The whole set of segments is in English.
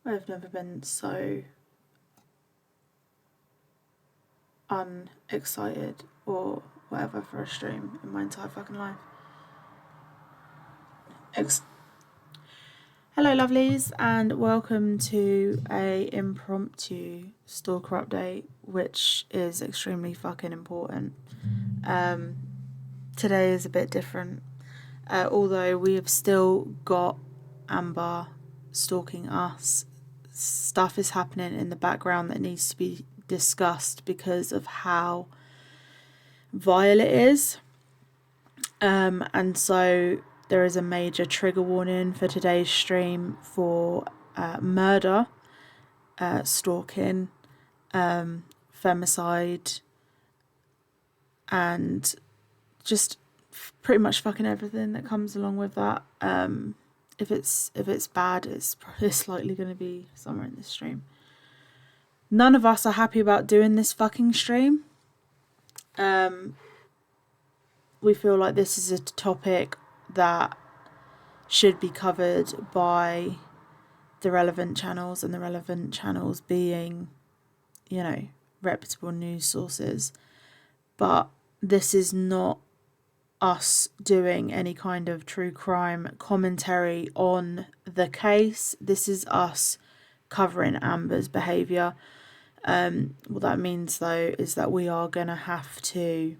I've never been so unexcited or whatever for a stream in my entire fucking life. Hello lovelies, and welcome to a impromptu stalker update, which is extremely fucking important. Today is a bit different, although we have still got Amber stalking us. Stuff is happening in the background that needs to be discussed because of how vile it is. And so there is a major trigger warning for today's stream for murder, stalking, femicide, and just pretty much fucking everything that comes along with that. If it's bad, it's likely going to be somewhere in this stream. None of us are happy about doing this fucking stream. We feel like this is a topic that should be covered by the relevant channels, and the relevant channels being, reputable news sources. But this is not us doing any kind of true crime commentary on the case. This is us covering Amber's behaviour. What that means, though, is that we are going to have to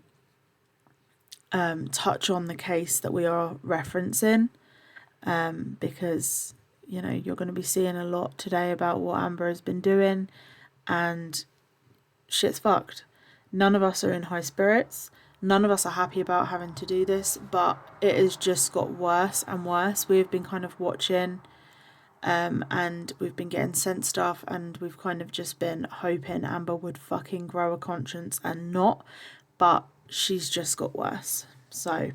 touch on the case that we are referencing, because, you're going to be seeing a lot today about what Amber has been doing, and shit's fucked. None of us are in high spirits. None of us are happy about having to do this, but it has just got worse and worse. We've been kind of watching, and we've been getting sent stuff, and we've kind of just been hoping Amber would fucking grow a conscience and not, but she's just got worse. So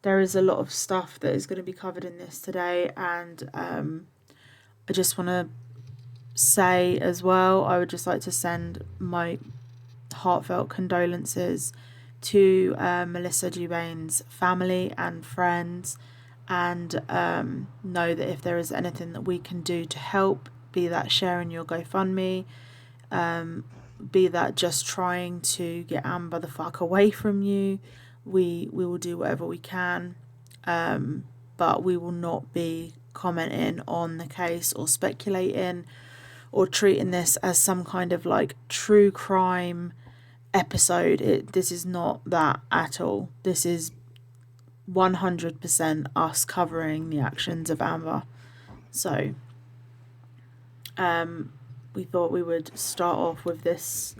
there is a lot of stuff that is going to be covered in this today, and I just want to say as well, I would just like to send my heartfelt condolences to Melissa Jubane's family and friends, and know that if there is anything that we can do to help, be that sharing your GoFundMe, be that just trying to get Amber the fuck away from you, we will do whatever we can, but we will not be commenting on the case or speculating or treating this as some kind of like true crime episode. This is not that at all. This is 100% us covering the actions of Amber. So we thought we would start off with this.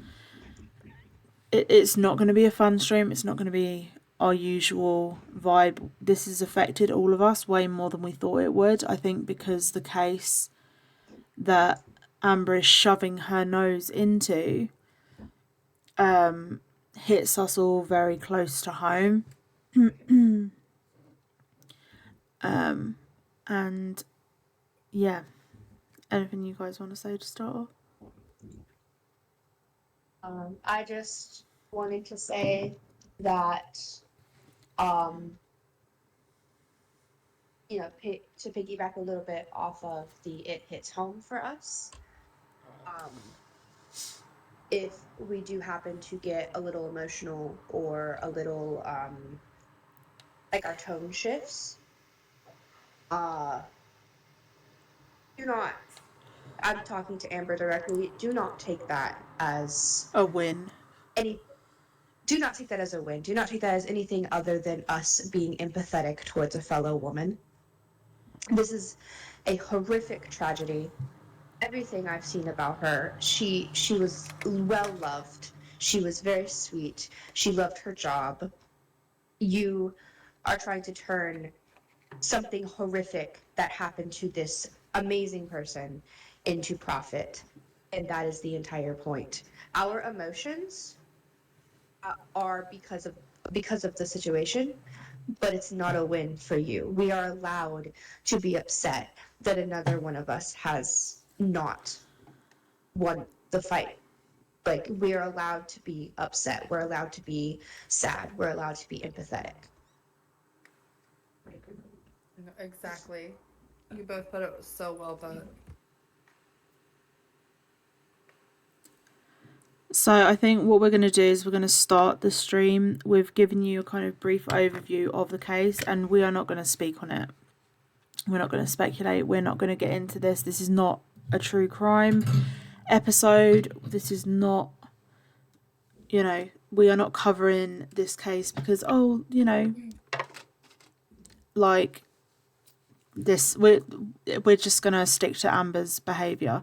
It's not going to be a fun stream. It's not going to be our usual vibe. This has affected all of us way more than we thought it would. I think because the case that Amber is shoving her nose into hits us all very close to home. And yeah, anything you guys want to say to start off? I just wanted to say that, to piggyback a little bit off of the it hits home for us. If we do happen to get a little emotional or a little, like our tone shifts, do not, I'm talking to Amber directly, do not take that as A win. Do not take that as a win. Do not take that as anything other than us being empathetic towards a fellow woman. This is a horrific tragedy. Everything I've seen about her, she was well loved. She was very sweet. She loved her job. You are trying to turn something horrific that happened to this amazing person into profit, and that is the entire point. Our emotions are because of the situation, but it's not a win for you. We are allowed to be upset that another one of us has not won the fight. Like, we are allowed to be upset. We're allowed to be sad. We're allowed to be empathetic. Exactly. You both put it so well put. So I think what we're going to do is we're going to start the stream with giving you a kind of brief overview of the case, and we are not going to speak on it. We're not going to speculate. We're not going to get into this. This is not a true crime episode. This is not, we are not covering this case because, like this, we're just going to stick to Amber's behaviour.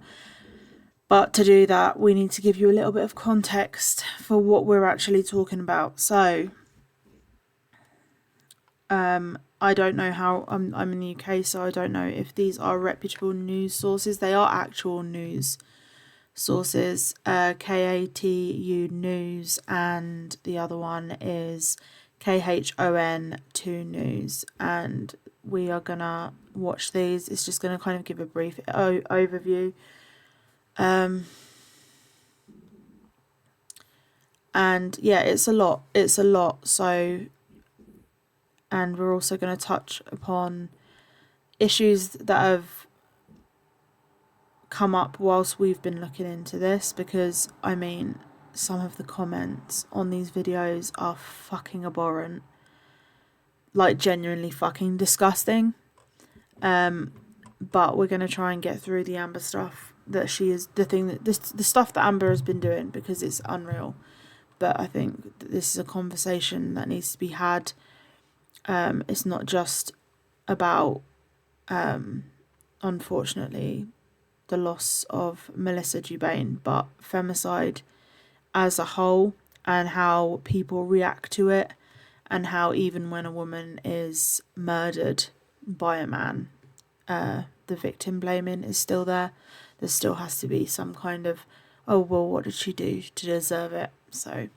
But to do that, we need to give you a little bit of context for what we're actually talking about. So, I don't know how, I'm in the UK, so I don't know if these are reputable news sources. They are actual news sources, KATU News, and the other one is KHON 2 News. And we are gonna watch these. It's just gonna kind of give a brief overview. And yeah, it's a lot. So, and we're also going to touch upon issues that have come up whilst we've been looking into this, because I mean, some of the comments on these videos are fucking abhorrent, like genuinely fucking disgusting. But we're going to try and get through the Amber stuff, that she is the thing that the stuff that Amber has been doing, because it's unreal. But I think that this is a conversation that needs to be had. It's not just about, unfortunately, the loss of Melissa Jubane, but femicide as a whole, and how people react to it, and how even when a woman is murdered by a man, the victim blaming is still there. There still has to be some kind of, oh, well, what did she do to deserve it? So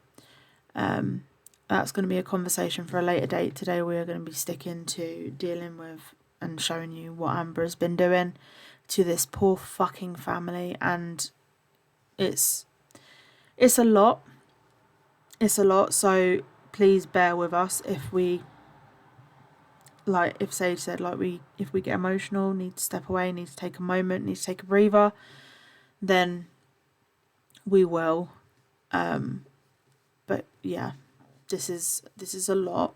that's going to be a conversation for a later date. Today we are going to be sticking to dealing with and showing you what Amber has been doing to this poor fucking family, and it's a lot. It's a lot, so please bear with us if we, like, if Sage said, like, if we get emotional, need to step away, need to take a moment, need to take a breather, then we will. But yeah, this is a lot.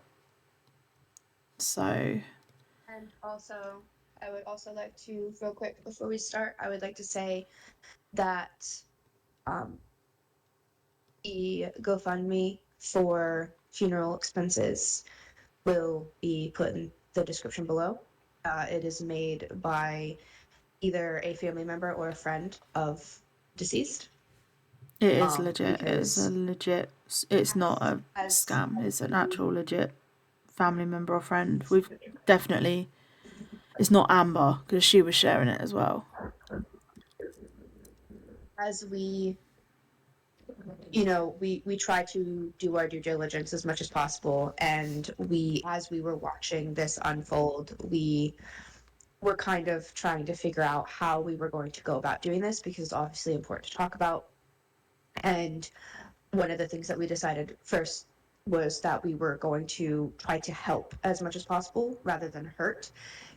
So, and also, I would also like to, real quick before we start, I would like to say that the GoFundMe for funeral expenses will be put in the description below. It is made by either a family member or a friend of deceased. it is legit. It's a Because legit. It's not a scam. It's an actual legit family member or friend. We've definitely. It's not Amber, because she was sharing it as well. as we we try to do our due diligence as much as possible, and as we were watching this unfold, we were kind of trying to figure out how we were going to go about doing this, because it's obviously important to talk about. And one of the things that we decided first was that we were going to try to help as much as possible rather than hurt.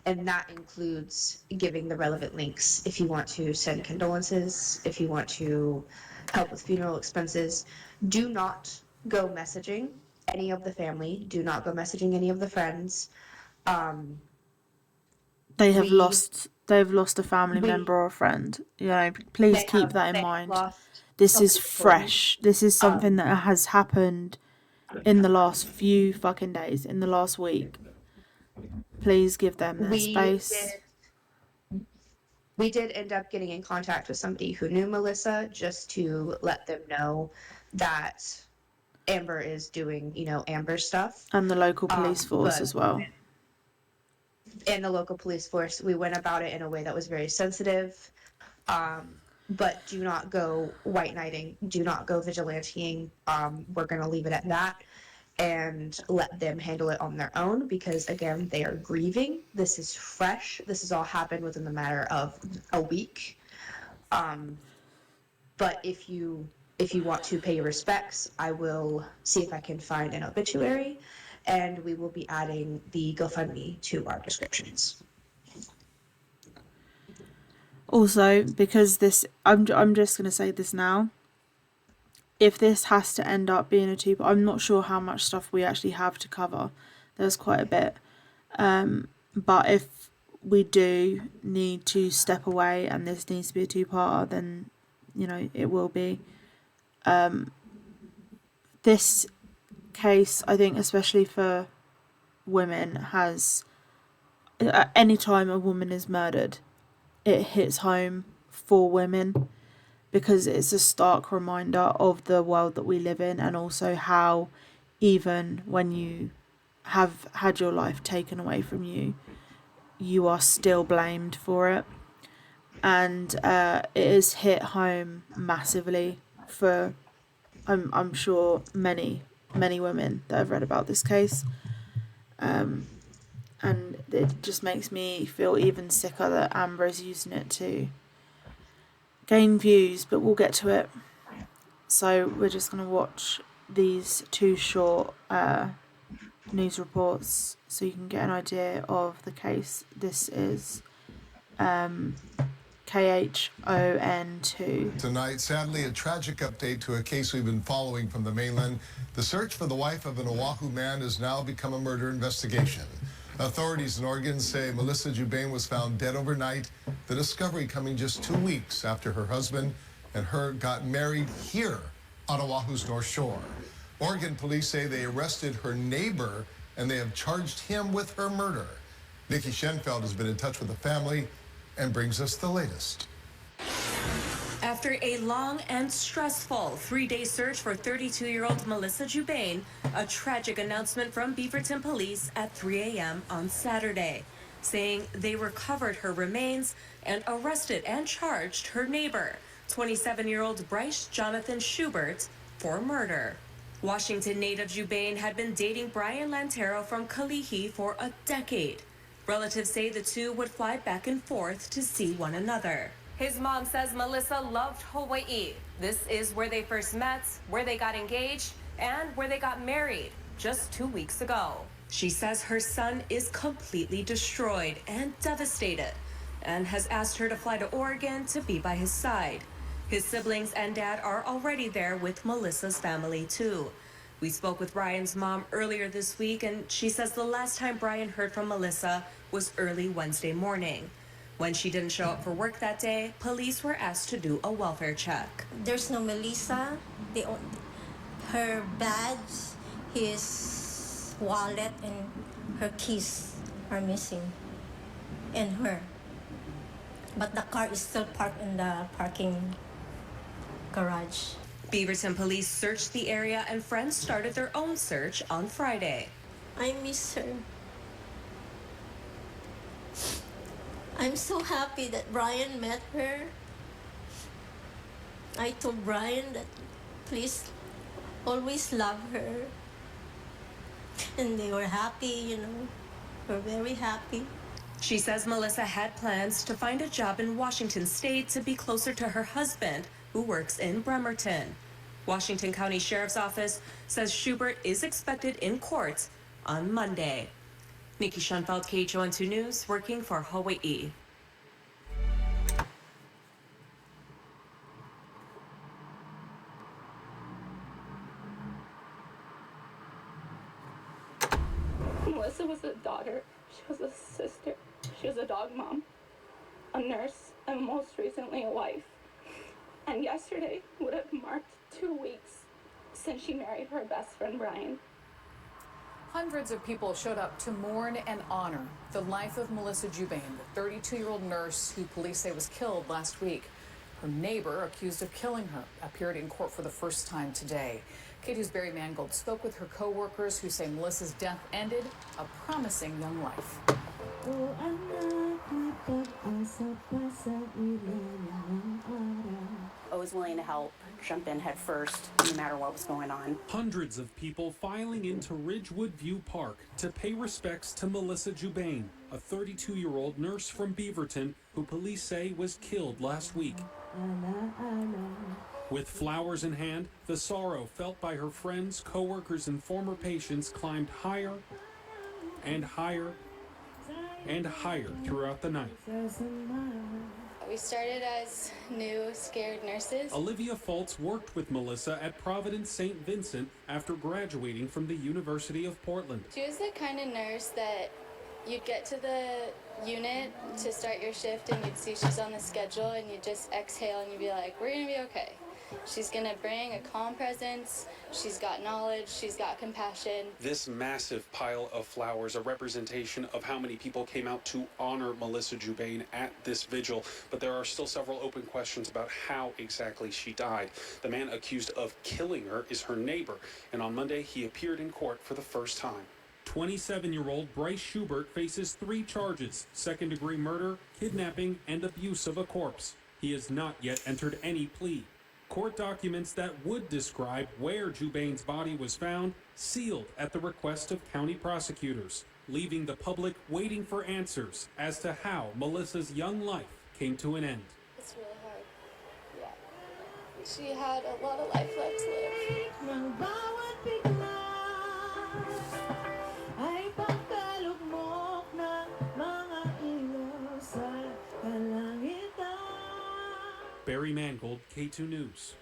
And that includes giving the relevant links if you want to send condolences, if you want to help with funeral expenses. Do not go messaging any of the family. Do not go messaging any of the friends. They've lost a family member or a friend. Please keep that in mind. This is fresh. This is something that has happened in the last few fucking days, in the last week. Please give them their space. We did end up getting in contact with somebody who knew Melissa, just to let them know that Amber is doing, Amber stuff. And the local police force as well. And the local police force, we went about it in a way that was very sensitive. But do not go white knighting. Do not go vigilanteing. We're going to leave it at that and let them handle it on their own, because again, they are grieving. This is fresh. This has all happened within the matter of a week. But if you want to pay your respects, I will see if I can find an obituary, and we will be adding the GoFundMe to our descriptions. Also, because I'm just going to say this now. if this has to end up being a two-part, I'm not sure how much stuff we actually have to cover. There's quite a bit. But if we do need to step away and this needs to be a two-parter, then, you know, it will be. This case, I think, especially for women, has... At any time a woman is murdered, it hits home for women, because it's a stark reminder of the world that we live in, and also how even when you have had your life taken away from you, you are still blamed for it. And it has hit home massively for, I'm sure, many women that have read about this case. And it just makes me feel even sicker that Amber is using it to gain views, but we'll get to it. So we're just going to watch these two short news reports so you can get an idea of the case. This is KHON2. Tonight, sadly, a tragic update to a case we've been following from the mainland. The search for the wife of an Oahu man has now become a murder investigation. Authorities in Oregon say Melissa Jubane was found dead overnight, the discovery coming just 2 weeks after her husband and her got married here on Oahu's North Shore. Oregon police say they arrested her neighbor and they have charged him with her murder. Nikki Schenfeld has been in touch with the family and brings us the latest. After a long and stressful 3-day search for 32-year-old Melissa Jubane, a tragic announcement from Beaverton police at 3 a.m. on Saturday, saying they recovered her remains and arrested and charged her neighbor, 27-year-old Bryce Jonathan Schubert, for murder. Washington native Jubane had been dating Brian Lantero from Kalihi for a decade. Relatives say the two would fly back and forth to see one another. His mom says Melissa loved Hawaii. This is where they first met, where they got engaged, and where they got married just 2 weeks ago. She says her son is completely destroyed and devastated, and has asked her to fly to Oregon to be by his side. His siblings and dad are already there with Melissa's family too. We spoke with Brian's mom earlier this week, and she says the last time Brian heard from Melissa was early Wednesday morning. When she didn't show up for work that day, police were asked to do a welfare check. There's no Melissa. Her badge, his wallet, and her keys are missing. And her. But the car is still parked in the parking garage. Beaverton police searched the area, and friends started their own search on Friday. I miss her. I'm so happy that Brian met her. I told Brian that please always love her. And they were happy, you know. We're very happy. She says Melissa had plans to find a job in Washington State to be closer to her husband, who works in Bremerton. Washington County Sheriff's Office says Schubert is expected in court on Monday. Nikki Schenfeld, KHON2 News, working for Hawaii. Melissa was a daughter, she was a sister, she was a dog mom, a nurse, and most recently a wife. And yesterday would have marked 2 weeks since she married her best friend Brian. Hundreds of people showed up to mourn and honor the life of Melissa Jubane, the 32-year-old nurse who police say was killed last week. Her neighbor, accused of killing her, appeared in court for the first time today. K2's Barry Mangold spoke with her co-workers who say Melissa's death ended a promising young life. I was willing to help, jump in head first, no matter what was going on. Hundreds of people filing into Ridgewood View Park to pay respects to Melissa Jubane, a 32-year-old nurse from Beaverton who police say was killed last week. With flowers in hand, the sorrow felt by her friends, co-workers, and former patients climbed higher and higher and higher throughout the night. We started as new scared nurses. Olivia Fultz worked with Melissa at Providence St. Vincent after graduating from the University of Portland. She was the kind of nurse that you'd get to the unit to start your shift and you'd see she's on the schedule and you'd just exhale and you'd be like, we're gonna be okay. She's gonna bring a calm presence, she's got knowledge, she's got compassion. This massive pile of flowers, a representation of how many people came out to honor Melissa Jubane at this vigil, but there are still several open questions about how exactly she died. The man accused of killing her is her neighbor, and on Monday he appeared in court for the first time. 27-year-old Bryce Schubert faces 3 charges: second-degree murder, kidnapping, and abuse of a corpse. He has not yet entered any plea. Court documents that would describe where Jubane's body was found sealed at the request of county prosecutors, leaving the public waiting for answers as to how Melissa's young life came to an end. It's really hard. Yeah. She had a lot of life left to live. Barry Mangold, K2 News.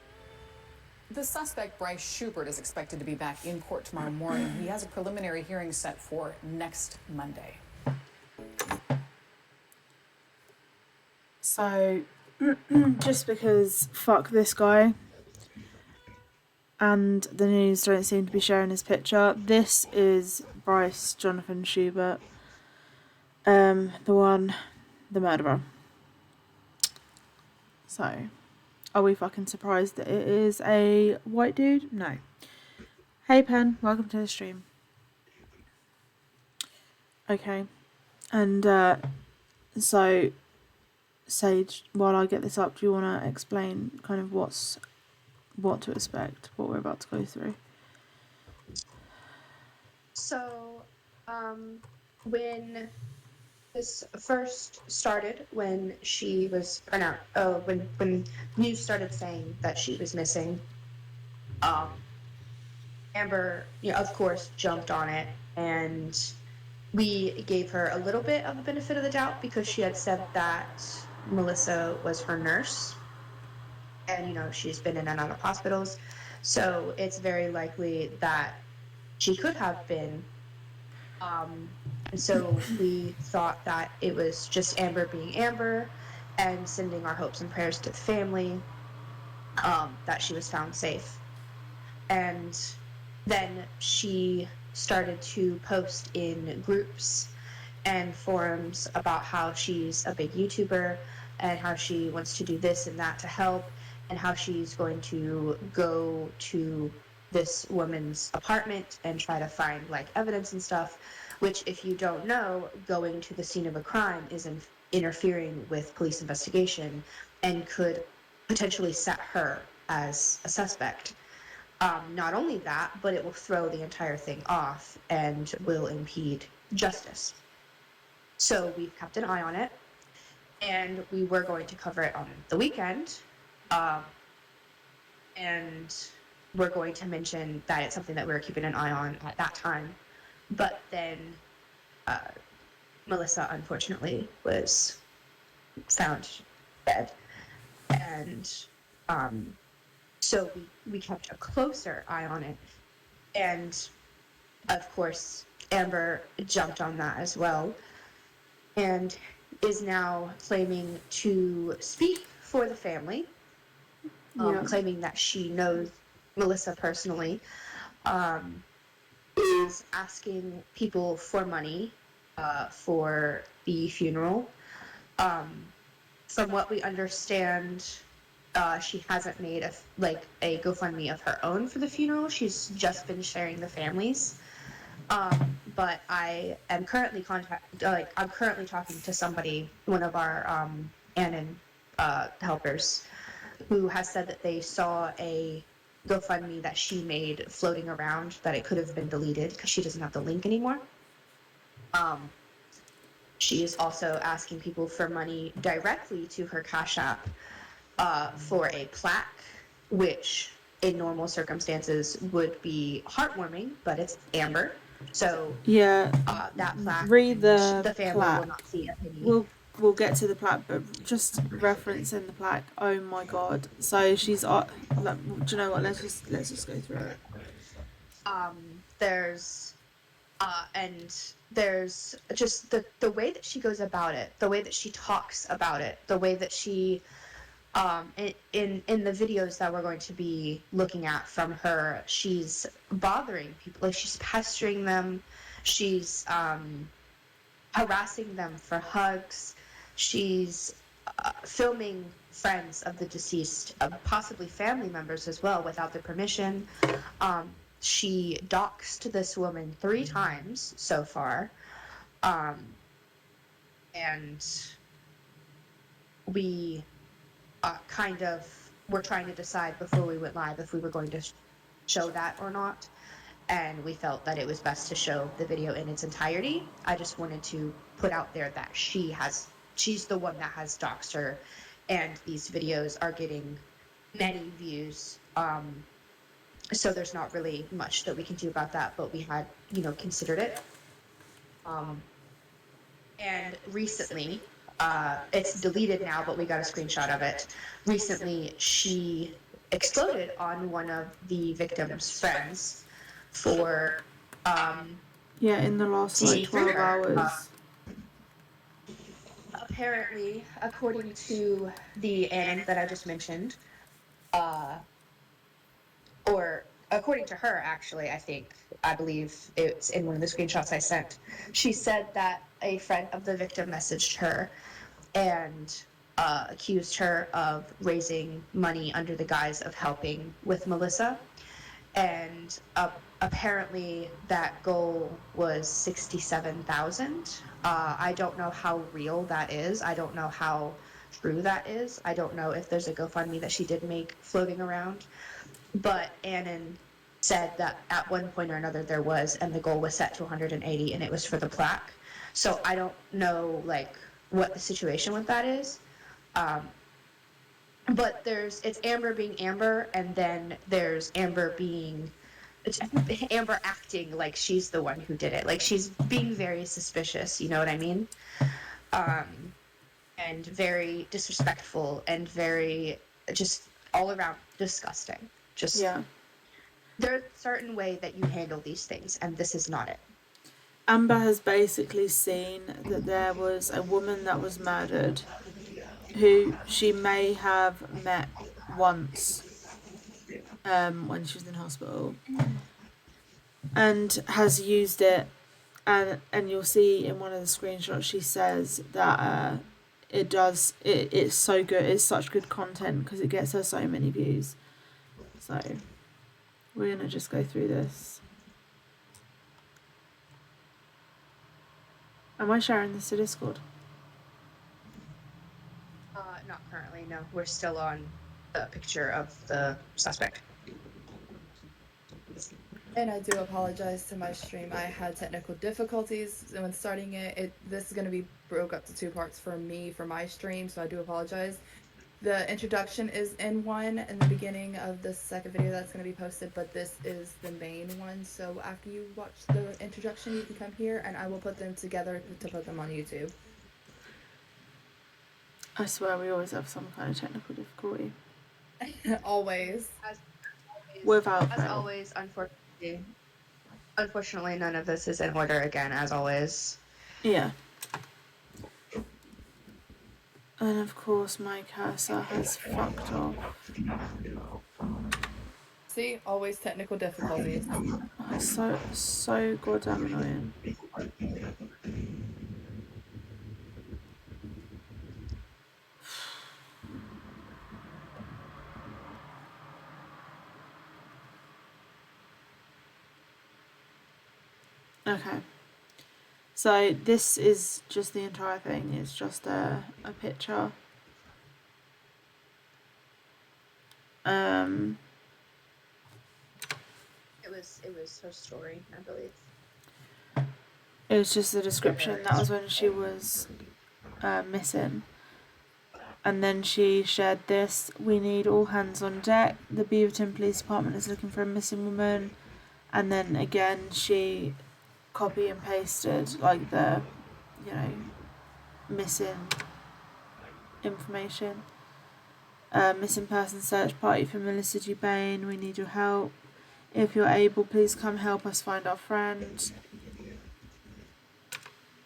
The suspect, Bryce Schubert, is expected to be back in court tomorrow morning. He has a preliminary hearing set for next Monday. So, just because fuck this guy and the news don't seem to be sharing his picture, this is Bryce Jonathan Schubert, the murderer. So, are we fucking surprised that it is a white dude? No. Hey Pen, welcome to the stream. Okay. And so Sage, while I get this up, do you want to explain kind of what to expect, what we're about to go through? So, when this first started, when she was when news started saying that she was missing, Amber, of course, jumped on it, and we gave her a little bit of the benefit of the doubt because she had said that Melissa was her nurse, and she's been in and out of hospitals, so it's very likely that she could have been. And so we thought that it was just Amber being Amber and sending our hopes and prayers to the family that she was found safe. And then she started to post in groups and forums about how she's a big YouTuber and how she wants to do this and that to help, and how she's going to go to this woman's apartment and try to find evidence and stuff, which, if you don't know, going to the scene of a crime is interfering with police investigation and could potentially set her as a suspect. Not only that, but it will throw the entire thing off and will impede justice. So we've kept an eye on it, and we were going to cover it on the weekend, and we're going to mention that it's something that we were keeping an eye on at that time. But then Melissa, unfortunately, was found dead. And so we kept a closer eye on it. And, of course, Amber jumped on that as well and is now claiming to speak for the family, claiming that she knows Melissa personally, is asking people for money for the funeral. From what we understand, she hasn't made a GoFundMe of her own for the funeral. She's just been sharing the families. But I am currently talking to somebody, one of our Annan helpers, who has said that they saw a GoFundMe that she made floating around, that it could have been deleted because she doesn't have the link anymore. She is also asking people for money directly to her Cash App for a plaque, which in normal circumstances would be heartwarming, but it's Amber. So that plaque, read the family plaque. will not see a penny. We'll we'll get to the plaque, but just referencing the plaque. Oh my god! So she's like, do you know what? Let's just go through it. There's just the way that she goes about it, the way that she talks about it, the way that she in the videos that we're going to be looking at from her, she's bothering people, like she's pestering them, she's harassing them for hugs, she's filming friends of the deceased, possibly family members as well, without their permission. She doxed this woman 3 times so far, and we kind of were trying to decide before we went live if we were going to show that or not, and we felt that it was best to show the video in its entirety. I just wanted to put out there that she's the one that has doxed her, and these videos are getting many views. So there's not really much that we can do about that, but we had, considered it. And recently, it's deleted now, but we got a screenshot of it. Recently, she exploded on one of the victim's friends for in the last 12 hours. Apparently, according to the Annan that I just mentioned, or according to her, actually, I believe it's in one of the screenshots I sent. She said that a friend of the victim messaged her and accused her of raising money under the guise of helping with Melissa. And apparently that goal was $67,000. I don't know how real that is. I don't know how true that is. I don't know if there's a GoFundMe that she did make floating around. But Annan said that at one point or another there was, and the goal was set to 180, and it was for the plaque. So I don't know, what the situation with that is. But it's Amber being Amber, and then there's Amber acting like she's the one who did it. Like, she's being very suspicious, you know what I mean? And very disrespectful and very just all around disgusting. There's a certain way that you handle these things, and this is not it. Amber has basically seen that there was a woman that was murdered who she may have met once when she was in hospital, and has used it, and you'll see in one of the screenshots she says that it's so good, it's such good content because it gets her so many views. So we're gonna just go through this. Am I sharing this to Discord? Not currently, no. We're still on the picture of the suspect. And I do apologize to my stream. I had technical difficulties when starting it. This is going to be broke up to 2 parts for me for my stream, so I do apologize. The introduction is in the beginning of the second video that's going to be posted, but this is the main one. So after you watch the introduction, you can come here, and I will put them together to put them on YouTube. I swear we always have some kind of technical difficulty. Always. Without as always, unfortunately, none of this is in order again, as always. Yeah. And of course my cursor has fucked off. See, always technical difficulties. So goddamn annoying. Okay. So this is just the entire thing. It's just a picture. It was her story, I believe. It was just the description. That was when she was missing. And then she shared this: "We need all hands on deck. The Beaverton Police Department is looking for a missing woman." And then again she copy and pasted like the missing information. Missing person search party for Melissa Jubane. We need your help. If you're able, please come help us find our friend.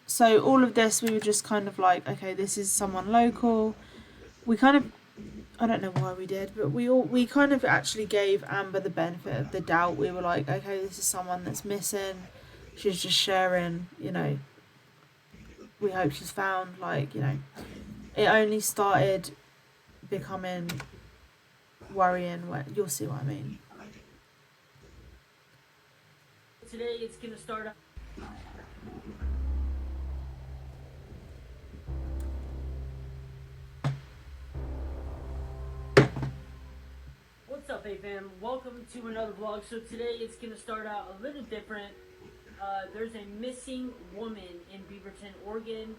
So all of this, we were just kind of like, okay, this is someone local. We kind of, I don't know why we did, but we kind of actually gave Amber the benefit of the doubt. We were like, okay, this is someone that's missing. She's just sharing, you know. We hope she's found, like, you know. It only started becoming worrying when you'll see what I mean. Today it's gonna start up. What's up, hey fam? Welcome to another vlog. So today it's gonna start out a little different. There's a missing woman in Beaverton, Oregon.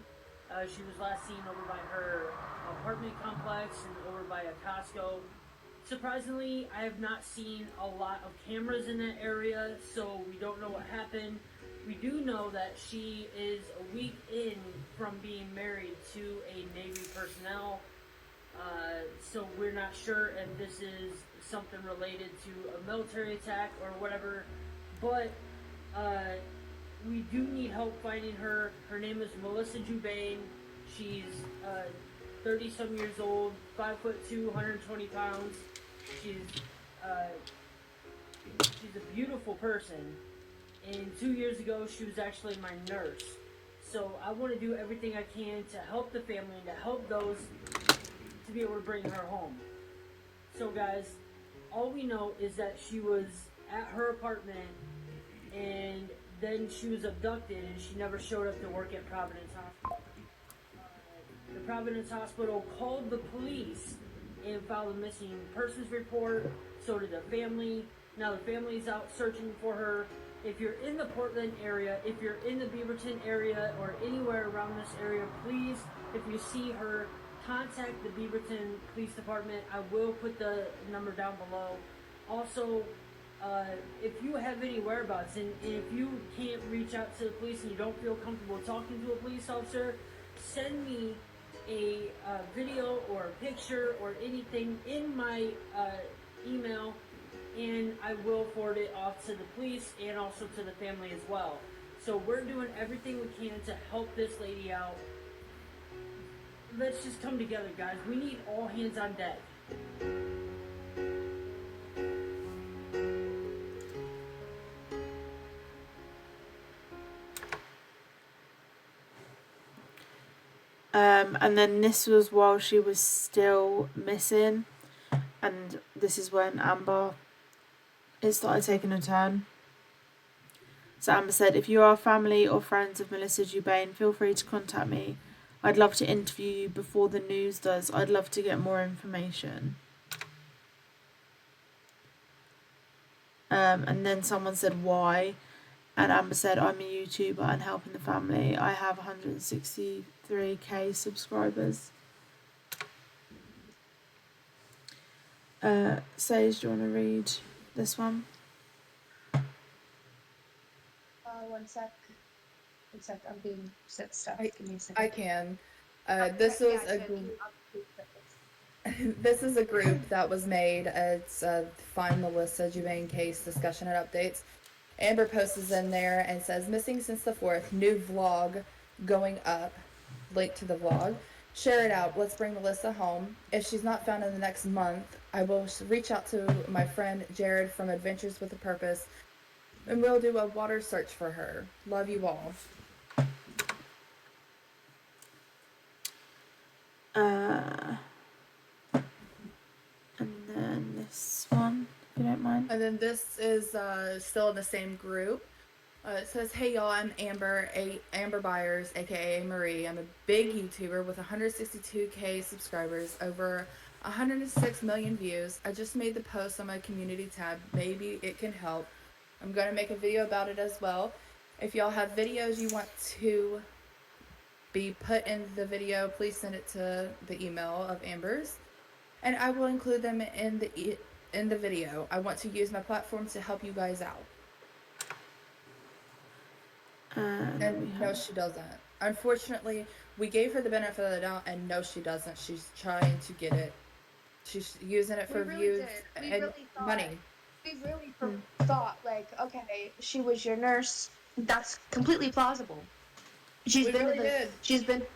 She was last seen over by her apartment complex and over by a Costco. Surprisingly, I have not seen a lot of cameras in that area, so we don't know what happened. We do know that she is a week in from being married to a Navy personnel. So we're not sure if this is something related to a military attack or whatever, but we do need help finding her. Her name is Melissa Jubane. She's 30-some years old, 5'2", 120 pounds. She's a beautiful person. And 2 years ago, she was actually my nurse. So I want to do everything I can to help the family and to help those to be able to bring her home. So guys, all we know is that she was at her apartment and then she was abducted and she never showed up to work at Providence Hospital. The Providence Hospital called the police and filed a missing persons report. So did the family. Now the family's out searching for her. If you're in the Portland area, if you're in the Beaverton area or anywhere around this area, please, if you see her, contact the Beaverton Police Department. I will put the number down below. Also, if you have any whereabouts and if you can't reach out to the police and you don't feel comfortable talking to a police officer, send me a video or a picture or anything in my email, and I will forward it off to the police and also to the family as well. So we're doing everything we can to help this lady out. Let's just come together, guys. We need all hands on deck. And then this was while she was still missing, and this is when Amber started taking a turn. So Amber said, if you are family or friends of Melissa Jubane, feel free to contact me. I'd love to interview you before the news does. I'd love to get more information. And then someone said, why? And Amber said, I'm a YouTuber and helping the family. I have 163k subscribers. Sage, do you want to read this one? One sec. I'm being set stuff. Give me a second. I can. This is a group. This is a group that was made. It's Find Melissa Jubane case discussion and updates. Amber posts in there and says, missing since the 4th, new vlog going up. Link to the vlog. Share it out. Let's bring Melissa home. If she's not found in the next month, I will reach out to my friend Jared from Adventures with a Purpose, and we'll do a water search for her. Love you all. And then this one, if you don't mind. And then this is still in the same group. It says, hey y'all, I'm Amber, Amber Byers, aka Marie. I'm a big YouTuber with 162k subscribers, over 106 million views. I just made the post on my community tab. Maybe it can help. I'm going to make a video about it as well. If y'all have videos you want to be put in the video, please send it to the email of Amber's, and I will include them in the video. I want to use my platform to help you guys out. And no, she doesn't. Unfortunately, we gave her the benefit of the doubt, and no, she doesn't. She's trying to get it. She's using it We for really views did. We and really thought. money. We really thought, like, okay, she was your nurse. That's completely plausible. She's We been really to the did. she's been to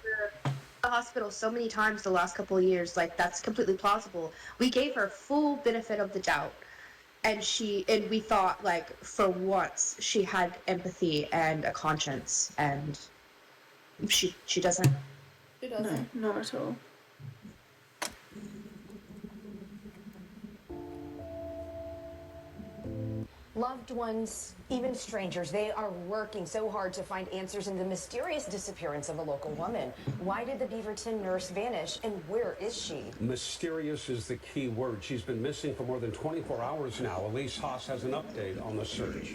the hospital so many times the last couple of years. Like, that's completely plausible. We gave her full benefit of the doubt, and we thought, like, for once she had empathy and a conscience, and she doesn't. She No, doesn't. not at all. Loved ones, even strangers, they are working so hard to find answers in the mysterious disappearance of a local woman. Why did the Beaverton nurse vanish, and where is she? Mysterious is the key word. She's been missing for more than 24 hours now. Elise Haas has an update on the search.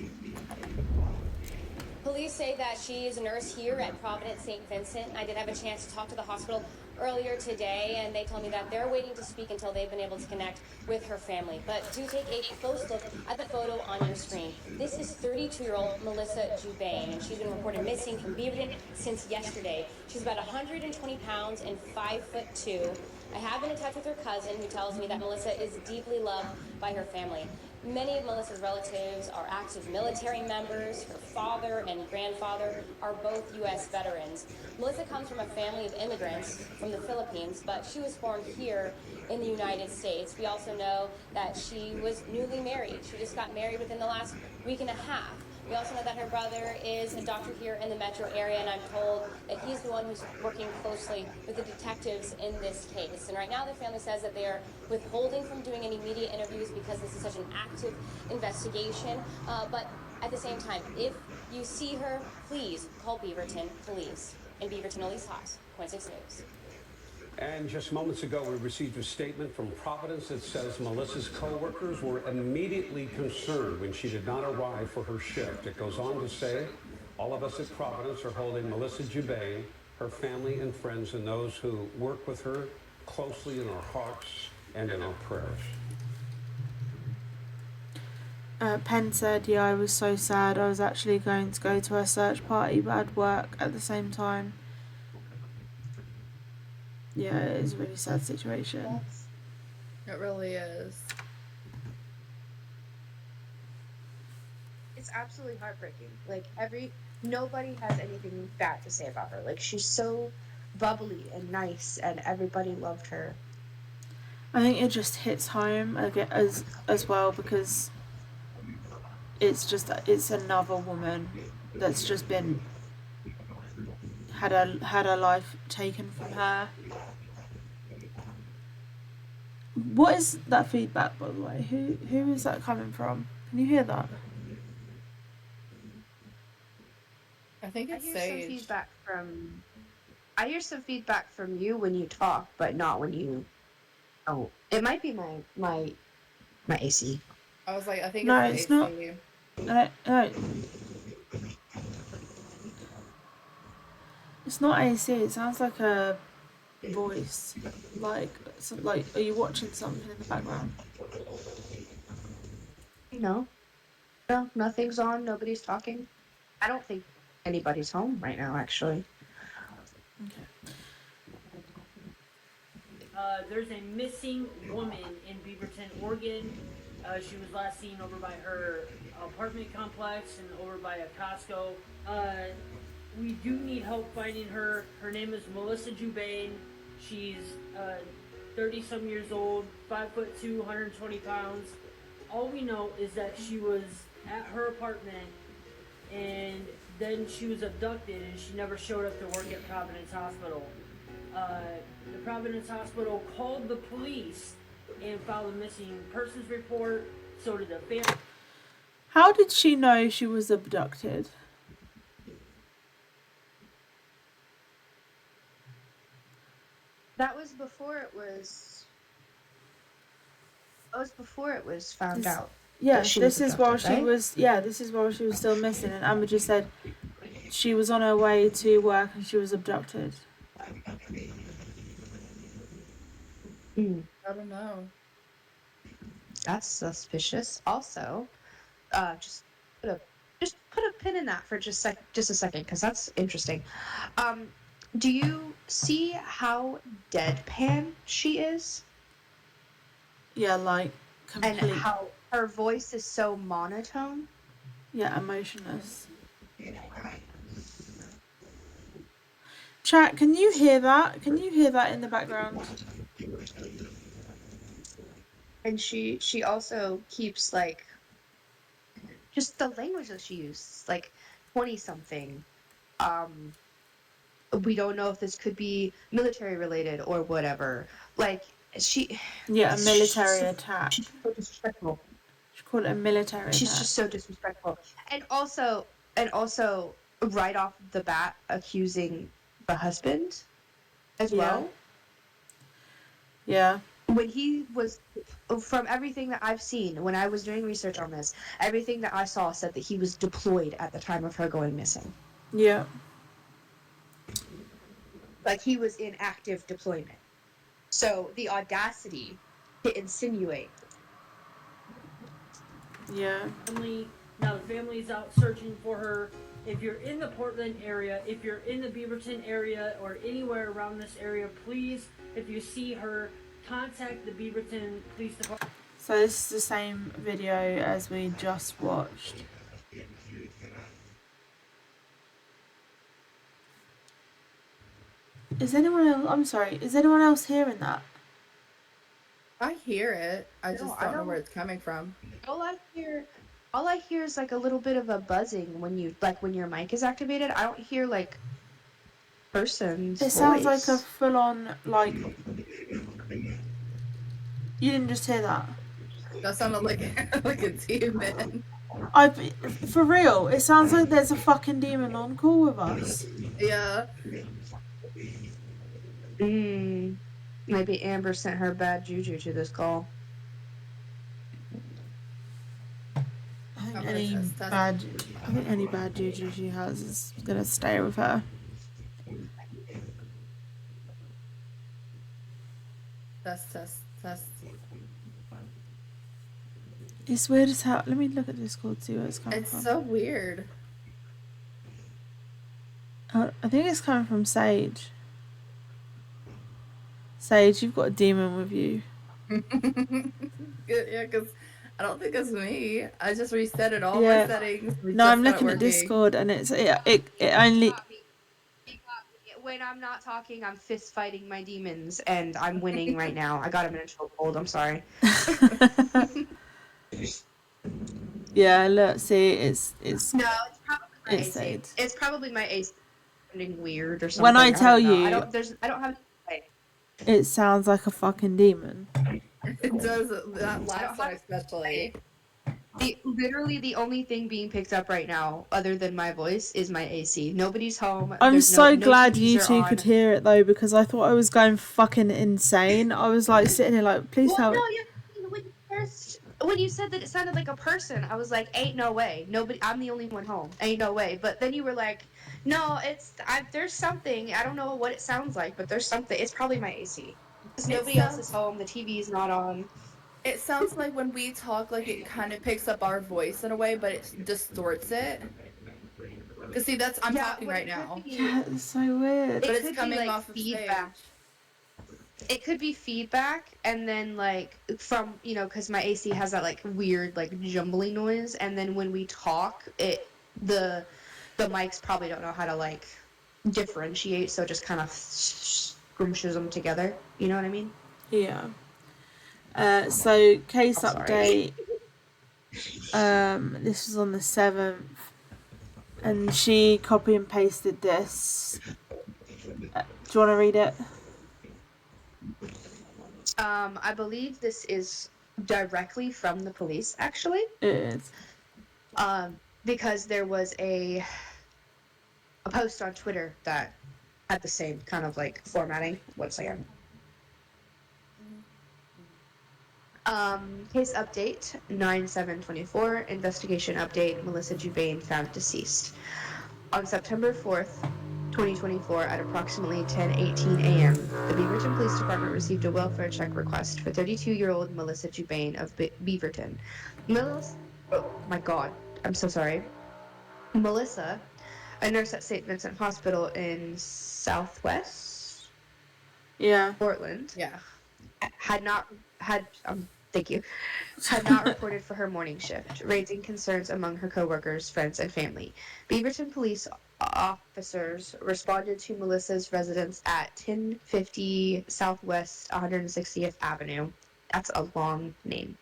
Police say that she is a nurse here at Providence St. Vincent. I did have a chance to talk to the hospital earlier today, and they told me that they're waiting to speak until they've been able to connect with her family. But do take a close look at the photo on your screen. This is 32-year-old Melissa Jubane, and she's been reported missing from Beaverton since yesterday. She's about 120 pounds and 5'2". I have been in touch with her cousin, who tells me that Melissa is deeply loved by her family. Many of Melissa's relatives are active military members. Her father and grandfather are both U.S. veterans. Melissa comes from a family of immigrants from the Philippines, but she was born here in the United States. We also know that she was newly married. She just got married within the last week and a half. We also know that her brother is a doctor here in the metro area, and I'm told that he's the one who's working closely with the detectives in this case. And right now the family says that they are withholding from doing any media interviews because this is such an active investigation. But at the same time, if you see her, please call Beaverton Police. In Beaverton, Elise Haas, Point 6 News. And just moments ago, we received a statement from Providence that says Melissa's co-workers were immediately concerned when she did not arrive for her shift. It goes on to say, all of us at Providence are holding Melissa Jubane, her family and friends, and those who work with her closely in our hearts and in our prayers. Penn said, yeah, I was so sad. I was actually going to go to her search party, but I'd work at the same time. Yeah, it is a really sad situation. It really is. It's absolutely heartbreaking. Like, nobody has anything bad to say about her. Like, she's so bubbly and nice, and everybody loved her. I think it just hits home again as well, because it's another woman that's just been had her life taken from her. What is that feedback, by the way? Who is that coming from? Can you hear that? I think it's I Sage. hear some feedback from you when you talk, but not when you. Oh, it might be my AC. I was like, I think No, it's it's the not. AC. No, it's not AC. It sounds like a voice. Like, are you watching something in the background? No, nothing's on. Nobody's talking. I don't think anybody's home right now, actually. Okay. There's a missing woman in Beaverton, Oregon. She was last seen over by her apartment complex and over by a Costco. We do need help finding her. Her name is Melissa Jubane. She's 30-some years old, 5'2", 120 pounds. All we know is that she was at her apartment, and then she was abducted, and she never showed up to work at Providence Hospital. The Providence Hospital called the police and filed a missing persons report. So did the family. How did she know she was abducted? That was before it was. That was before it was found out. Yeah, that she this was is while abducted, she right? was. Yeah, this is while she was still missing, and Amber just said she was on her way to work and she was abducted. I don't know. That's suspicious. Also, just put a pin in that for just a second, because that's interesting. Do you see how deadpan she is? Yeah, like And complete. how her voice is so monotone? Yeah, emotionless. Chat, can you hear that? Can you hear that in the background? And she also keeps like just the language that she uses, like 20 something. We don't know if this could be military related or whatever. Like Yeah, a military attack. She's so disrespectful. She called it a military She's attack. just so disrespectful. And also right off the bat accusing the husband as well. Yeah. When he was, from everything that I've seen, when I was doing research on this, everything that I saw said that he was deployed at the time of her going missing. Yeah. Like he was in active deployment. So the audacity to insinuate. Yeah. Now the family's out searching for her. If you're in the Portland area, if you're in the Beaverton area, or anywhere around this area, please, if you see her, contact the Beaverton Police Department. So this is the same video as we just watched. Is anyone else? I'm sorry. Is anyone else hearing that? I hear it. I just don't know where it's coming from. All I hear is like a little bit of a buzzing when your mic is activated. I don't hear like person's voice. It sounds like a full-on like. You didn't just hear that. That sounded like a demon. For real, it sounds like there's a fucking demon on call with us. Yeah. Maybe Amber sent her bad juju to this call. I think any bad juju she has is gonna stay with her. Test. It's weird as hell. Let me look at Discord, see where it's coming from. It's so weird. I think it's coming from Sage. Sage, you've got a demon with you. Yeah, because I don't think it's me. I just reset it all my settings. No, I'm looking at Discord and it only. When I'm not talking, I'm fist fighting my demons, and I'm winning right now. I got him in a chokehold. I'm sorry. Yeah, look, see, it's no, it's probably my AC. Sage. It's probably my AC sounding weird or something. When I tell you, I don't have. It sounds like a fucking demon. It does. That last one especially. Literally the only thing being picked up right now, other than my voice, is my AC. Nobody's home. I'm so glad you TVs two could hear it though, because I thought I was going fucking insane. I was like sitting here like, please tell me. When you said that it sounded like a person, I was like, ain't no way. Nobody. I'm the only one home. Ain't no way. But then you were like, no, there's something. I don't know what it sounds like, but there's something. It's probably my AC. Because nobody else is home. The TV's not on. It sounds like when we talk, like it kind of picks up our voice in a way, but it distorts it. Cause see, I'm talking right now. Yeah, it's so weird. But it's coming off of feedback. It could be feedback, and then like from because my AC has that like weird like jumbling noise, and then when we talk, the mics probably don't know how to like differentiate, so it just kind of scrumptious them together. You know what I mean? Yeah. So case update. This was on the 7th, and she copy and pasted this. Do you want to read it? I believe this is directly from the police, actually. It is. Because there was a post on Twitter that had the same kind of like formatting. One second. Case update 9/7/24. Investigation update. Melissa Jubane found deceased. On September 4th, 2024, at approximately 10:18 a.m., the Beaverton Police Department received a welfare check request for 32-year-old Melissa Jubane of Beaverton. Oh my God, I'm so sorry. Melissa, a nurse at St. Vincent Hospital in Southwest Portland, had not reported for her morning shift, raising concerns among her coworkers, friends, and family. Beaverton police officers responded to Melissa's residence at 1050 Southwest 160th Avenue. That's a long name.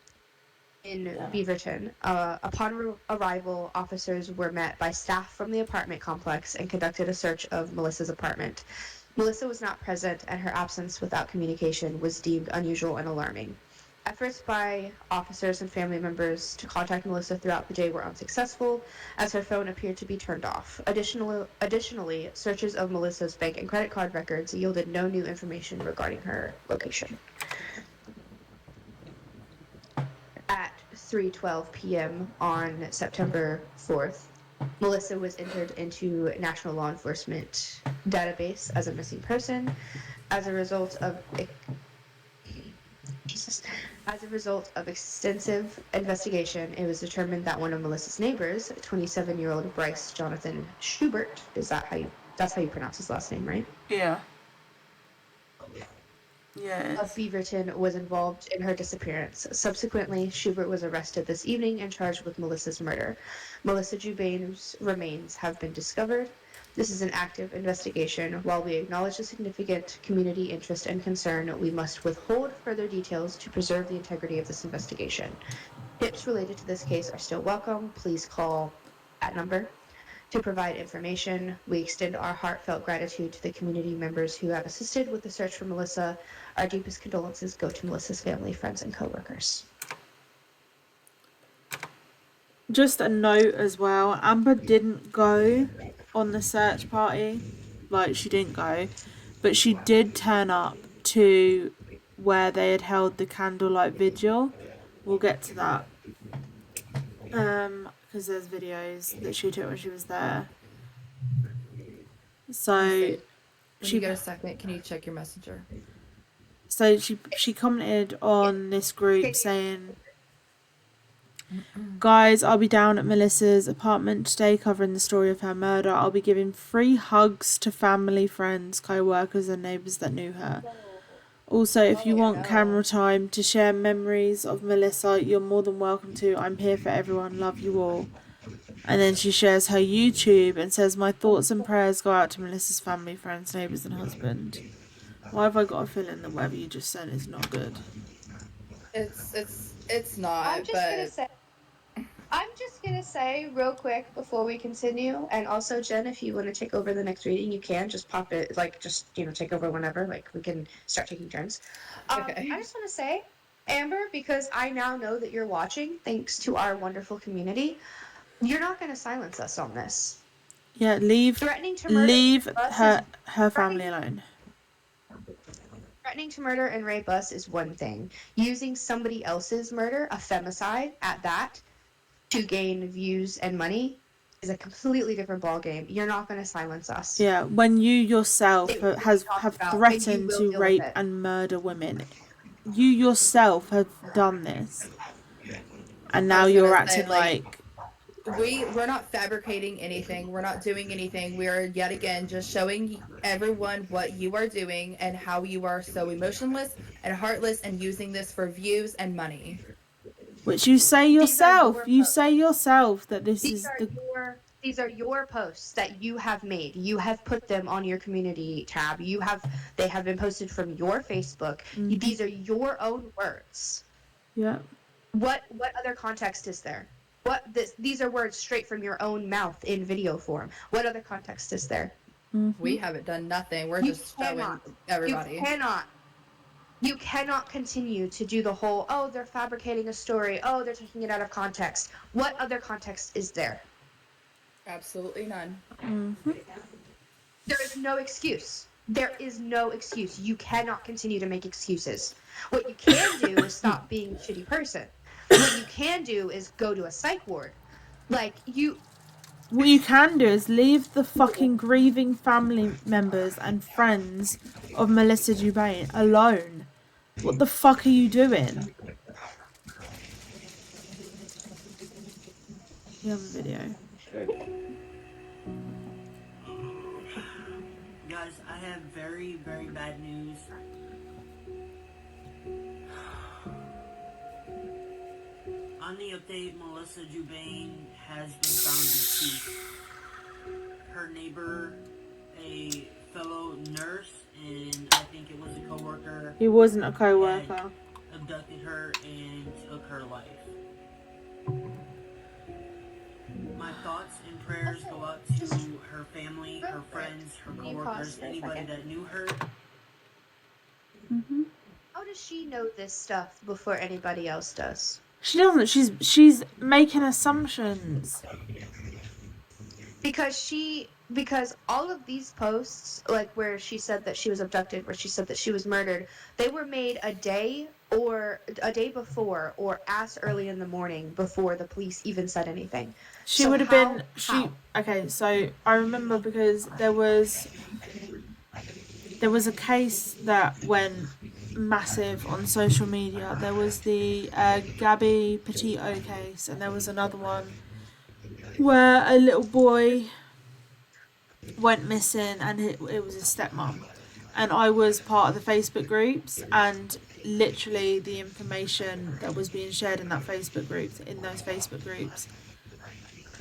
In Beaverton. Upon arrival, officers were met by staff from the apartment complex and conducted a search of Melissa's apartment. Melissa was not present, and her absence without communication was deemed unusual and alarming. Efforts by officers and family members to contact Melissa throughout the day were unsuccessful, as her phone appeared to be turned off. Additionally, searches of Melissa's bank and credit card records yielded no new information regarding her location. At 3:12 p.m. on September 4th, Melissa was entered into National Law Enforcement database as a missing person. As a result of extensive investigation, it was determined that one of Melissa's neighbors, 27-year-old Bryce Jonathan Schubert, that's how you pronounce his last name, right? Yeah. Yes. Of Beaverton was involved in her disappearance. Subsequently, Schubert was arrested this evening and charged with Melissa's murder. Melissa Jubane's remains have been discovered. This is an active investigation. While we acknowledge the significant community interest and concern, we must withhold further details to preserve the integrity of this investigation. Tips related to this case are still welcome. Please call that number to provide information. We extend our heartfelt gratitude to the community members who have assisted with the search for Melissa. Our deepest condolences go to Melissa's family, friends, and coworkers. Just a note as well, Amber didn't go on the search party. Like, she didn't go. But she did turn up to where they had held the candlelight vigil. We'll get to that. Because there's videos that she took when she was there. So When you get a second, can you check your messenger? So she commented on this group saying, "Guys, I'll be down at Melissa's apartment today covering the story of her murder. I'll be giving free hugs to family, friends, co-workers and neighbours that knew her. Also, if you want camera time to share memories of Melissa, you're more than welcome to. I'm here for everyone. Love you all." And then she shares her YouTube and says, "My thoughts and prayers go out to Melissa's family, friends, neighbours and husband." Why have I got a feeling that whatever you just sent is not good? It's not. I'm just gonna say real quick before we continue, and also Jen, if you want to take over the next reading, you can just pop it, take over whenever, we can start taking turns. Okay. I just want to say, Amber, because I now know that you're watching, thanks to our wonderful community, you're not gonna silence us on this. Yeah, leave her family alone. Threatening to murder and rape us is one thing. Using somebody else's murder, a femicide at that, to gain views and money is a completely different ballgame. You're not going to silence us. Yeah, when you yourself have threatened to rape and murder women. You yourself have done this. And now you're acting like... We're not fabricating anything. We're not doing anything. We are yet again just showing everyone what you are doing and how you are so emotionless and heartless and using this for views and money. Which you say yourself. You say yourself that these are your posts that you have made. You have put them on your community tab. They have been posted from your Facebook. Mm-hmm. These are your own words. Yeah. What other context is there? These are words straight from your own mouth in video form. What other context is there? Mm-hmm. We haven't done nothing. We're just showing everybody. You cannot continue to do the whole, they're fabricating a story. Oh, they're taking it out of context. What other context is there? Absolutely none. Mm-hmm. There is no excuse. There is no excuse. You cannot continue to make excuses. What you can do is stop being a shitty person. What you can do is go to a psych ward. What you can do is leave the fucking grieving family members and friends of Melissa Jubane alone. What the fuck are you doing? You have a video. have very, very bad news. On the update, Melissa Jubane has been found deceased. Her neighbor, a fellow nurse, and I think it was a co-worker. He wasn't a co-worker. Abducted her and took her life. My thoughts and prayers go out to her family, her friends, her co-workers, anybody that knew her. How does she know this stuff before anybody else does? She doesn't. She's making assumptions. Because all of these posts, like where she said that she was abducted, where she said that she was murdered, they were made a day before or as early in the morning before the police even said anything. She would have been. Okay, so I remember because there was a case that went massive on social media. There was the Gabby Petito case, and there was another one where a little boy went missing, and it was his stepmom. And I was part of the Facebook groups, and literally the information that was being shared in those Facebook groups,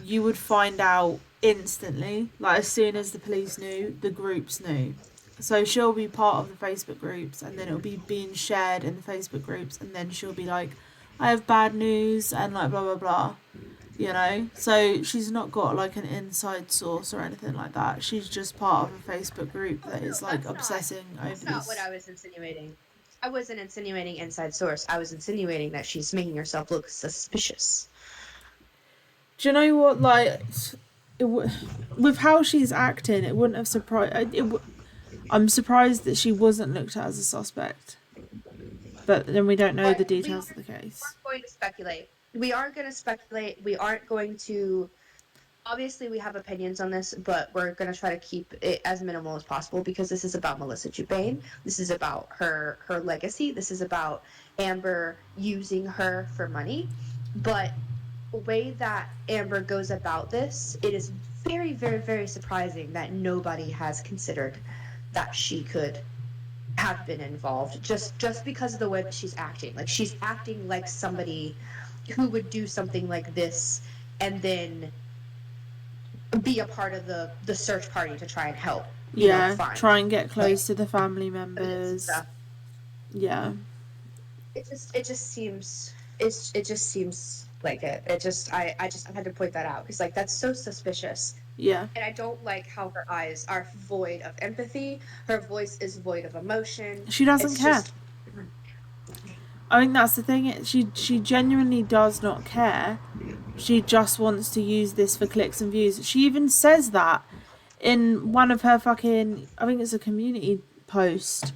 you would find out instantly. Like, as soon as the police knew, the groups knew. So she'll be part of the Facebook groups, and then it'll be being shared in the Facebook groups, and then she'll be like, I have bad news, and like blah blah blah, you know. So she's not got like an inside source or anything like that. She's just part of a Facebook group that is like obsessing over this. That's not what I was insinuating. I wasn't insinuating inside source. I was insinuating that she's making herself look suspicious. Do you know what? Like, with how she's acting, it wouldn't have surprised. I'm surprised that she wasn't looked at as a suspect. But then we don't know the details of the case. We're going to speculate. We are going to speculate. We aren't going to... Obviously, we have opinions on this, but we're going to try to keep it as minimal as possible because this is about Melissa Jubane. This is about her legacy. This is about Amber using her for money. But the way that Amber goes about this, it is very, very, very surprising that nobody has considered that she could have been involved just because of the way that she's acting. Like, she's acting like somebody who would do something like this and then be a part of the search party to try and help. Try and get close to the family members. Yeah. It just seems like it. I had to point that out because like that's so suspicious. Yeah. And I don't like how her eyes are void of empathy. Her voice is void of emotion. She doesn't care. I think that's the thing. She genuinely does not care. She just wants to use this for clicks and views. She even says that in one of her fucking, I think it's a community post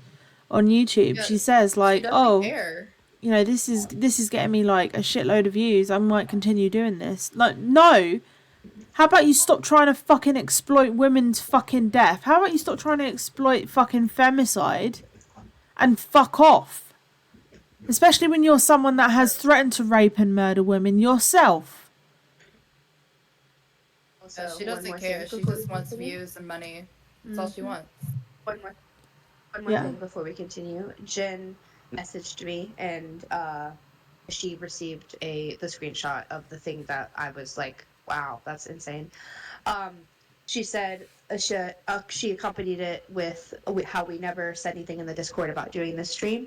on YouTube. She says like, care. You know, this is getting me like a shitload of views. I might continue doing this. Like, no. How about you stop trying to fucking exploit women's fucking death? How about you stop trying to exploit fucking femicide and fuck off? Especially when you're someone that has threatened to rape and murder women yourself. Also, she doesn't care. She just wants views and money. That's all she wants. One more thing before we continue. Jenn messaged me and she received the screenshot of the thing that I was like, wow, that's insane. She said she accompanied it with how we never said anything in the Discord about doing this stream.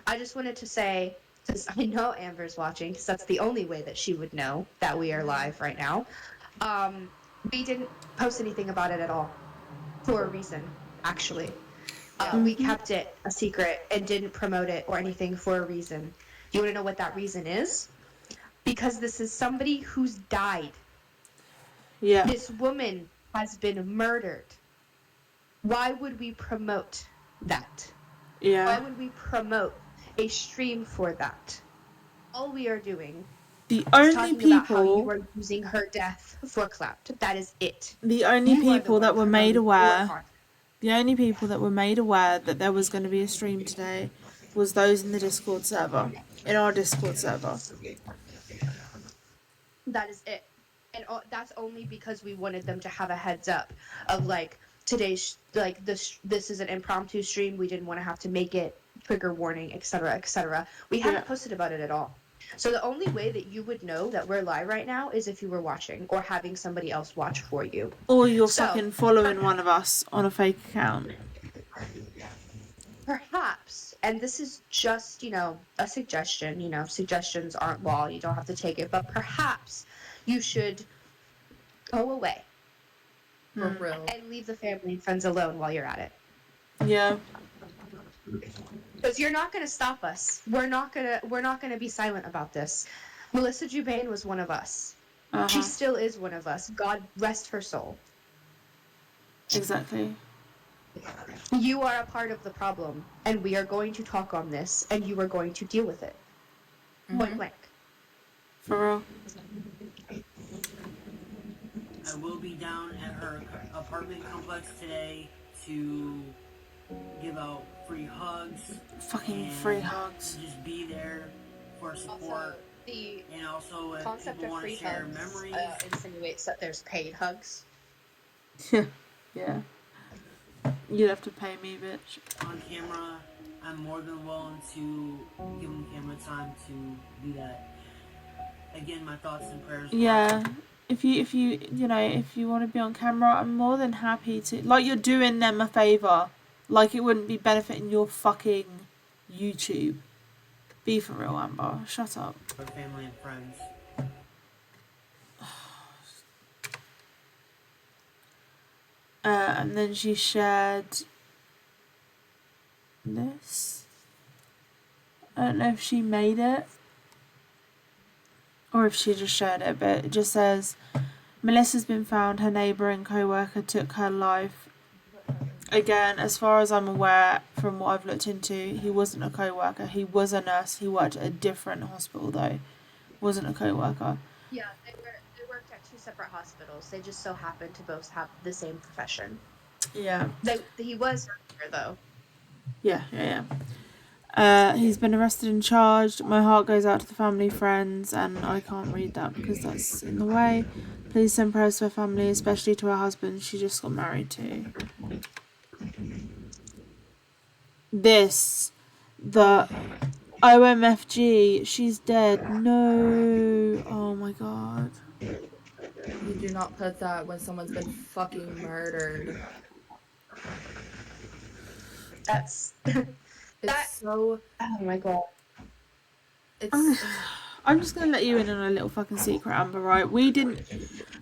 I just wanted to say, because I know Amber's watching, because that's the only way that she would know that we are live right now. We didn't post anything about it at all for a reason, actually. We kept it a secret and didn't promote it or anything for a reason. You want to know what that reason is? Because this is somebody who's died. Yeah. This woman has been murdered. Why would we promote that? Yeah. Why would we promote a stream for that? All we are doing the only talking people about how you are using her death for clout. That is it. The only people that were made aware that there was going to be a stream today was those in the Discord server, in our Discord server. That is it. And that's only because we wanted them to have a heads up of like, today's this is an impromptu stream. We didn't want to have to make it trigger warning, etc., etc. We haven't posted about it at all. So the only way that you would know that we're live right now is if you were watching or having somebody else watch for you. Or you're fucking following one of us on a fake account. Perhaps, and this is just, a suggestion, suggestions aren't law, you don't have to take it, but perhaps you should go away. For real. And leave the family and friends alone while you're at it. Yeah. Because you're not going to stop us. We're not going to be silent about this. Melissa Jubane was one of us. She still is one of us. God rest her soul. Exactly. You are a part of the problem, and we are going to talk on this, and you are going to deal with it. Point blank. For real. I will be down at her apartment complex today to give out free hugs. Fucking free hugs. Just be there for support. The also if concept people of want to free share hugs memories. insinuates that there's paid hugs. Yeah. You'd have to pay me, bitch. On camera, I'm more than willing to give them camera time to do that. Again, my thoughts and prayers. Yeah. If you want to be on camera, I'm more than happy to. Like, you're doing them a favour. Like, it wouldn't be benefiting your fucking YouTube. Be for real, Amber. Shut up. For family and friends. And then she shared this. I don't know if she made it or if she just shared it, but it just says, Melissa's been found. Her neighbour and co-worker took her life. Again, as far as I'm aware, from what I've looked into, he wasn't a co-worker. He was a nurse. He worked at a different hospital, though. Wasn't a co-worker. Yeah, they worked at two separate hospitals. They just so happened to both have the same profession. Yeah. He was there, though. Yeah. He's been arrested and charged. My heart goes out to the family, friends, and I can't read that because that's in the way. Please send prayers to her family, especially to her husband she just got married to. The OMFG, she's dead. No. Oh my god. You do not put that when someone's been fucking murdered. That's so. Oh my god. I'm just gonna let you in on a little fucking secret, Amber. Right? We don't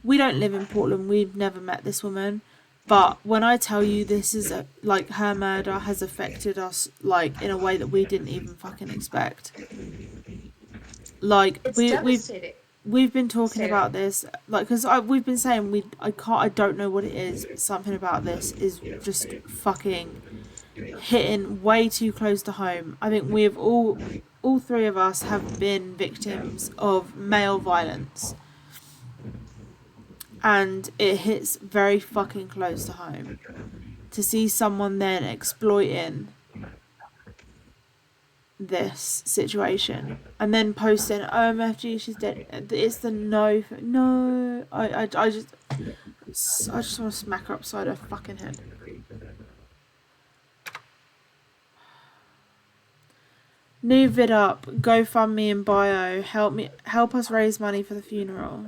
live in Portland. We've never met this woman, but when I tell you this is her murder has affected us in a way that we didn't even fucking expect. We've been talking about this, because we've been saying I don't know what it is. But something about this is just fucking hitting way too close to home. I think we have all three of us have been victims of male violence, and it hits very fucking close to home to see someone then exploiting this situation and then posting OMFG she's dead. It's the no. I just want to smack her upside her fucking head. New vid up, GoFundMe in bio. Help us raise money for the funeral.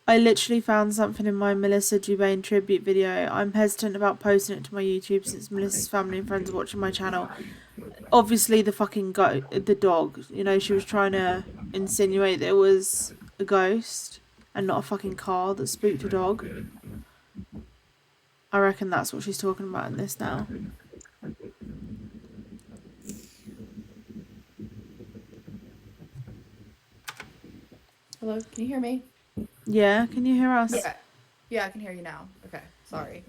I literally found something in my Melissa Jubane tribute video. I'm hesitant about posting it to my YouTube since Melissa's family and friends are watching my channel. Obviously the fucking the dog. She was trying to insinuate that it was a ghost and not a fucking car that spooked a dog. I reckon that's what she's talking about in this now. Hello, can you hear me? Yeah, can you hear us? Yeah, I can hear you now. Okay, sorry.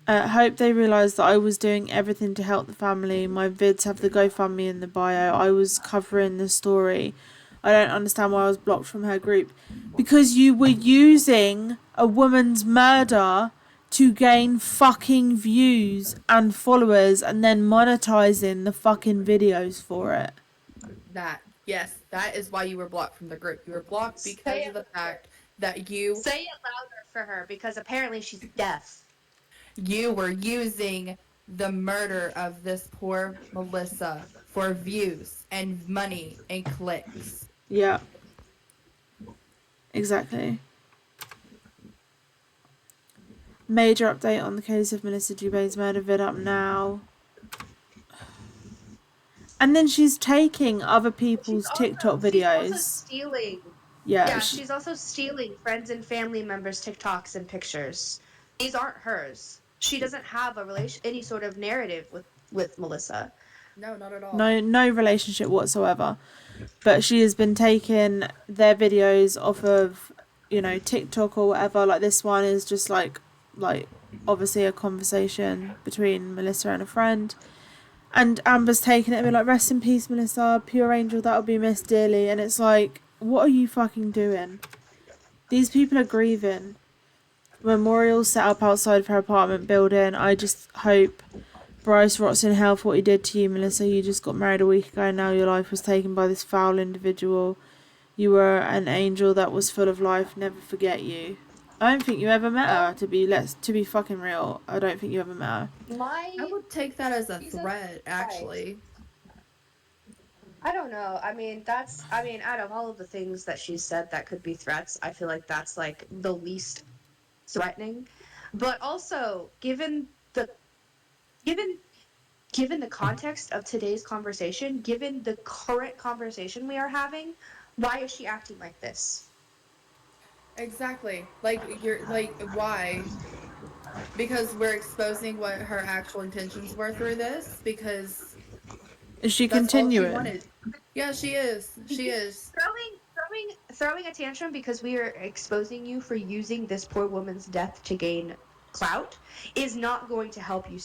Hope they realise that I was doing everything to help the family. My vids have the GoFundMe in the bio. I was covering the story. I don't understand why I was blocked from her group. Because you were using a woman's murder to gain fucking views and followers and then monetizing the fucking videos for it. Yes, that is why you were blocked from the group. You were blocked because of the fact that you say it louder for her because apparently she's deaf. You were using the murder of this poor Melissa for views and money and clicks. Yeah. Exactly. Major update on the case of Melissa Jubane's murder vid up now. And then she's taking other people's TikTok videos. She's also stealing. Yeah, she's also stealing friends and family members' TikToks and pictures. These aren't hers. She doesn't have any sort of narrative with Melissa. No, not at all. No relationship whatsoever. But she has been taking their videos off of, you know, TikTok or whatever. Like this one is just like obviously a conversation between Melissa and a friend. And Amber's taking it and be like, rest in peace, Melissa, pure angel, that'll be missed dearly. And it's like, what are you fucking doing? These people are grieving. Memorials set up outside of her apartment building. I just hope Bryce rots in hell for what he did to you, Melissa. You just got married a week ago and now your life was taken by this foul individual. You were an angel that was full of life. Never forget you. I don't think you ever met her, to be fucking real. I don't think you ever met her. I would take that as a threat, actually. I don't know. I mean, out of all of the things that she said that could be threats, I feel like that's like the least threatening. But also, given the context of today's conversation, given the current conversation we are having, why is she acting like this? Exactly. Like, you're like, why? Because we're exposing what her actual intentions were through this? Because is she that's continuing? all she wanted. Yeah, she is. She is. Throwing a tantrum because we are exposing you for using this poor woman's death to gain clout is not going to help you,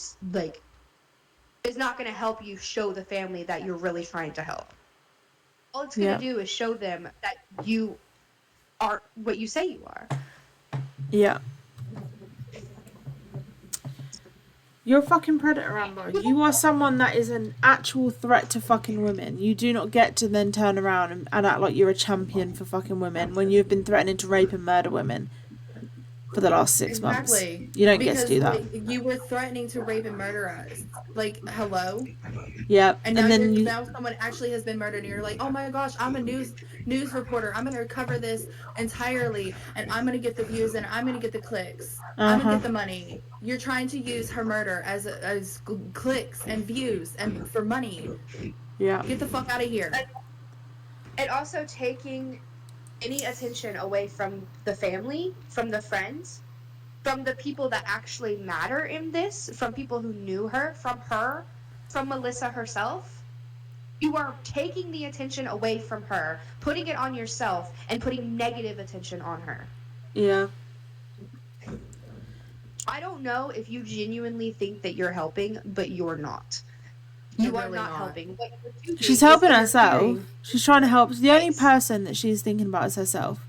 is not going to help you show the family that you're really trying to help. All it's going to do is show them that you are what you say you are. Yeah. You're a fucking predator, Amber. You are someone that is an actual threat to fucking women. You do not get to then turn around and act like you're a champion for fucking women when you've been threatening to rape and murder women for the last 6 months. You don't get to do that. You were threatening to rape and murder us. Like, hello? Yeah. And now now someone actually has been murdered and you're like, oh my gosh, I'm a news reporter. I'm going to cover this entirely and I'm going to get the views and I'm going to get the clicks. I'm going to get the money. You're trying to use her murder as clicks and views and for money. Yeah. Get the fuck out of here. And also taking any attention away from the family, from the friends, from the people that actually matter in this, from people who knew her, from Melissa herself. You are taking the attention away from her, putting it on yourself, and putting negative attention on her. Yeah. I don't know if you genuinely think that you're helping, but you're not. You are not helping. She's helping herself. She's trying to help. The only person that she's thinking about is herself.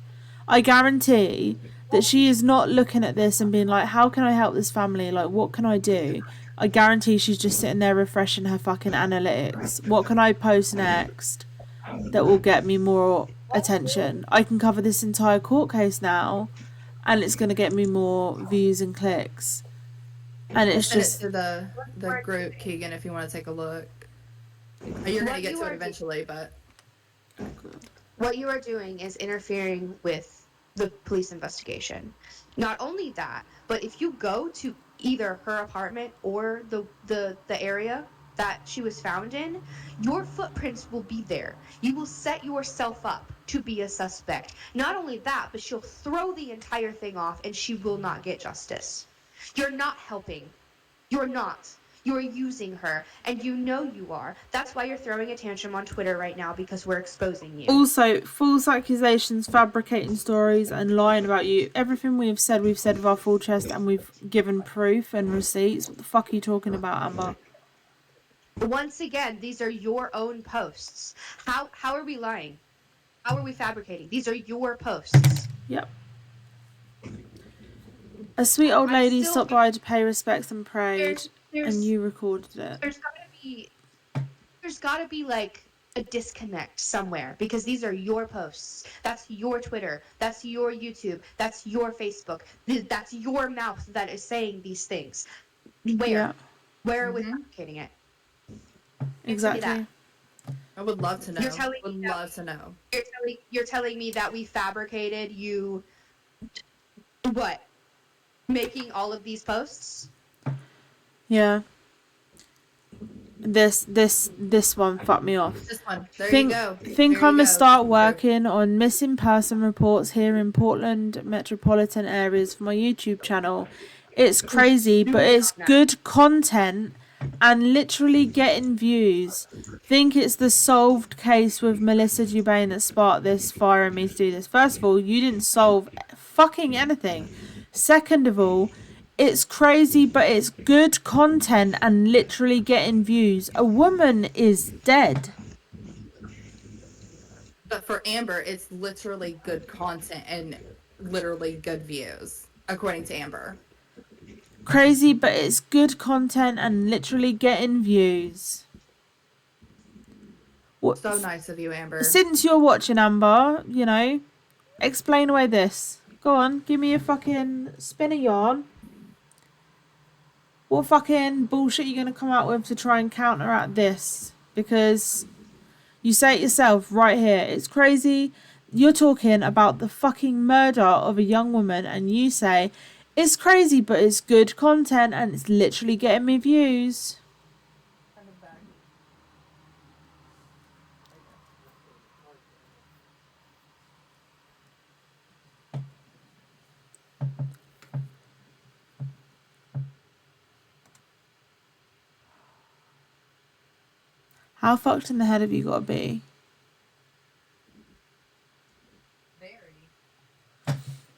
I guarantee that she is not looking at this and being like, how can I help this family? Like, what can I do? I guarantee she's just sitting there refreshing her fucking analytics. What can I post next that will get me more attention? I can cover this entire court case now and it's going to get me more views and clicks. And it's just... to the group, Keegan, if you want to take a look. You're going to get to it eventually, but... What you are doing is interfering with the police investigation. Not only that, but if you go to either her apartment or the area that she was found in, your footprints will be there. You will set yourself up to be a suspect. Not only that, but she'll throw the entire thing off and she will not get justice. You're not helping. You're not. You're using her, and you know you are. That's why you're throwing a tantrum on Twitter right now, because we're exposing you. Also, false accusations, fabricating stories, and lying about you. Everything we've said with our full chest, and we've given proof and receipts. What the fuck are you talking about, Amber? Once again, these are your own posts. How are we lying? How are we fabricating? These are your posts. Yep. A sweet old lady stopped by to pay respects and prayed, and you recorded it. There's gotta be like a disconnect somewhere because these are your posts. That's your Twitter. That's your YouTube. That's your Facebook. That's your mouth that is saying these things. Yeah. Where are we fabricating it? Answer me Exactly. that. I would love to know. You're telling Would me love to know. you're telling me that we fabricated you what? Making all of these posts? Yeah. This one fucked me off. This one. There Think you go. I'm gonna start working on missing person reports here in Portland metropolitan areas for my YouTube channel. It's crazy, but it's good content and literally getting views. Think it's the solved case with Melissa Jubane that sparked this fire in me to do this. First of all, you didn't solve fucking anything. Second of all, it's crazy, but it's good content and literally getting views. A woman is dead. But for Amber, it's literally good content and literally good views, according to Amber. Crazy, but it's good content and literally getting views. What? So nice of you, Amber. Since you're watching, Amber, you know, explain away this. Go on, give me a fucking spin a yarn. What fucking bullshit are you going to come out with to try and counteract this? Because you say it yourself right here. It's crazy. You're talking about the fucking murder of a young woman and you say, it's crazy, but it's good content and it's literally getting me views. How fucked in the head have you got to be?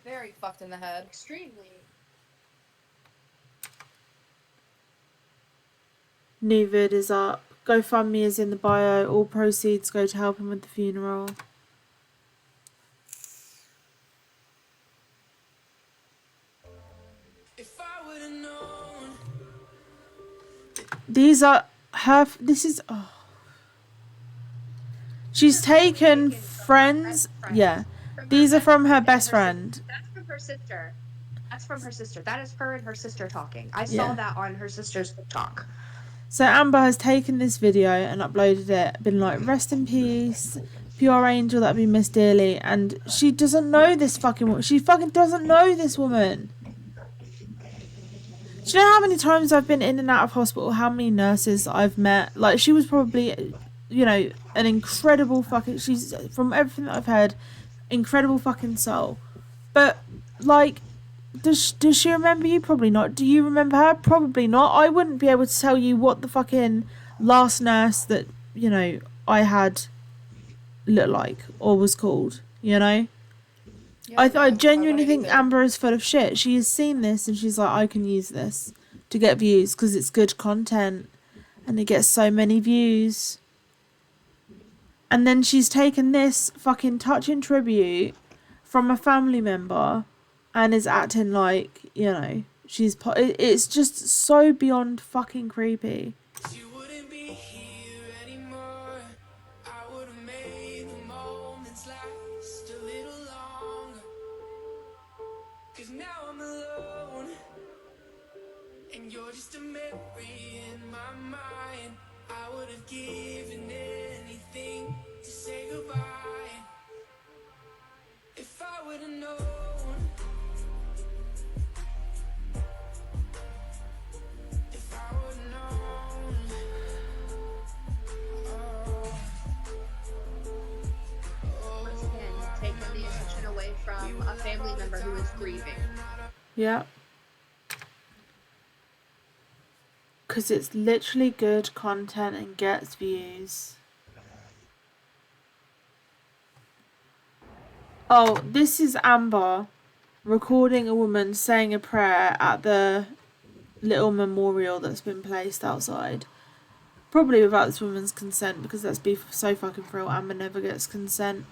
Very fucked in the head. Extremely. New vid is up. GoFundMe is in the bio. All proceeds go to help him with the funeral. These are her. This is. Oh. She's taken friends. Yeah. These are from her best friend. That's from her sister. That's from her sister. That is her and her sister talking. I saw that on her sister's TikTok. So Amber has taken this video and uploaded it, been like, rest in peace, pure angel that we miss dearly. And she doesn't know this fucking woman. She fucking doesn't know this woman. Do you know how many times I've been in and out of hospital? How many nurses I've met? Like, she was probably, you know, an incredible fucking... She's, from everything that I've heard, incredible fucking soul. But, like, does she remember you? Probably not. Do you remember her? Probably not. I wouldn't be able to tell you what the fucking last nurse that, you know, I had looked like or was called, you know? Yeah, I genuinely think Amber is full of shit. She has seen this and she's like, I can use this to get views because it's good content and it gets so many views. And then she's taken this fucking touching tribute from a family member and is acting like, you know, she's... It's just so beyond fucking creepy. She wouldn't be here anymore. I would have made the moments last a little longer. 'Cause now I'm alone and you're just a memory in my mind. I would have given anything to say goodbye. If I would have known. If I would have known. Once again, taking the attention away from a family member who is grieving. Yeah. Because it's literally good content and gets views. Oh, this is Amber recording a woman saying a prayer at the little memorial that's been placed outside. Probably without this woman's consent, because let's be so fucking real, Amber never gets consent.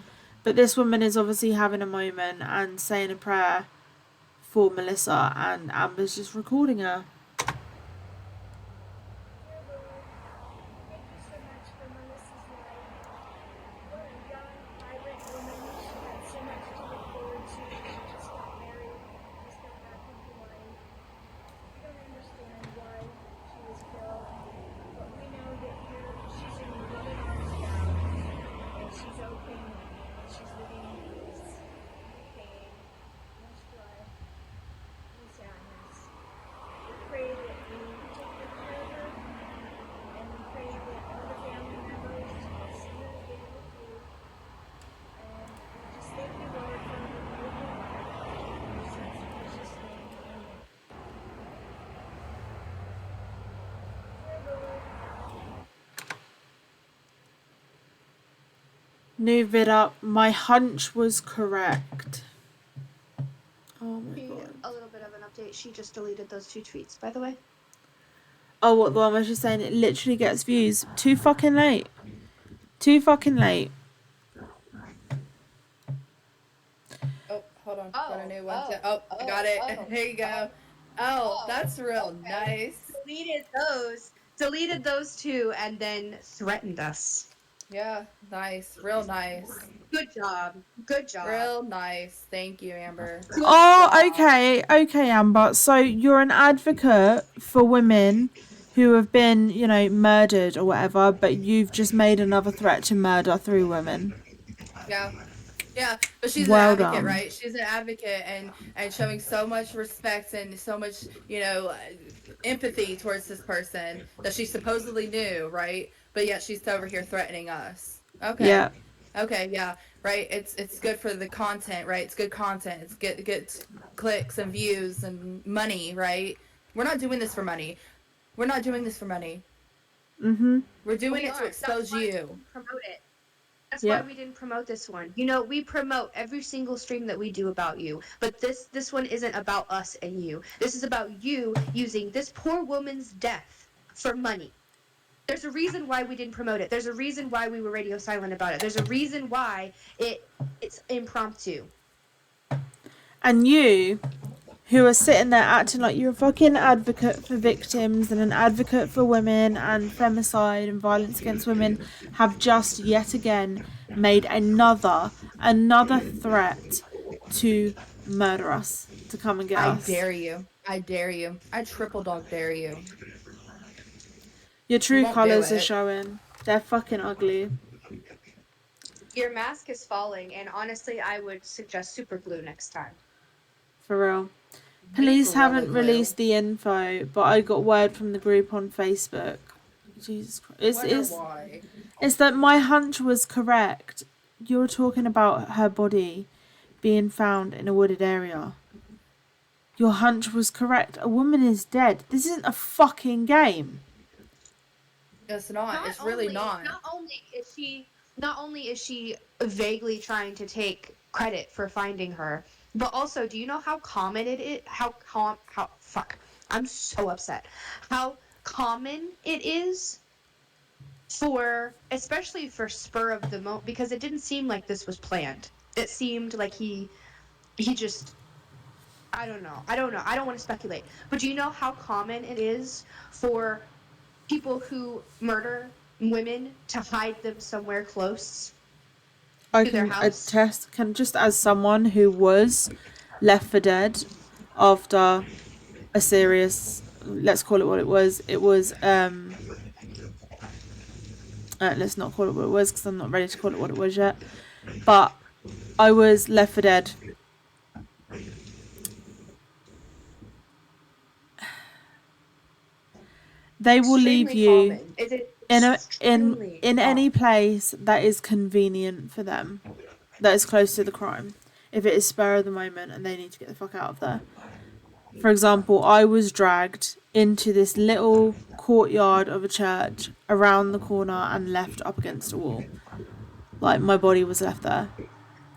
But this woman is obviously having a moment and saying a prayer for Melissa, and Amber's just recording her. New vid up. My hunch was correct. Oh my god. A little bit of an update. She just deleted those 2 tweets, by the way. Oh, what, the one where she's saying it literally gets views? Too fucking late. Too fucking late. Oh, hold on. Got a new one. I got it. Here you go. Oh, that's real nice. Deleted those 2 and then threatened us. Yeah, nice. Real nice. Good job. Good job. Real nice. Thank you, Amber. Okay, Amber. So you're an advocate for women who have been, murdered or whatever, but you've just made another threat to murder 3 women. Yeah. Yeah, but she's Well an advocate, done. right? She's an advocate and showing so much respect and so much, empathy towards this person that she supposedly knew, right? But yet she's over here threatening us. Okay. Yeah. Okay, yeah, right. It's good for the content, right? It's good content. It's good clicks and views and money, right? We're not doing this for money. We're not doing this for money. Mhm. We're doing it to expose you. Promote it. That's why we didn't promote this one. We promote every single stream that we do about you, but this one isn't about us and you. This is about you using this poor woman's death for money. There's a reason why we didn't promote it. There's a reason why we were radio silent about it. There's a reason why it's impromptu. And you, who are sitting there acting like you're a fucking advocate for victims and an advocate for women and femicide and violence against women, have just yet again made another threat to murder us, to come and get us. I dare you. I dare you. I triple dog dare you. Your true colours are showing. They're fucking ugly. Your mask is falling, and honestly, I would suggest super glue next time. For real. Police haven't released the info, but I got word from the group on Facebook. Jesus Christ. It's that my hunch was correct. You're talking about her body being found in a wooded area. Your hunch was correct. A woman is dead. This isn't a fucking game. It's not. It's really not. Not only is she vaguely trying to take credit for finding her, but also, do you know how common it is? I'm so upset. How common it is especially for spur of the moment, because it didn't seem like this was planned. It seemed like he just, I don't know. I don't want to speculate. But do you know how common it is for people who murder women to hide them somewhere close? I can attest, just as someone who was left for dead after a serious, let's call it what it was. It was, let's not call it what it was because I'm not ready to call it what it was yet. But I was left for dead. They will leave you in any place that is convenient for them, that is close to the crime. If it is spur of the moment and they need to get the fuck out of there. For example, I was dragged into this little courtyard of a church around the corner and left up against a wall. Like, my body was left there.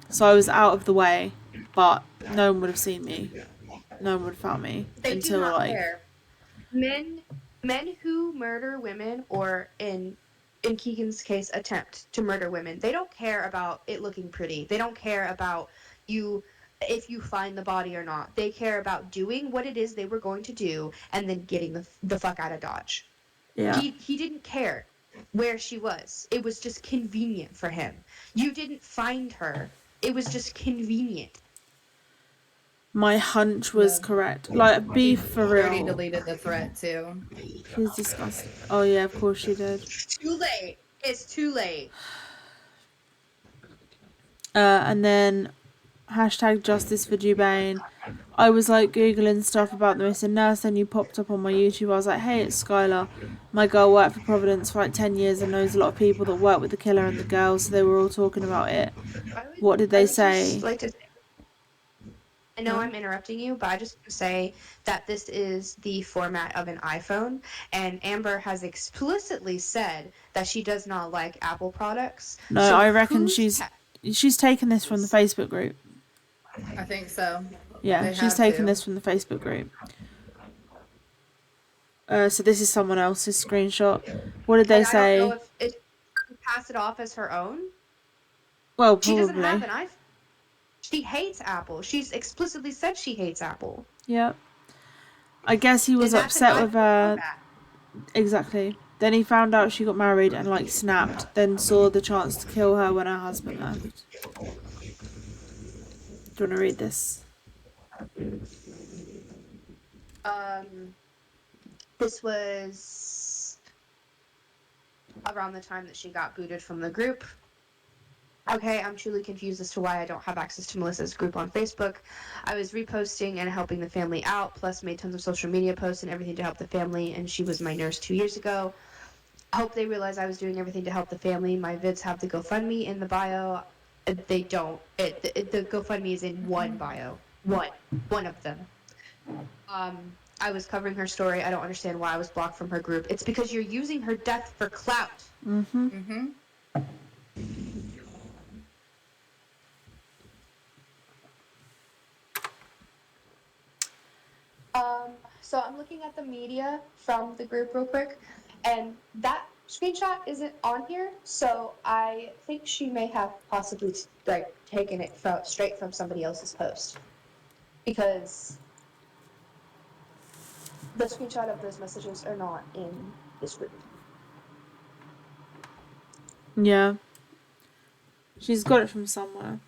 So I was out of the way, but no one would have seen me. No one would have found me until care. Men who murder women, or in Keegan's case, attempt to murder women, they don't care about it looking pretty. They don't care about if you find the body or not. They care about doing what it is they were going to do and then getting the fuck out of Dodge. Yeah. He didn't care where she was. It was just convenient for him. You didn't find her. It was just convenient. My hunch was correct. Like, be for real. She already deleted the threat too. She's disgusting. Oh yeah, of course she did. Too late. It's too late. And then #justice for Jubane. I was like Googling stuff about the missing nurse, and you popped up on my YouTube. I was like, hey, it's Skylar. My girl worked for Providence for like 10 years and knows a lot of people that work with the killer and the girl, so they were all talking about it. What did they say? I know I'm interrupting you, but I just want to say that this is the format of an iPhone, and Amber has explicitly said that she does not like Apple products. No, So I reckon she's taken this from the Facebook group. I think so. Yeah, They she's have taken to. this from the Facebook group. So this is someone else's screenshot. What did they say? I don't know if she passed it off as her own. Well, She doesn't have probably. an iPhone. She hates Apple. She's explicitly said she hates Apple. Yeah. I guess he was And that's upset an with iPhone her. format. Exactly. Then he found out she got married and like snapped. Then saw the chance to kill her when her husband left. Do you want to read this? This was around the time that she got booted from the group. Okay, I'm truly confused as to why I don't have access to Melissa's group on Facebook. I was reposting and helping the family out, plus made tons of social media posts and everything to help the family, and she was my nurse 2 years ago. I hope they realize I was doing everything to help the family. My vids have the GoFundMe in the bio. They don't. The GoFundMe is in one bio. One of them. I was covering her story. I don't understand why I was blocked from her group. It's because you're using her death for clout. Mm-hmm. So I'm looking at the media from the group real quick, and that screenshot isn't on here. So I think she may have possibly taken it straight from somebody else's post, because the screenshot of those messages are not in this group. Yeah. She's got it from somewhere.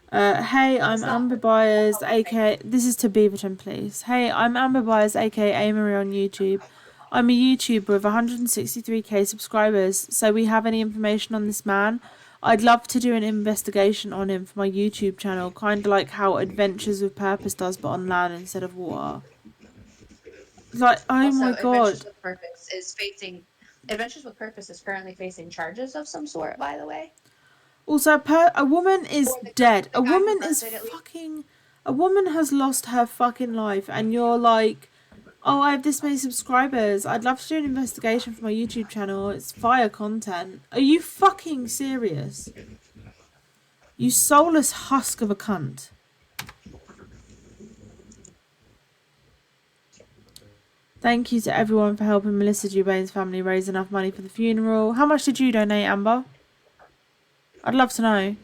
Hey, I'm Amber Byers, aka... This is to Beaverton, please. Hey, I'm Amber Byers, aka Marie on YouTube. I'm a YouTuber with 163k subscribers, so we have any information on this man? I'd love to do an investigation on him for my YouTube channel, kind of like how Adventures with Purpose does, but on land instead of water. Like, oh Also, my god. Adventures with Purpose is currently facing charges of some sort, by the way. Also, a woman is dead. A woman is fucking... A woman has lost her fucking life, and you're like, oh, I have this many subscribers. I'd love to do an investigation for my YouTube channel. It's fire content. Are you fucking serious? You soulless husk of a cunt. Thank you to everyone for helping Melissa Jubane's family raise enough money for the funeral. How much did you donate, Amber? I'd love to know.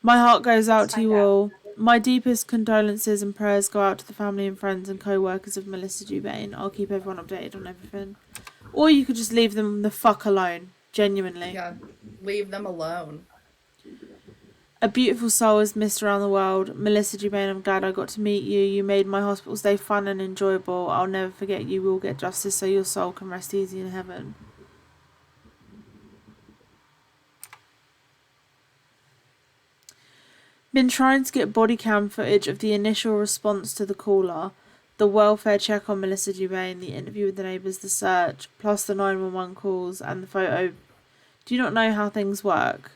My heart goes out to you all. My deepest condolences and prayers go out to the family and friends and co-workers of Melissa Jubane. I'll keep everyone updated on everything. Or you could just leave them the fuck alone. Genuinely. Yeah, leave them alone. A beautiful soul is missed around the world. Melissa Jubane, I'm glad I got to meet you. You made my hospital stay fun and enjoyable. I'll never forget you. Will get justice so your soul can rest easy in heaven. Been trying to get body cam footage of the initial response to the caller, the welfare check on Melissa Jubane, the interview with the neighbours, the search, plus the 911 calls and the photo. Do you not know how things work?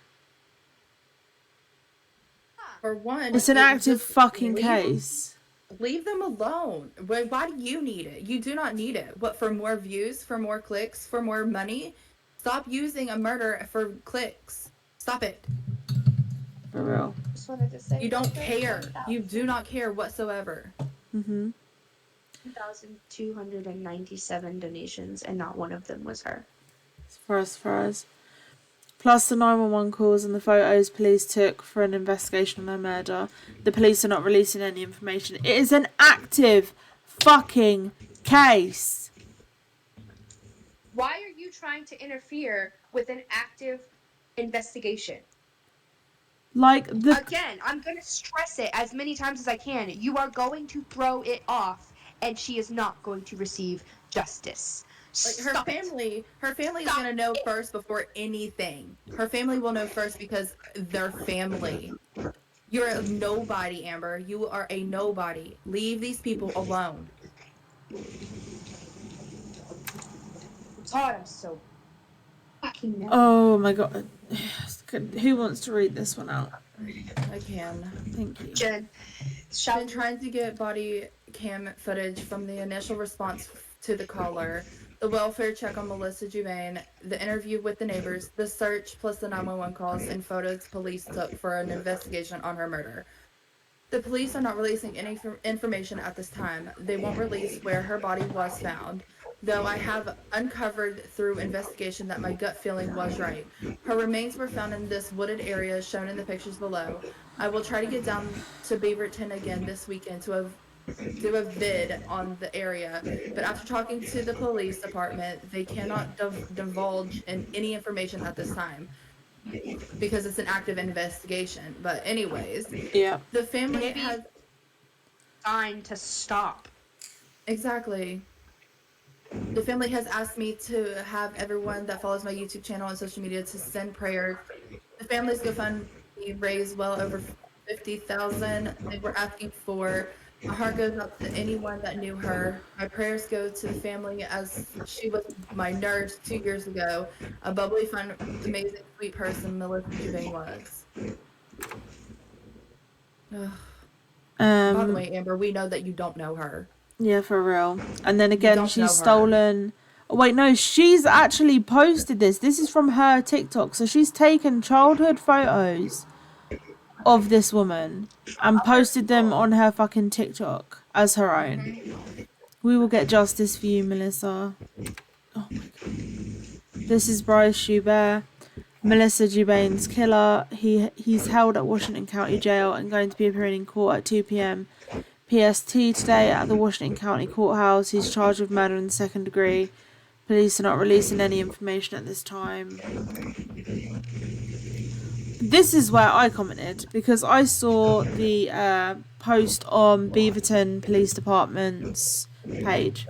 For one, It's an active fucking case. Leave them alone. Why do you need it? You do not need it. What, for more views, for more clicks, for more money? Stop using a murder for clicks. Stop it. For real. Just wanted to say you don't care. You do not care whatsoever. 2,297 donations, and not one of them was her. For us. Plus the 911 calls and the photos police took for an investigation on her murder. The police are not releasing any information. It is an active fucking case. Why are you trying to interfere with an active investigation? Again, I'm going to stress it as many times as I can. You are going to throw it off, and she is not going to receive justice. Like her family is gonna know first before anything. Her family will know first because they're family. You're a nobody, Amber. You are a nobody. Leave these people alone. God, I'm so fucking mad. Oh my god. Who wants to read this one out? I can. Thank you. Jen, Been trying to get body cam footage from the initial response to the caller, the welfare check on Melissa Jubane, the interview with the neighbors, the search plus the 911 calls and photos police took for an investigation on her murder. The police are not releasing any information at this time. They won't release where her body was found, though I have uncovered through investigation that my gut feeling was right. Her remains were found in this wooded area shown in the pictures below. I will try to get down to Beaverton again this weekend to do a vid on the area, but after talking to the police department, they cannot divulge any information at this time because it's an active investigation. But anyways, yeah, the family has time to stop. Exactly. The family has asked me to have everyone that follows my YouTube channel and social media to send prayers. The family's GoFundMe raised well over $50,000. They were asking for. My heart goes out to anyone that knew her. My prayers go to the family as she was my nurse 2 years ago. A bubbly, fun, amazing, sweet person Melissa Jubane was. By the way, Amber, we know that you don't know her. Yeah, for real. And then again, she's stolen. Oh, wait, no, she's actually posted this. This is from her TikTok. So she's taken childhood photos of this woman and posted them on her fucking TikTok as her own. We will get justice for you, Melissa. Oh my god. This is Bryce Schubert, Melissa Jubane's killer. He's held at Washington County Jail and going to be appearing in court at 2 p.m. PST today at the Washington County Courthouse. He's charged with murder in the second degree. Police are not releasing any information at this time. This is where I commented because I saw the post on Beaverton Police Department's page.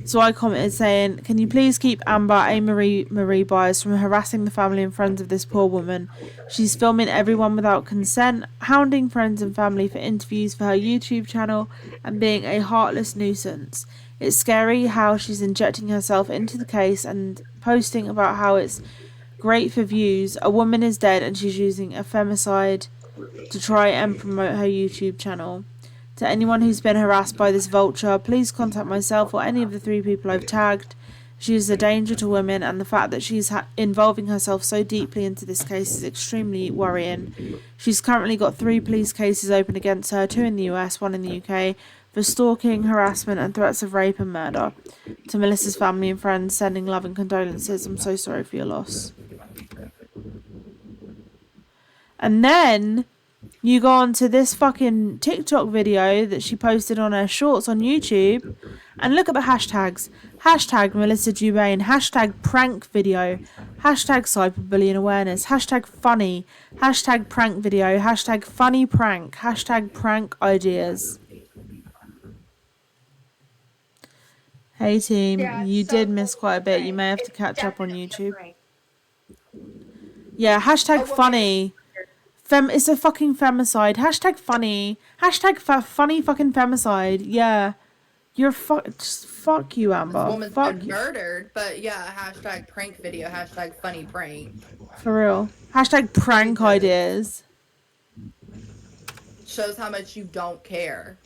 So I commented saying, can you please keep Amber A. Marie Byers from harassing the family and friends of this poor woman? She's filming everyone without consent, hounding friends and family for interviews for her YouTube channel, and being a heartless nuisance. It's scary how she's injecting herself into the case and posting about how it's great for views. A woman is dead and she's using a femicide to try and promote her YouTube channel. To anyone who's been harassed by this vulture, please contact myself or any of the 3 people I've tagged. She is a danger to women, and the fact that she's involving herself so deeply into this case is extremely worrying. She's currently got 3 police cases open against her, 2 in the US, 1 in the UK, for stalking, harassment and threats of rape and murder. To Melissa's family and friends, sending love and condolences. I'm so sorry for your loss. And then you go on to this fucking TikTok video that she posted on her shorts on YouTube and look at the hashtags. Hashtag Melissa Jubane, hashtag prank video, hashtag cyberbullying awareness, hashtag funny, hashtag prank video, hashtag funny prank, hashtag prank ideas. Hey team, Yeah, you so did miss quite a bit. You may have to catch up on YouTube. Yeah, hashtag funny. It's a fucking femicide. Hashtag funny. Hashtag funny fucking femicide. Yeah. You're just fuck you, Amber. This woman's Fuck been you. murdered, but yeah, hashtag prank video, hashtag funny prank. For real. Hashtag prank ideas. Shows how much you don't care.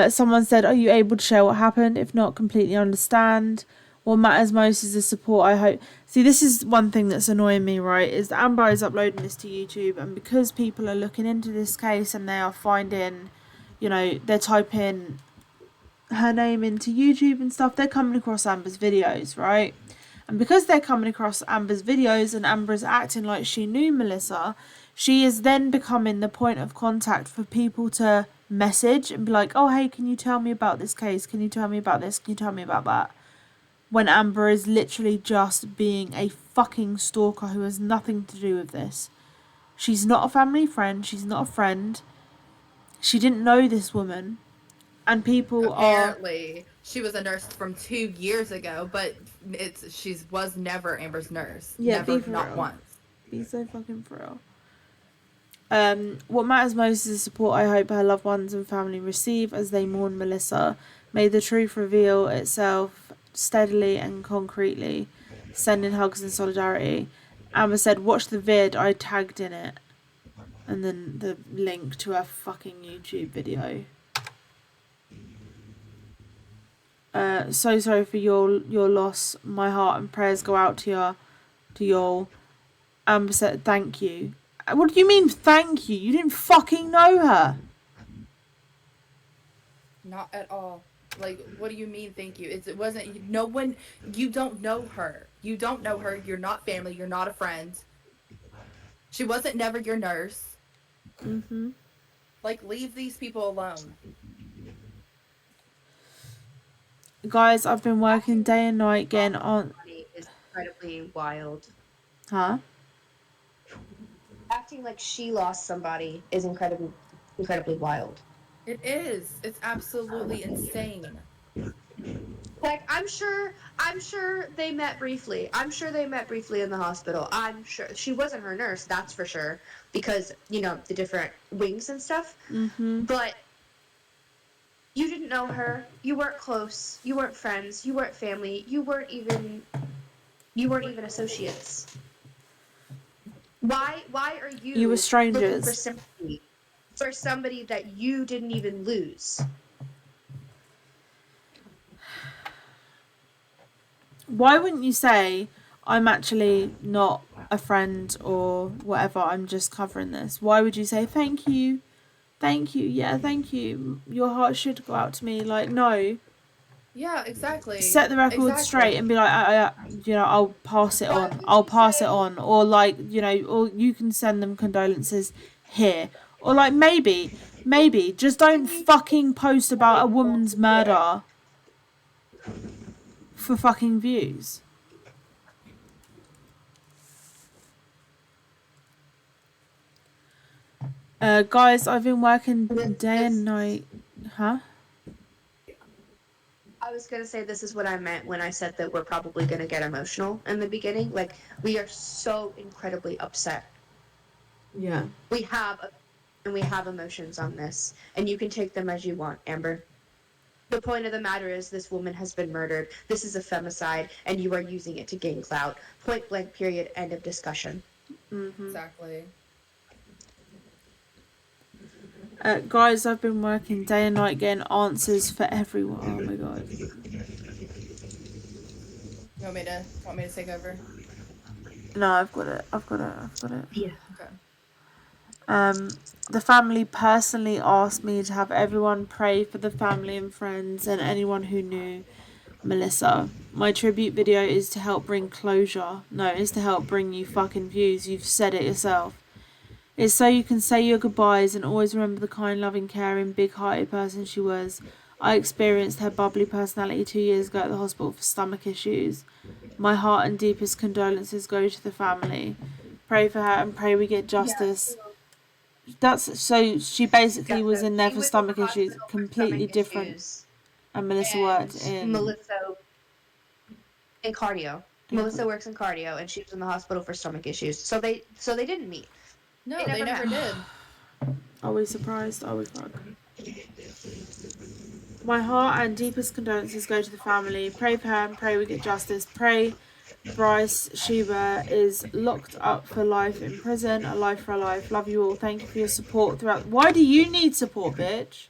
Someone said, are you able to share what happened? If not, completely understand. What matters most is the support, I hope. See, this is one thing that's annoying me, right? Is that Amber is uploading this to YouTube, and because people are looking into this case and they are finding, you know, they're typing her name into YouTube and stuff, they're coming across Amber's videos, right? And because they're coming across Amber's videos and Amber's acting like she knew Melissa, she is then becoming the point of contact for people to message and be like, oh, hey, can you tell me about this case? Can you tell me about this? Can you tell me about that? When Amber is literally just being a fucking stalker who has nothing to do with this. She's not a family friend. She's not a friend. She didn't know this woman. And people Apparently, she was a nurse from 2 years ago, but she was never Amber's nurse. Yeah, never, be for not real. once. Be so fucking for real. What matters most is the support I hope her loved ones and family receive as they mourn Melissa. May the truth reveal itself steadily and concretely. Sending hugs and solidarity. Amber said, watch the vid, I tagged in it. And then the link to her fucking YouTube video. So sorry for your loss. My heart and prayers go out to y'all. Amber said thank you. What do you mean thank you? You didn't fucking know her. Not at all. Like, what do you mean thank you? It wasn't, no one, you don't know her. You don't know her. You're not family. You're not a friend. She wasn't never your nurse. Mm-hmm. Like, leave these people alone. Guys, I've been working day and night getting on. Is incredibly wild. Huh? Acting like she lost somebody is incredibly wild. It is. It's absolutely insane. Like, I'm sure they met briefly. I'm sure they met briefly in the hospital. I'm sure she wasn't her nurse, that's for sure, because, you know, the different wings and stuff. Mm-hmm. But you didn't know her. You weren't close. You weren't friends. You weren't family. You weren't even associates. Why are you? You were strangers. Looking for sympathy for somebody that you didn't even lose? Why wouldn't you say, I'm actually not a friend or whatever, I'm just covering this? Why would you say, thank you, yeah, thank you, your heart should go out to me? Like, no. Yeah, exactly. Set the record straight and be like, you know, I'll pass it on. Or like, you know, or you can send them condolences here. Or like, maybe, just don't fucking post about a woman's murder for fucking views. Guys, I've been working day and night. Huh? I was gonna say this is what I meant when I said that we're probably gonna get emotional in the beginning. Like, we are so incredibly upset. Yeah. We have emotions on this, and you can take them as you want, Amber. The point of the matter is this woman has been murdered. This is a femicide, and you are using it to gain clout. Point blank, period, end of discussion. Mm-hmm. Exactly. Guys, I've been working day and night getting answers for everyone. Oh my god. You want me to take over? No, I've got it. Yeah. Okay. The family personally asked me to have everyone pray for the family and friends and anyone who knew Melissa. My tribute video is to help bring closure. No, it's to help bring you fucking views. You've said it yourself. It's so you can say your goodbyes and always remember the kind, loving, caring, big-hearted person she was. I experienced her bubbly personality 2 years ago at the hospital for stomach issues. My heart and deepest condolences go to the family. Pray for her and pray we get justice. That's so she basically was in there for stomach issues, completely different. And Melissa worked in Melissa in cardio. Melissa works in cardio, and she was in the hospital for stomach issues. So they didn't meet. No, they never did. Are we surprised? Are we fuck? My heart and deepest condolences go to the family. Pray for her and pray we get justice. Pray Bryce Sheba is locked up for life in prison. A life for a life. Love you all. Thank you for your support throughout. Why do you need support, bitch?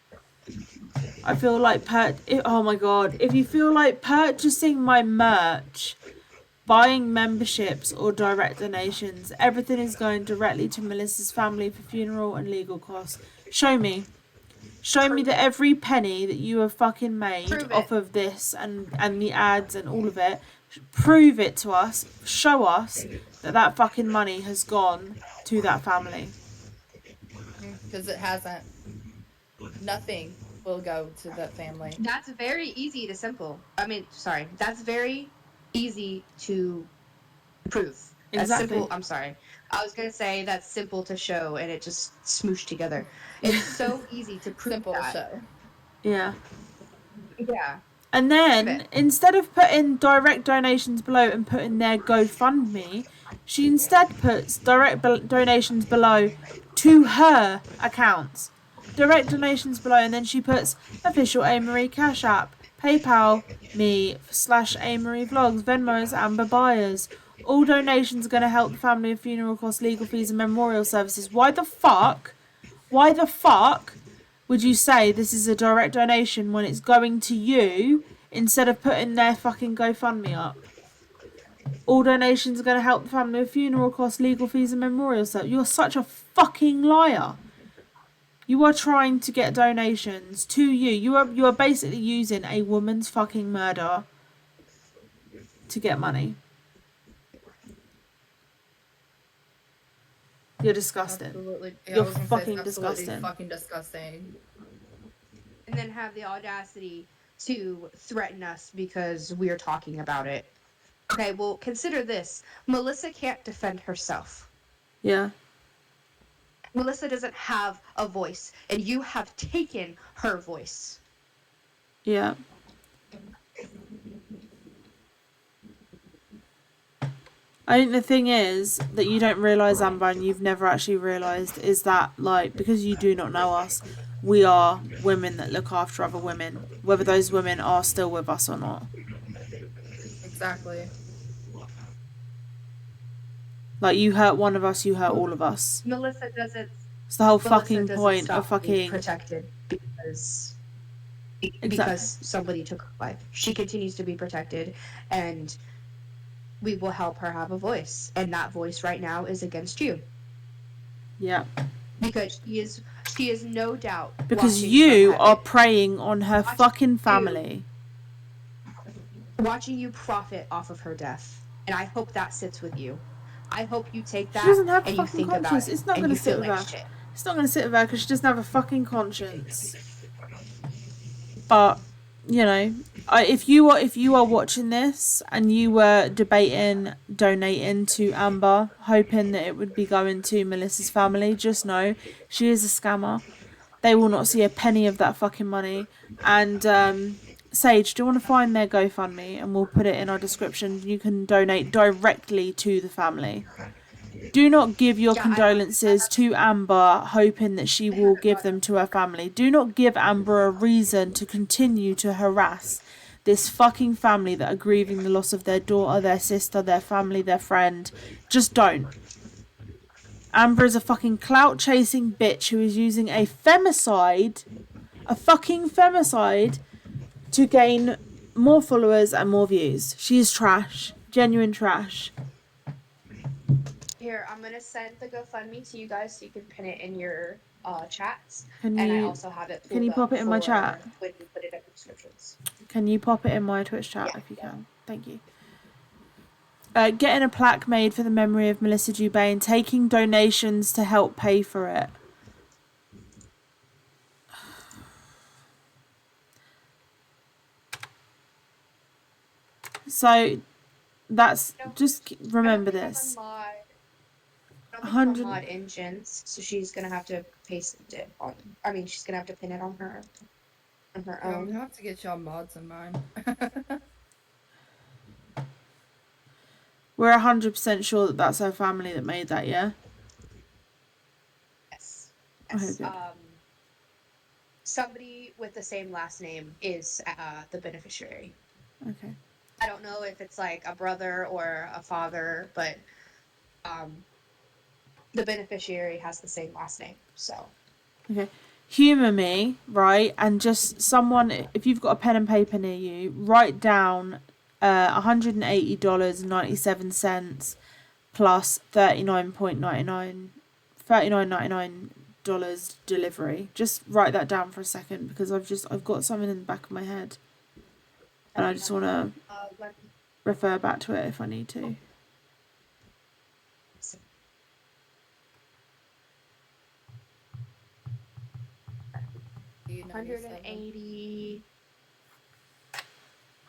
I feel like oh my god. If you feel like purchasing my merch, buying memberships or direct donations, everything is going directly to Melissa's family for funeral and legal costs. Show me that every penny that you have fucking made off of this and the ads and all of it, prove it to us, show us that fucking money has gone to that family. Because it hasn't. Nothing will go to that family. That's very easy to simple. That's very easy to prove. That's Exactly. simple. I'm sorry. I was going to say that's simple to show, and it just smooshed together. It's so easy to prove Simple that. to show. Yeah. Yeah. And then, instead of putting direct donations below and putting their GoFundMe, she instead puts direct donations below to her accounts. Direct donations below, and then she puts official Amory Cash App, PayPal me /Amory Vlogs, Venmo is Amber Byers. All donations are going to help the family with funeral costs, legal fees and memorial services. Why the fuck would you say this is a direct donation when it's going to you instead of putting their fucking GoFundMe up? All donations are going to help the family with funeral costs, legal fees and memorial services. You're such a fucking liar. You are trying to get donations to you. You are basically using a woman's fucking murder to get money. You're disgusting. Absolutely. Yeah, You're I was gonna say fucking it's absolutely disgusting. fucking disgusting. And then have the audacity to threaten us because we're talking about it. Okay, well, consider this. Melissa can't defend herself. Yeah. Melissa doesn't have a voice, and you have taken her voice. Yeah. I think the thing is that you don't realise, Amber, and you've never actually realised, is that, like, because you do not know us, we are women that look after other women, whether those women are still with us or not. Exactly. Like, you hurt one of us, you hurt all of us. Melissa doesn't. It's the whole Melissa fucking doesn't point stop of fucking being protected because somebody took her life. She continues to be protected, and we will help her have a voice. And that voice right now is against you. Yeah. Because she is no doubt. Because you are preying on her fucking family. Watching you profit off of her death. And I hope that sits with you. I hope you take that She doesn't have a and you fucking think conscience. about it. It's not and going to you sit feel with like her. shit. It's not going to sit with her because she doesn't have a fucking conscience. But, you know, if you are watching this and you were debating donating to Amber, hoping that it would be going to Melissa's family, just know she is a scammer. They will not see a penny of that fucking money. And Sage, do you want to find their GoFundMe and we'll put it in our description? You can donate directly to the family. Do not give your condolences to Amber hoping that she will give them to her family. Do not give Amber a reason to continue to harass this fucking family that are grieving the loss of their daughter, their sister, their family, their friend. Just don't. Amber is a fucking clout chasing bitch who is using a fucking femicide to gain more followers and more views. She is trash. Genuine trash. Here, I'm gonna send the GoFundMe to you guys so you can pin it in your chats. Can and I you- also have it. can you pop it in my chat? When you put it in the descriptions. Can you pop it in my Twitch chat if you can? Thank you. Getting a plaque made for the memory of Melissa Jubane. Taking donations to help pay for it. So that's just remember this. 100 mod engines, so she's gonna have to paste it on. I mean, she's gonna have to pin it on her I'm own. gonna have to get y'all mods in mine. We're 100% sure that that's her family that made that, yeah? Yes. Okay, good. Somebody with the same last name is the beneficiary. Okay. I don't know if it's like a brother or a father, but the beneficiary has the same last name, so. Okay. Humour me, right? And just someone, if you've got a pen and paper near you, write down $180.97 plus $39.99 delivery. Just write that down for a second because I've got something in the back of my head. And I just want to refer back to it if I need to.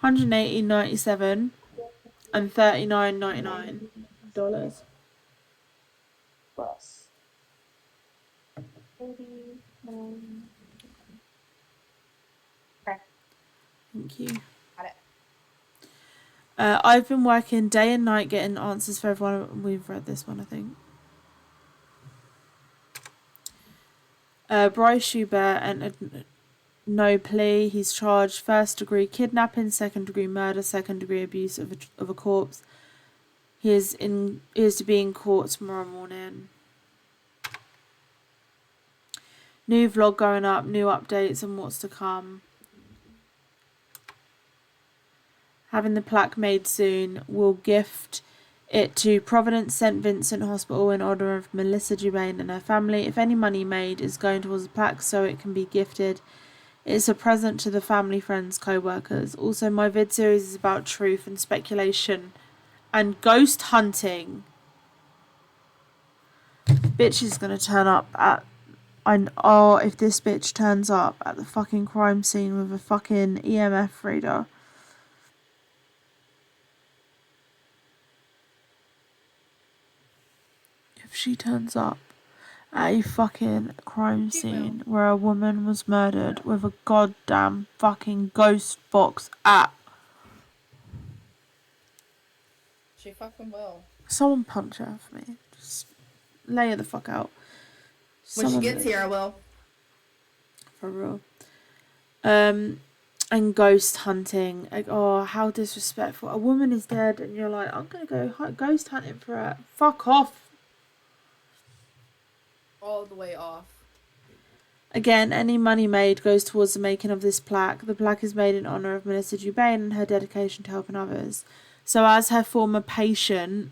$180.97 and $39.99 plus. Thank you. I've been working day and night getting answers for everyone. We've read this one, I think. Bryce Schubert entered no plea. He's charged first degree kidnapping, second degree murder, second degree abuse of a corpse. He is to be in court tomorrow morning. New vlog going up, new updates and what's to come. Having the plaque made soon. We'll gift it to Providence St. Vincent Hospital in honour of Melissa Jubane and her family. If any money made is going towards the plaque so it can be gifted, it's a present to the family, friends, co-workers. Also, my vid series is about truth and speculation and ghost hunting. Bitch is gonna turn up at... if this bitch turns up at the fucking crime scene with a fucking EMF reader. If she turns up at a fucking crime scene where a woman was murdered with a goddamn fucking ghost box app. She fucking will. Someone punch her for me. Just lay her the fuck out. When she gets here, I will. For real. And ghost hunting. Like, oh, how disrespectful. A woman is dead and you're like, I'm gonna go ghost hunting for her. Fuck off. All the way off. Again, any money made goes towards the making of this plaque. The plaque is made in honour of Melissa Jubane and her dedication to helping others. So as her former patient,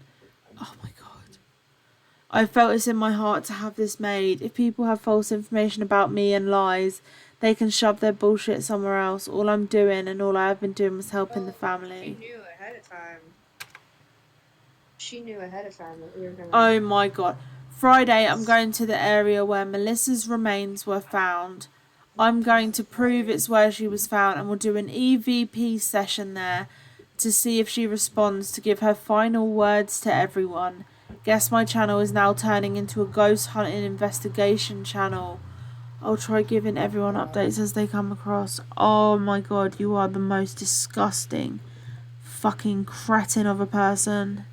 oh my God, I felt it's in my heart to have this made. If people have false information about me and lies, they can shove their bullshit somewhere else. All I'm doing and all I have been doing was helping the family. She knew ahead of time. She knew ahead of time that we were gonna... Oh my God. Friday, I'm going to the area where Melissa's remains were found. I'm going to prove it's where she was found and we'll do an EVP session there to see if she responds, to give her final words to everyone. Guess my channel is now turning into a ghost hunting investigation channel. I'll try giving everyone updates as they come across. Oh my God, you are the most disgusting fucking cretin of a person.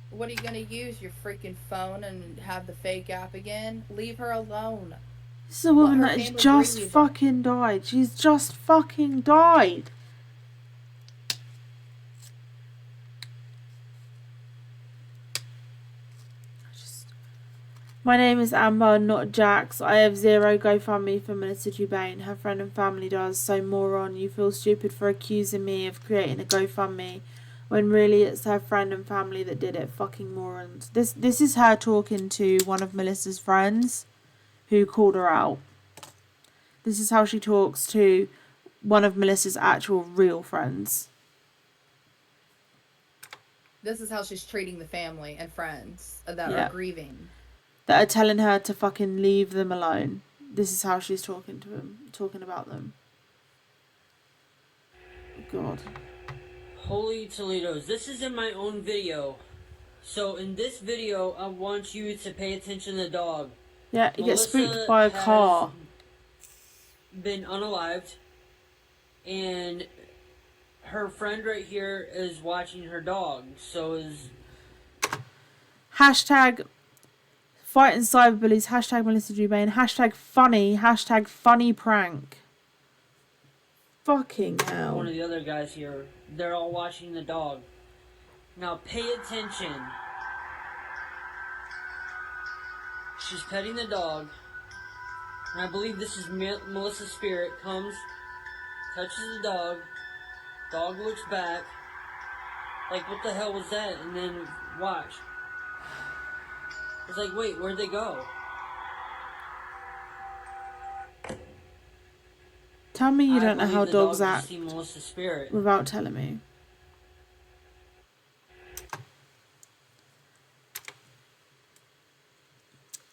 What are you gonna use? Your freaking phone and have the fake app again? Leave her alone. This is a woman that has just fucking died. She's just fucking died. My name is Amber, not Jax. I have zero GoFundMe for Melissa Jubane. Her friend and family does. So moron, you feel stupid for accusing me of creating a GoFundMe when really it's her friend and family that did it. Fucking morons. This is her talking to one of Melissa's friends who called her out. This is how she talks to one of Melissa's actual real friends. This is how she's treating the family and friends that are grieving. That are telling her to fucking leave them alone. This is how she's talking to them, talking about them. God. Holy Toledos, this is in my own video. So in this video, I want you to pay attention to the dog. Yeah, he gets spooked by a car. Been unalived, and her friend right here is watching her dog. So is hashtag fighting cyberbullies, hashtag Melissa Jubane, hashtag funny prank. Fucking hell. One of the other guys here, they're all watching the dog. Now pay attention. She's petting the dog. And I believe this is Melissa's spirit. Comes, touches the dog. Dog looks back. Like, what the hell was that? And then, watch. It's like, wait, where'd they go? Tell me you don't know how dogs act spirit. without telling me.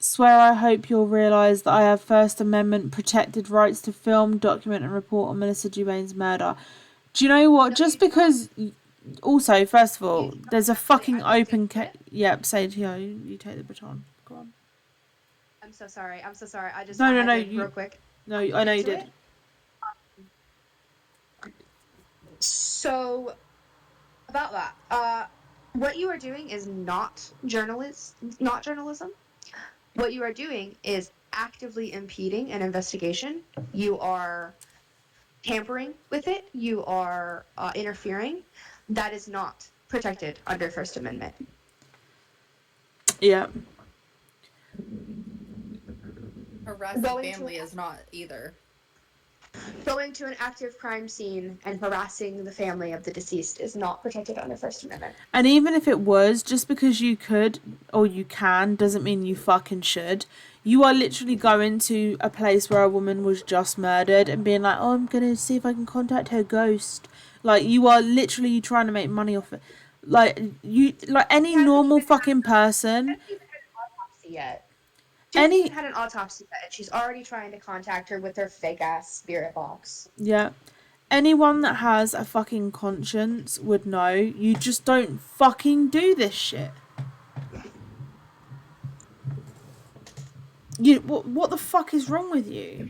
Swear I hope you'll realise that I have First Amendment protected rights to film, document and report on Melissa Jubane's murder. Do you know what? Just because... Also, first of all, there's a fucking open... Yep, Sage, you take the baton. Go on. I'm so sorry. I just... No, real quick. No, I know you did. So, about that, what you are doing is not journalism. What you are doing is actively impeding an investigation. You are tampering with it, you are interfering, that is not protected under First Amendment. Yeah. Harassing Going family to is not either. Going to an active crime scene and harassing the family of the deceased is not protected under First Amendment. And even if it was, just because you could or you can doesn't mean you fucking should. You are literally going to a place where a woman was just murdered and being like, oh, I'm going to see if I can contact her ghost. Like, you are literally trying to make money off it. Like, any normal fucking person. Yet. She hasn't even had an autopsy yet, and she's already trying to contact her with her fake ass spirit box. Yeah. Anyone that has a fucking conscience would know you just don't fucking do this shit. What the fuck is wrong with you?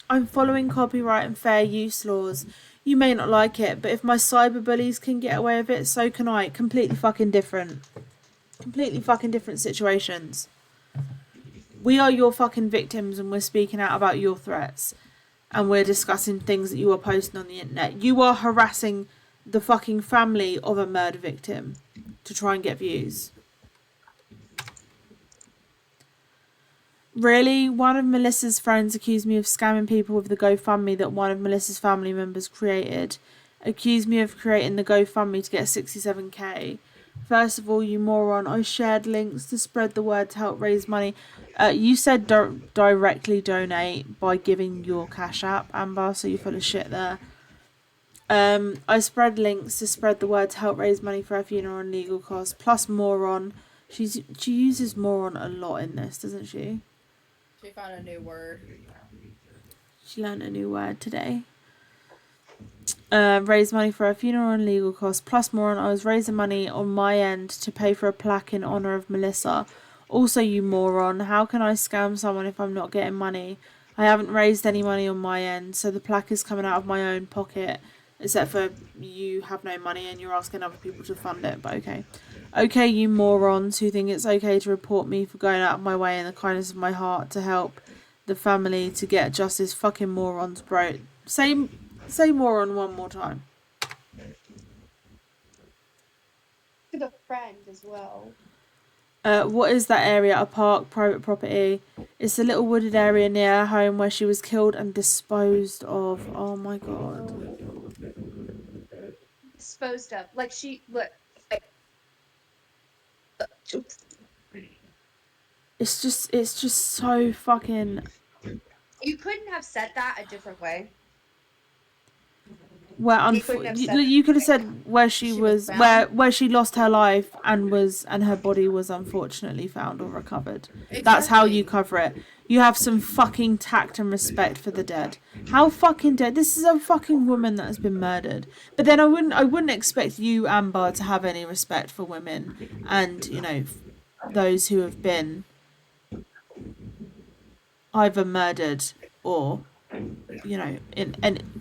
I'm following copyright and fair use laws. You may not like it, but if my cyberbullies can get away with it, so can I. Completely fucking different situations. We are your fucking victims and we're speaking out about your threats. And we're discussing things that you are posting on the internet. You are harassing the fucking family of a murder victim to try and get views. Really? One of Melissa's friends accused me of scamming people with the GoFundMe that one of Melissa's family members created. Accused me of creating the GoFundMe to get 67k. First of all, you moron, I shared links to spread the word to help raise money. You said directly donate by giving your Cash App, Amber, so you're full of shit there. I spread links to spread the word to help raise money for her funeral and legal costs, plus moron. She uses moron a lot in this, doesn't she? She found a new word. She learned a new word today. Raise money for her funeral and legal costs, plus moron. I was raising money on my end to pay for a plaque in honour of Melissa. Also, you moron, how can I scam someone if I'm not getting money? I haven't raised any money on my end, so the plaque is coming out of my own pocket, except for you have no money and you're asking other people to fund it, but okay. Okay, you morons who think it's okay to report me for going out of my way in the kindness of my heart to help the family to get justice. Fucking morons, bro. Say moron one more time. To the friend as well. What is that area? A park, private property. It's a little wooded area near her home where she was killed and disposed of. Oh my god. Disposed of. Like she It's just so fucking. You couldn't have said that a different way. Where you could have said where she was where she lost her life and her body was unfortunately found or recovered. Exactly. That's how you cover it. You have some fucking tact and respect for the dead. How fucking dead? This is a fucking woman that has been murdered. But then I wouldn't expect you, Amber, to have any respect for women and, you know, those who have been either murdered or, you know,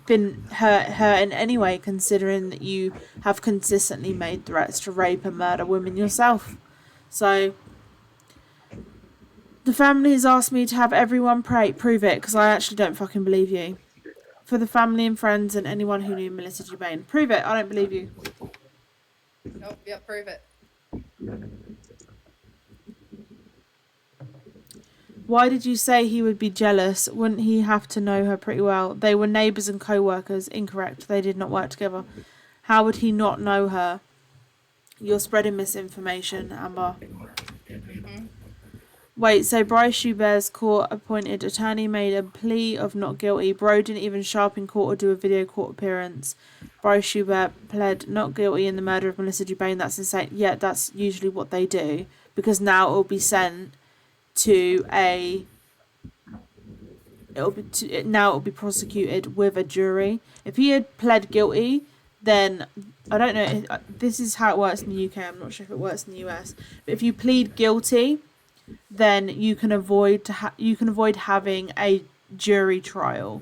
been hurt in any way, considering that you have consistently made threats to rape and murder women yourself. So the family has asked me to have everyone prove it, because I actually don't fucking believe you. For the family and friends and anyone who knew Melissa Jubane, prove it. I don't believe you. Nope, yep, prove it. Why did you say he would be jealous? Wouldn't he have to know her pretty well? They were neighbours and co-workers. Incorrect. They did not work together. How would he not know her? You're spreading misinformation, Amber. Mm-hmm. Wait, so Bryce Schubert's court-appointed attorney made a plea of not guilty. Bro didn't even show up in court or do a video court appearance. Bryce Schubert pled not guilty in the murder of Melissa Jubane. That's insane. Yeah, that's usually what they do, because now it will be sent to it'll be prosecuted with a jury. If he had pled guilty, then I don't know. This is how it works in the UK. I'm not sure if it works in the US. But if you plead guilty, then you can avoid having a jury trial.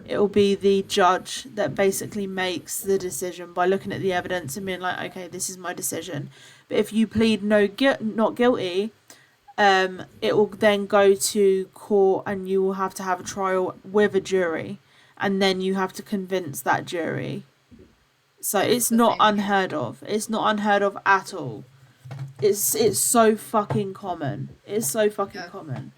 It will be the judge that basically makes the decision by looking at the evidence and being like, okay, this is my decision. But if you plead not guilty, it will then go to court and you will have to have a trial with a jury. and then you have to convince that jury. So it's not unheard of. It's not unheard of at all. It's so fucking common. It's so fucking common.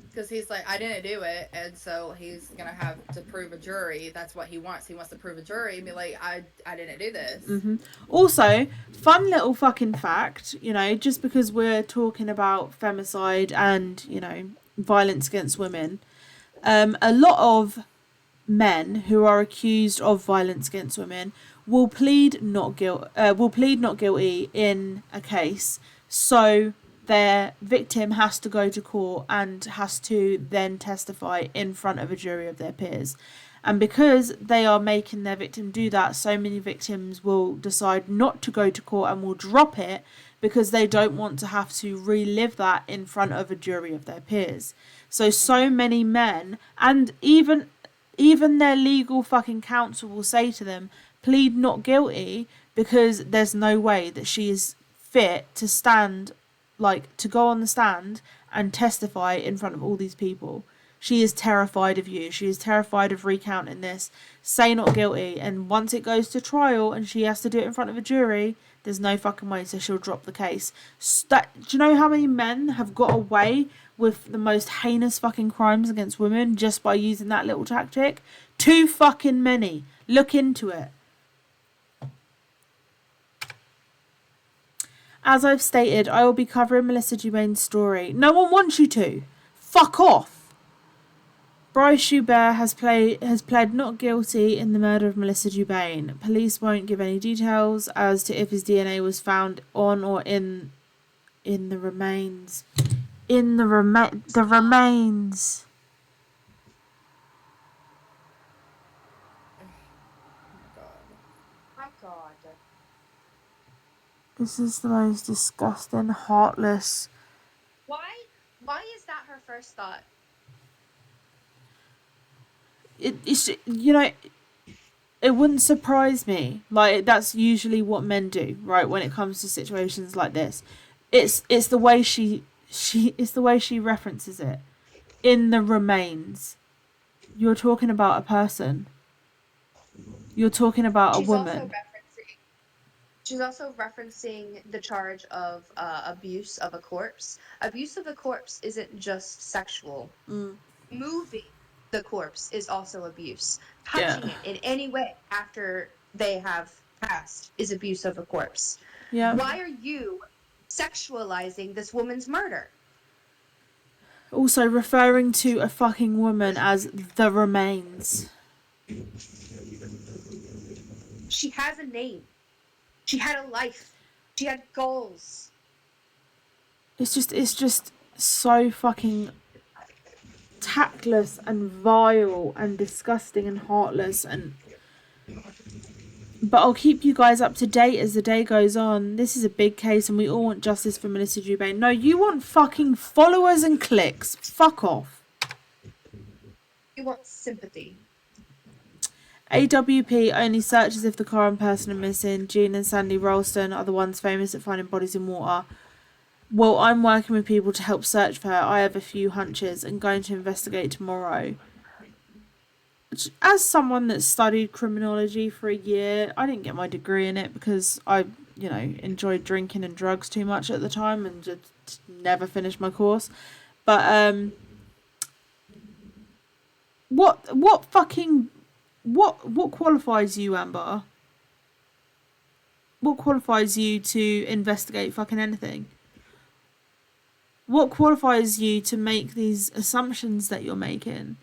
Because he's like, I didn't do it, and so he's gonna have to prove a jury. That's what he wants. He wants to prove a jury and be like, I didn't do this. Also, fun little fucking fact, you know, just because we're talking about femicide and, you know, violence against women, a lot of men who are accused of violence against women will plead not guilty in a case, so their victim has to go to court and has to then testify in front of a jury of their peers. And because they are making their victim do that, so many victims will decide not to go to court and will drop it because they don't want to have to relive that in front of a jury of their peers. So many men, and even their legal fucking counsel, will say to them, plead not guilty, because there's no way that she is fit to stand, like, to go on the stand and testify in front of all these people. She is terrified of you. She is terrified of recounting this. Say not guilty. And once it goes to trial and she has to do it in front of a jury, there's no fucking way, so she'll drop the case. Do you know how many men have got away with the most heinous fucking crimes against women just by using that little tactic? Too fucking many. Look into it. As I've stated, I will be covering Melissa Jubane's story. No one wants you to. Fuck off. Bryce Joubert has pled not guilty in the murder of Melissa Jubane. Police won't give any details as to if his DNA was found on or in the remains. The remains. My God. This is the most disgusting, heartless. Why is that her first thought? It's, you know, it wouldn't surprise me. Like, that's usually what men do, right? When it comes to situations like this, it's the way it's the way she references it. In the remains, you're talking about a person. You're talking about a woman. She's also referencing the charge of abuse of a corpse. Abuse of a corpse isn't just sexual. Moving the corpse is also abuse. Touching it in any way after they have passed is abuse of a corpse. Yeah. Why are you sexualizing this woman's murder? Also referring to a fucking woman as the remains. She has a name. She had a life. She had goals. It's just so fucking tactless and vile and disgusting and heartless. But I'll keep you guys up to date as the day goes on. This is a big case and we all want justice for Melissa Jubane. No, you want fucking followers and clicks. Fuck off. You want sympathy. AWP only searches if the car and person are missing. Jean and Sandy Ralston are the ones famous at finding bodies in water. Well, I'm working with people to help search for her. I have a few hunches and going to investigate tomorrow. As someone that studied criminology for a year, I didn't get my degree in it because I, you know, enjoyed drinking and drugs too much at the time and just never finished my course. But what qualifies you, Amber? What qualifies you to investigate fucking anything? What qualifies you to make these assumptions that you're making?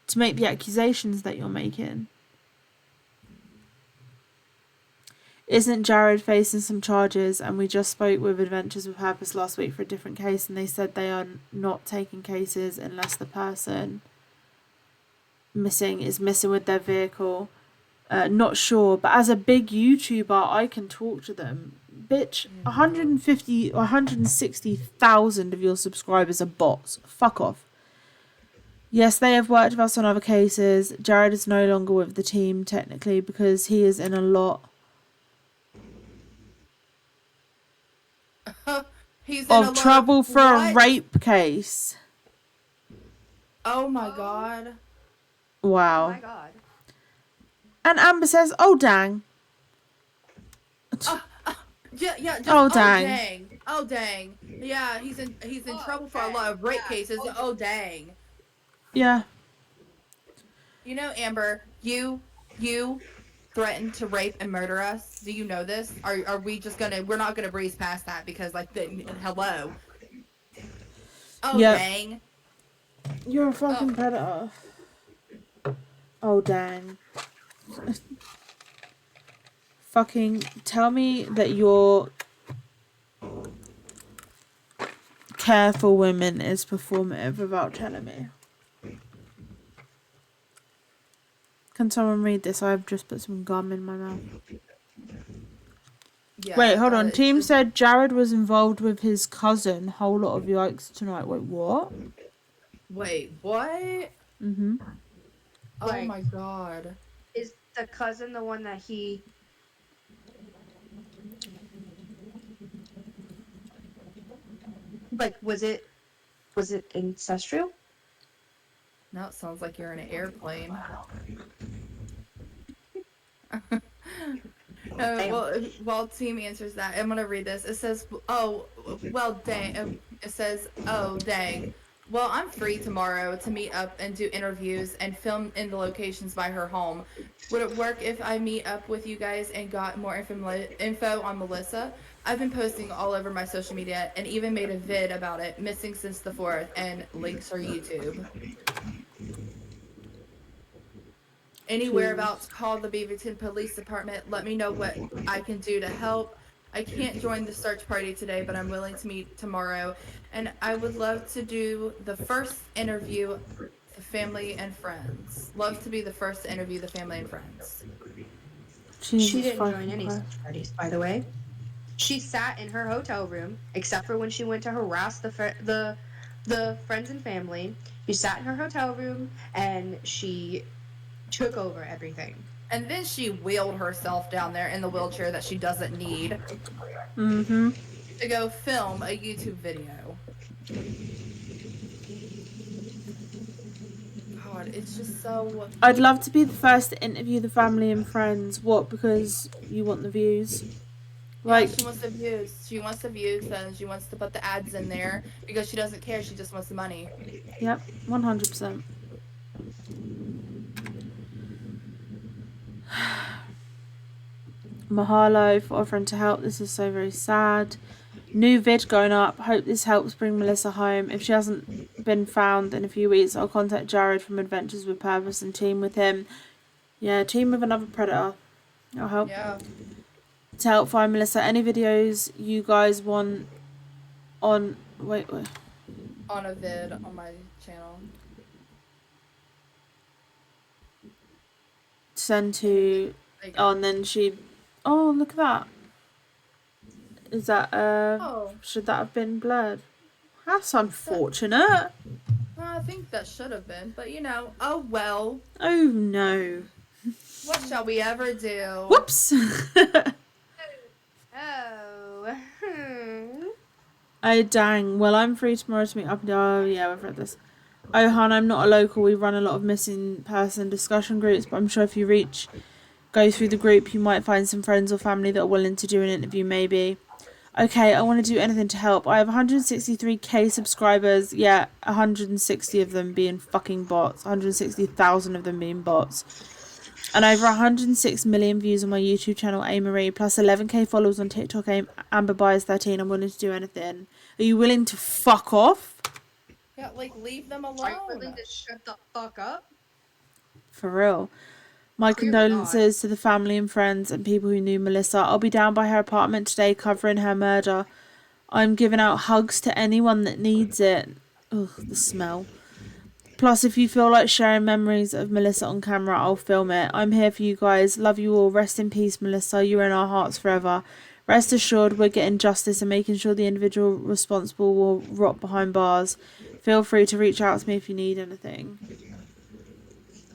To make the accusations that you're making? Isn't Jared facing some charges? And we just spoke with Adventures with Purpose last week for a different case, and they said they are not taking cases unless the person missing is missing with their vehicle. Not sure, but as a big YouTuber, I can talk to them. Bitch, 150 or 160,000 of your subscribers are bots. Fuck off. Yes, they have worked with us on other cases. Jared is no longer with the team, technically, because he is in a lot of trouble for a rape case. Oh my God. Wow. Oh my god. And Amber says, "Oh dang." Yeah, just Oh dang. oh dang. Yeah, he's in trouble for a lot of rape cases. Oh dang. Yeah. You know, Amber, you threatened to rape and murder us. Do you know this? Are we just gonna? We're not gonna breeze past that because hello. Oh Yep. dang. You're a fucking predator. Oh dang. Fucking tell me that your care for women is performative without telling me. Can someone read this? I've just put some gum in my mouth. Yeah, Wait, hold on. Team said Jared was involved with his cousin. Whole lot of yikes tonight. Wait, what? Wait, what? Mm-hmm. Oh Like, my god. is the cousin the one that he... Like, was it ancestral? Now it sounds like you're in an airplane. While team answers that, I'm gonna read this. It says, "Oh, well, dang." It says, "Oh, dang. Well, I'm free tomorrow to meet up and do interviews and film in the locations by her home. Would it work if I meet up with you guys and got more info on Melissa? I've been posting all over my social media and even made a vid about it, missing since the 4th, and links are YouTube. Any whereabouts, call the Beaverton Police Department. Let me know what I can do to help. I can't join the search party today, but I'm willing to meet tomorrow. And I would love to do the first interview the family and friends. Love to be the first to interview the family and friends." She didn't join any search parties, by the way. She sat in her hotel room, except for when she went to harass the friends and family. She sat in her hotel room and she took over everything. And then she wheeled herself down there in the wheelchair that she doesn't need. Mm-hmm. To go film a YouTube video. God, it's just so... I'd love to be the first to interview the family and friends. What? Because you want the views? Like, yeah, she wants the views. She wants the views and she wants to put the ads in there because she doesn't care. She just wants the money. Yep, 100%. Mahalo for offering to help. This is so very sad. New vid going up. Hope this helps bring Melissa home. If she hasn't been found in a few weeks, I'll contact Jared from Adventures with Purpose and team with him. Yeah, team with another predator. I'll help. Yeah. To help find Melissa. Any videos you guys want on... Wait. On a vid on my channel. Send to... Oh, and then she... Oh, look at that. Is that, should that have been blurred? That's unfortunate. I think that should have been, but you know, oh well. Oh no. What shall we ever do? Whoops. Oh. Oh dang. Well, I'm free tomorrow to meet up. Oh yeah, we've read this. Oh hon, I'm not a local. We run a lot of missing person discussion groups, but I'm sure if you go through the group, you might find some friends or family that are willing to do an interview maybe. Okay, I want to do anything to help. I have 163k subscribers. Yeah, 160 of them being fucking bots. 160,000 of them being bots. And over 106 million views on my YouTube channel, A Marie, plus 11k followers on TikTok, Amber Bias 13. I'm willing to do anything. Are you willing to fuck off? Yeah, like leave them alone. Are you willing to shut the fuck up? For real. My condolences to the family and friends and people who knew Melissa. I'll be down by her apartment today covering her murder. I'm giving out hugs to anyone that needs it. Ugh, the smell. Plus, if you feel like sharing memories of Melissa on camera, I'll film it. I'm here for you guys. Love you all. Rest in peace, Melissa. You're in our hearts forever. Rest assured, we're getting justice and making sure the individual responsible will rot behind bars. Feel free to reach out to me if you need anything.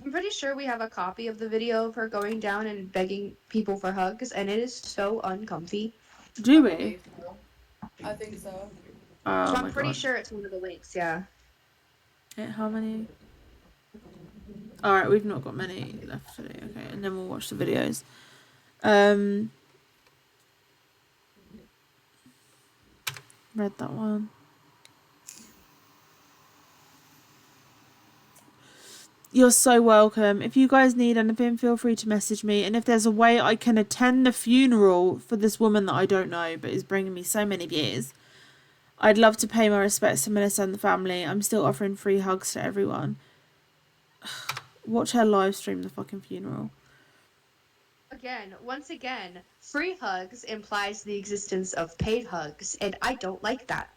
I'm pretty sure we have a copy of the video of her going down and begging people for hugs, and it is so uncomfy. Do we? I think so. Oh, I'm pretty sure it's one of the links, yeah. How many? Alright, we've not got many left today. Okay, and then we'll watch the videos. Read that one. You're so welcome. If you guys need anything, feel free to message me. And if there's a way I can attend the funeral for this woman that I don't know but is bringing me so many views, I'd love to pay my respects to Melissa and the family. I'm still offering free hugs to everyone. Watch her live stream the fucking funeral. Once again, free hugs implies the existence of paid hugs, and I don't like that.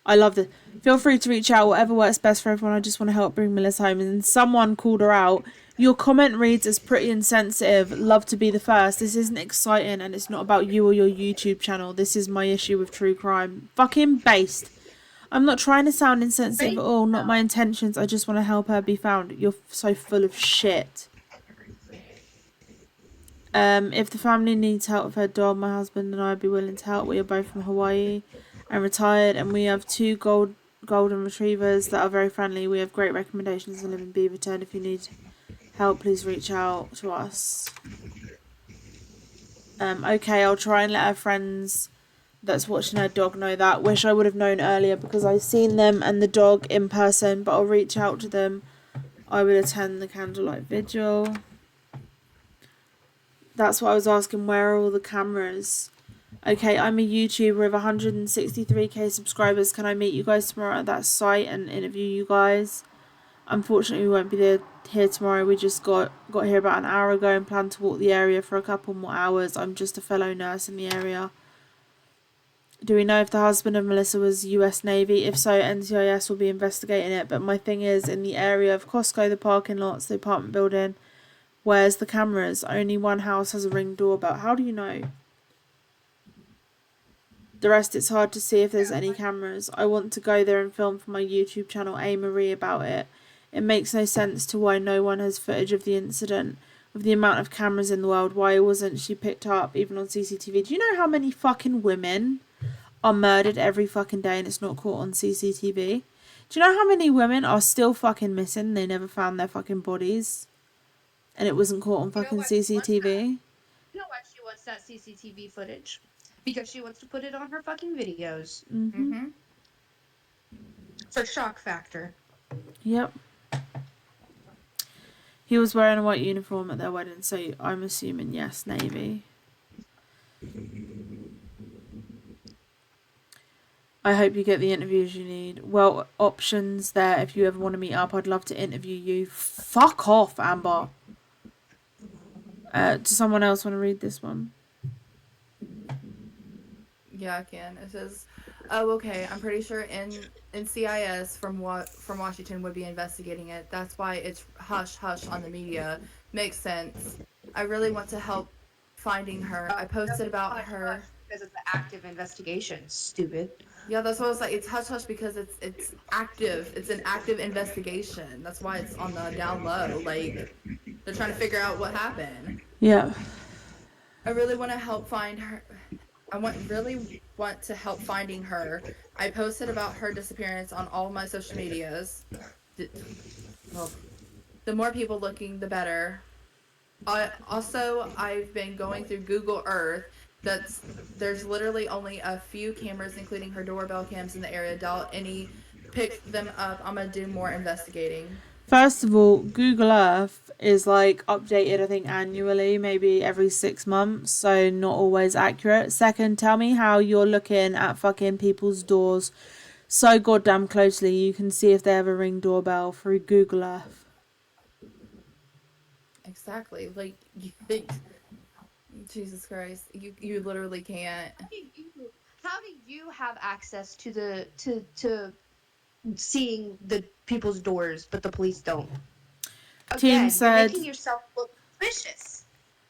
I love this. Feel free to reach out, whatever works best for everyone. I just want to help bring Melissa home. And someone called her out. Your comment reads as pretty insensitive. Love to be the first. This isn't exciting, and it's not about you or your YouTube channel. This is my issue with true crime. Fucking based. I'm not trying to sound insensitive at all. Not my intentions. I just want to help her be found. You're so full of shit. If the family needs help with her dog, my husband and I would be willing to help. We are both from Hawaii and retired, and we have 2 golden retrievers that are very friendly. We have great recommendations and live in Beaverton. If you need help, please reach out to us. Okay, I'll try and let her friends that's watching her dog know that. Wish I would have known earlier because I've seen them and the dog in person, but I'll reach out to them. I will attend the candlelight vigil. That's what I was asking, where are all the cameras? Okay, I'm a YouTuber with 163k subscribers. Can I meet you guys tomorrow at that site and interview you guys? Unfortunately, we won't be here tomorrow. We just got here about an hour ago and plan to walk the area for a couple more hours. I'm just a fellow nurse in the area. Do we know if the husband of Melissa was US Navy? If so, NCIS will be investigating it. But my thing is, in the area of Costco, the parking lots, the apartment building, where's the cameras? Only one house has a Ring doorbell. How do you know? The rest, it's hard to see if there's any cameras. I want to go there and film for my YouTube channel, A. Marie, about it. It makes no sense to why no one has footage of the incident. With the amount of cameras in the world, why wasn't she picked up even on CCTV? Do you know how many fucking women are murdered every fucking day and it's not caught on CCTV? Do you know how many women are still fucking missing? They never found their fucking bodies and it wasn't caught on fucking CCTV? You know why she wants that CCTV footage? Because she wants to put it on her fucking videos. Mm-hmm. For shock factor. Yep. He was wearing a white uniform at their wedding, so I'm assuming yes, Navy. I hope you get the interviews you need. Well, options there if you ever want to meet up. I'd love to interview you. Fuck off, Amber. Does someone else want to read this one? Yeah, I can. It says, "Oh, okay. I'm pretty sure NCIS from Washington would be investigating it. That's why it's hush hush on the media. Makes sense. I really want to help finding her. I posted about her because it's an active investigation. Stupid. Yeah, that's what I was like. It's hush hush because it's active. It's an active investigation. That's why it's on the down low. Like they're trying to figure out what happened. Yeah. I really want to help find her. Really want to help finding her. I posted about her disappearance on all my social medias. Well, the more people looking, the better. I've been going through Google Earth. There's literally only a few cameras, including her doorbell cams in the area. Doubt any pick them up. I'm gonna do more investigating." First of all, Google Earth is like updated, I think, annually, maybe every 6 months, so not always accurate. Second, tell me how you're looking at fucking people's doors so goddamn closely you can see if they have a Ring doorbell through Google Earth. Exactly. Like, you think, Jesus Christ, you literally can't. How do you have access to the to seeing the people's doors, but the police don't? Team said, you're making yourself look suspicious.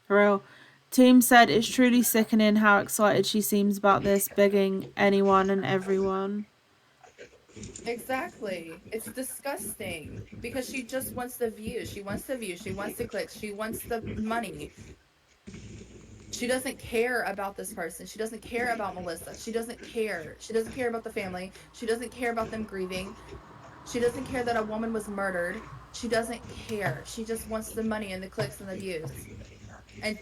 For real. Team said it's truly sickening how excited she seems about this, begging anyone and everyone. Exactly. It's disgusting because she just wants the views. She wants the views. She wants the clicks. She wants the money. She doesn't care about this person. She doesn't care about Melissa. She doesn't care. She doesn't care about the family. She doesn't care about them grieving. She doesn't care that a woman was murdered. She doesn't care. She just wants the money and the clicks and the views. And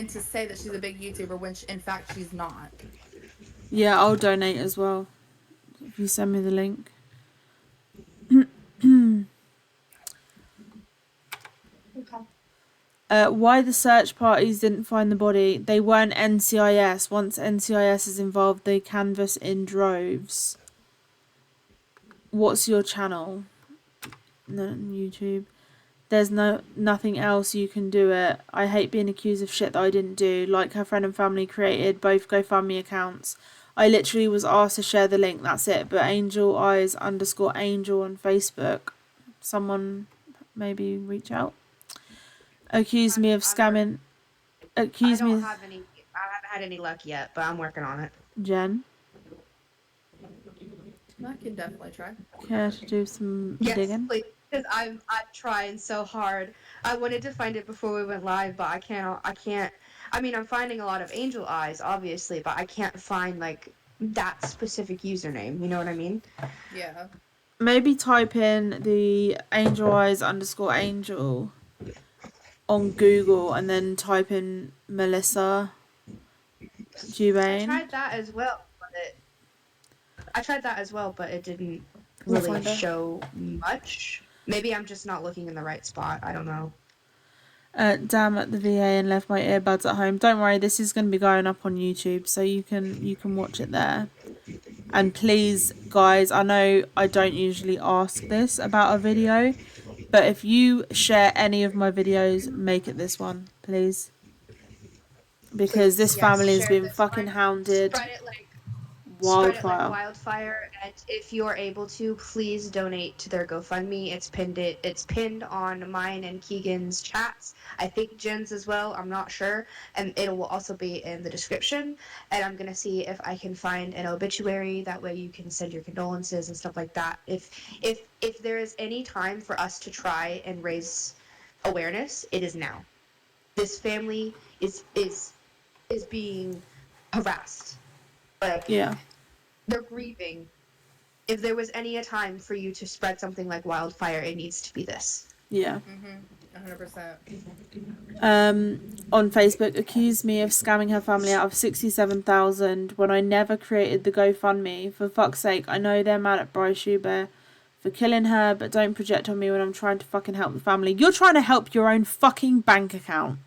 to say that she's a big YouTuber when in fact she's not. Yeah, I'll donate as well if you send me the link. Why the search parties didn't find the body? They weren't NCIS. Once NCIS is involved, they canvass in droves. What's your channel? No, YouTube. There's nothing else you can do it. I hate being accused of shit that I didn't do. Like her friend and family created both GoFundMe accounts. I literally was asked to share the link. That's it. But Angel Eyes _Angel on Facebook. Someone maybe reach out. Accuse me of scamming. I haven't had any luck yet, but I'm working on it. Jenn, I can definitely try. care to do some digging? Please, because I'm trying so hard. I wanted to find it before we went live, but I can't. I mean, I'm finding a lot of Angel Eyes, obviously, but I can't find like that specific username. You know what I mean? Yeah. Maybe type in the Angel Eyes _Angel on Google and then type in Melissa Jubane. I tried that as well, but it didn't really show much. Maybe I'm just not looking in the right spot. I don't know. Damn at the VA and left my earbuds at home. Don't worry, this is going to be going up on YouTube, so you can watch it there. And please, guys, I know I don't usually ask this about a video, but if you share any of my videos, make it this one, please. Because this family has been fucking hounded. Spread it like wildfire. And if you're able to, please donate to their GoFundMe. It's pinned on mine and Keegan's chats. I think Jenn's as well. I'm not sure, and it will also be in the description. And I'm gonna see if I can find an obituary. That way, you can send your condolences and stuff like that. If there is any time for us to try and raise awareness, it is now. This family is being harassed. Like, yeah. They're grieving. If there was any time for you to spread something like wildfire, it needs to be this. Yeah. 100%. On Facebook, accused me of scamming her family out of 67,000 when I never created the GoFundMe. For fuck's sake, I know they're mad at Bryce Schubert for killing her, but don't project on me when I'm trying to fucking help the family. You're trying to help your own fucking bank account.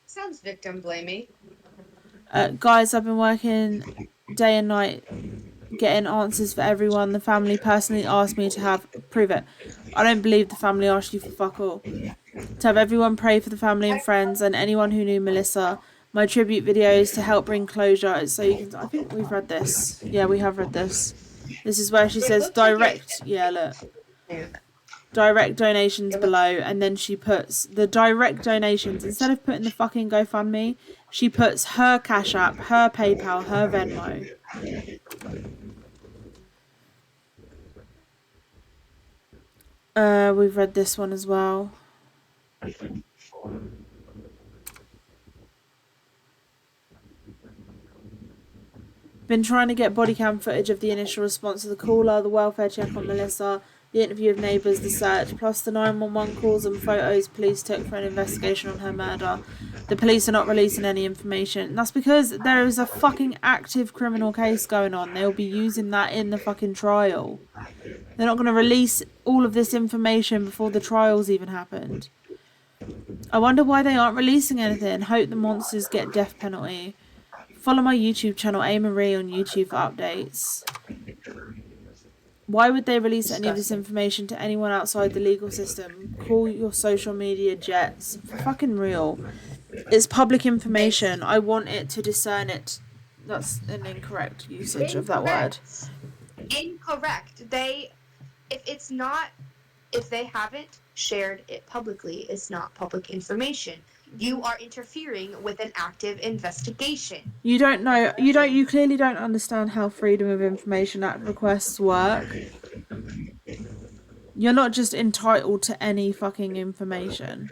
Sounds victim blaming. Guys, I've been working day and night getting answers for everyone. The family personally asked me to prove it. I don't believe the family asked you for fuck all. To have everyone pray for the family and friends and anyone who knew Melissa. My tribute videos to help bring closure. So you can, I think we've read this. Yeah, we have read this. This is where she says direct. Yeah, look. Direct donations below, and then she puts the direct donations instead of putting the fucking GoFundMe. She puts her Cash App, her PayPal, her Venmo. We've read this one as well. Been trying to get body cam footage of the initial response to the caller, the welfare check on Melissa, the interview of neighbours, the search, plus the 911 calls and photos police took for an investigation on her murder. The police are not releasing any information. And that's because there is a fucking active criminal case going on. They'll be using that in the fucking trial. They're not going to release all of this information before the trial's even happened. I wonder why they aren't releasing anything. Hope the monsters get death penalty. Follow my YouTube channel, A. Marie, on YouTube for updates. Why would they release any of this information to anyone outside the legal system? Call your social media jets. For fucking real. It's public information. I want it to discern it. That's an incorrect usage of that word. Incorrect. If they haven't shared it publicly, it's not public information. You are interfering with an active investigation. You don't know. You clearly don't understand how Freedom of Information Act requests work. You're not just entitled to any fucking information.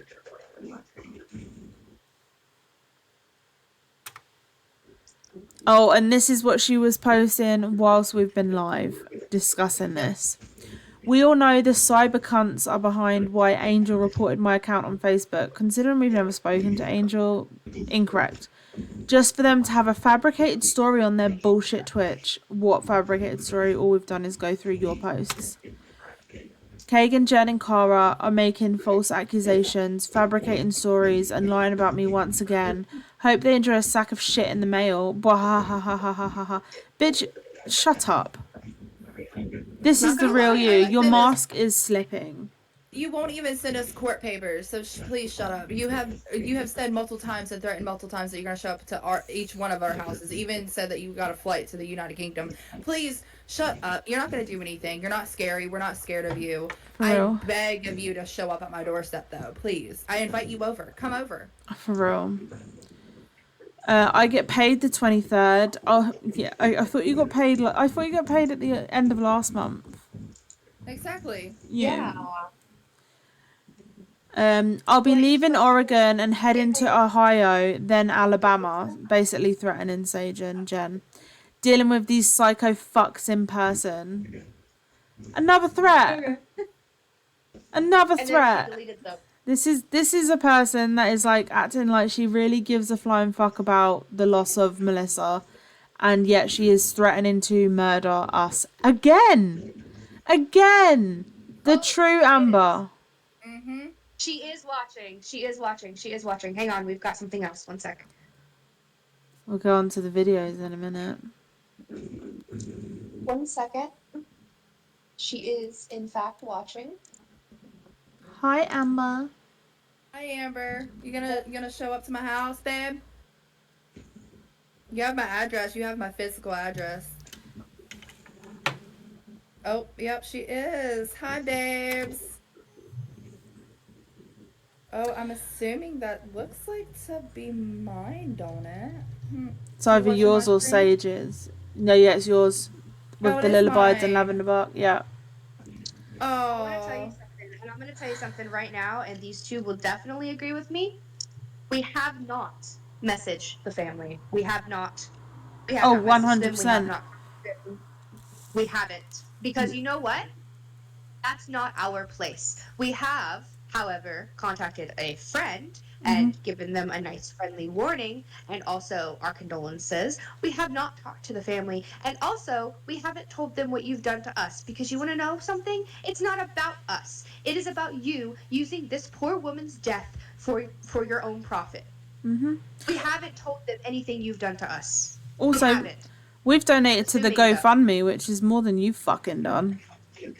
Oh, and this is what she was posting whilst we've been live discussing this. We all know the cyber cunts are behind why Angel reported my account on Facebook. Considering we've never spoken to Angel, incorrect. Just for them to have a fabricated story on their bullshit Twitch. What fabricated story? All we've done is go through your posts. Kagan, Jenn, and Cara are making false accusations, fabricating stories, and lying about me once again. Hope they enjoy a sack of shit in the mail. Bwahahahahaha. Bitch, shut up. This is the real you. Your mask is slipping. You won't even send us court papers, so please shut up. You have said multiple times and threatened multiple times that you're gonna show up to each one of our houses. Even said that you got a flight to the United Kingdom. Please shut up. You're not gonna do anything. You're not scary. We're not scared of you. I beg of you to show up at my doorstep, though. Please. I invite you over. Come over. For real. I get paid the 23rd. Oh yeah, I thought you got paid. I thought you got paid at the end of last month. Exactly. Yeah. I'll be leaving Oregon and heading to Ohio, then Alabama, basically threatening Sage and Jenn. Dealing with these psycho fucks in person. Another threat. Another threat. This is a person that is like acting like she really gives a flying fuck about the loss of Melissa, and yet she is threatening to murder us again. The true Amber. Mm-hmm. She is watching. She is watching. She is watching. Hang on, we've got something else. One sec. We'll go on to the videos in a minute. 1 second. She is, in fact, watching. Hi, Amber. Hi, Amber. You gonna show up to my house, babe? You have my address. You have my physical address. Oh, yep, she is. Hi, babes. Oh, I'm assuming that looks like to be mine, don't it? It's either yours or Sage's. No, yeah, it's yours. With the thelilabides and lavender bark, yeah. Oh. I want to tell you something, and I'm going to tell you something right now, and these two will definitely agree with me. We have not messaged the family. We have not. We have not 100%. We haven't. Because you know what? That's not our place. We have, however, contacted a friend and given them a nice friendly warning and also our condolences. We have not talked to the family, and also we haven't told them what you've done to us, because you want to know something? It's not about us. It is about you using this poor woman's death for your own profit. We haven't told them anything you've done to us. Also, we've donated to the GoFundMe, which is more than you've fucking done.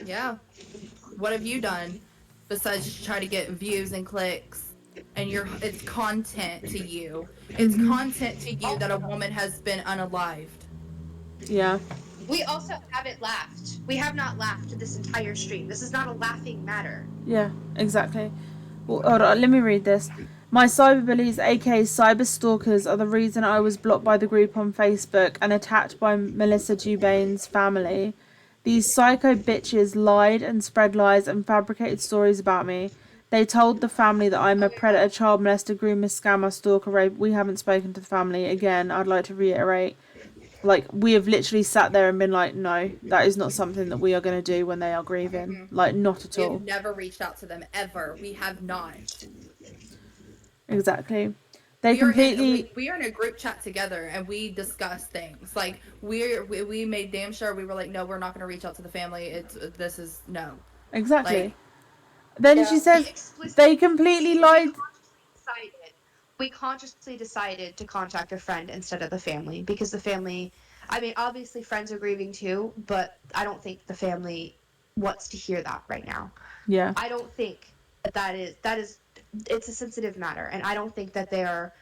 Yeah. What have you done besides just try to get views and clicks? And it's content to you. It's content to you that a woman has been unalived. Yeah. We also haven't laughed. We have not laughed this entire stream. This is not a laughing matter. Yeah, exactly. Well, hold on, let me read this. My cyberbullies, aka cyber stalkers, are the reason I was blocked by the group on Facebook and attacked by Melissa Jubane's family. These psycho bitches lied and spread lies and fabricated stories about me. They told the family that I'm a predator, child molester, groomer, scammer, stalker, rape. We haven't spoken to the family. Again, I'd like to reiterate, like, we have literally sat there and been like, no, that is not something that we are going to do when they are grieving. Like, not at all. We've never reached out to them, ever. We have not. Exactly. We are in a group chat together and we discuss things. Like, we made damn sure we were like, no, we're not going to reach out to the family. This is no. Exactly. Like, then she says they completely lied. We consciously decided to contact a friend instead of the family, because the family, I mean, obviously friends are grieving too, but I don't think the family wants to hear that right now. Yeah. I don't think that is it's a sensitive matter, and I don't think that they are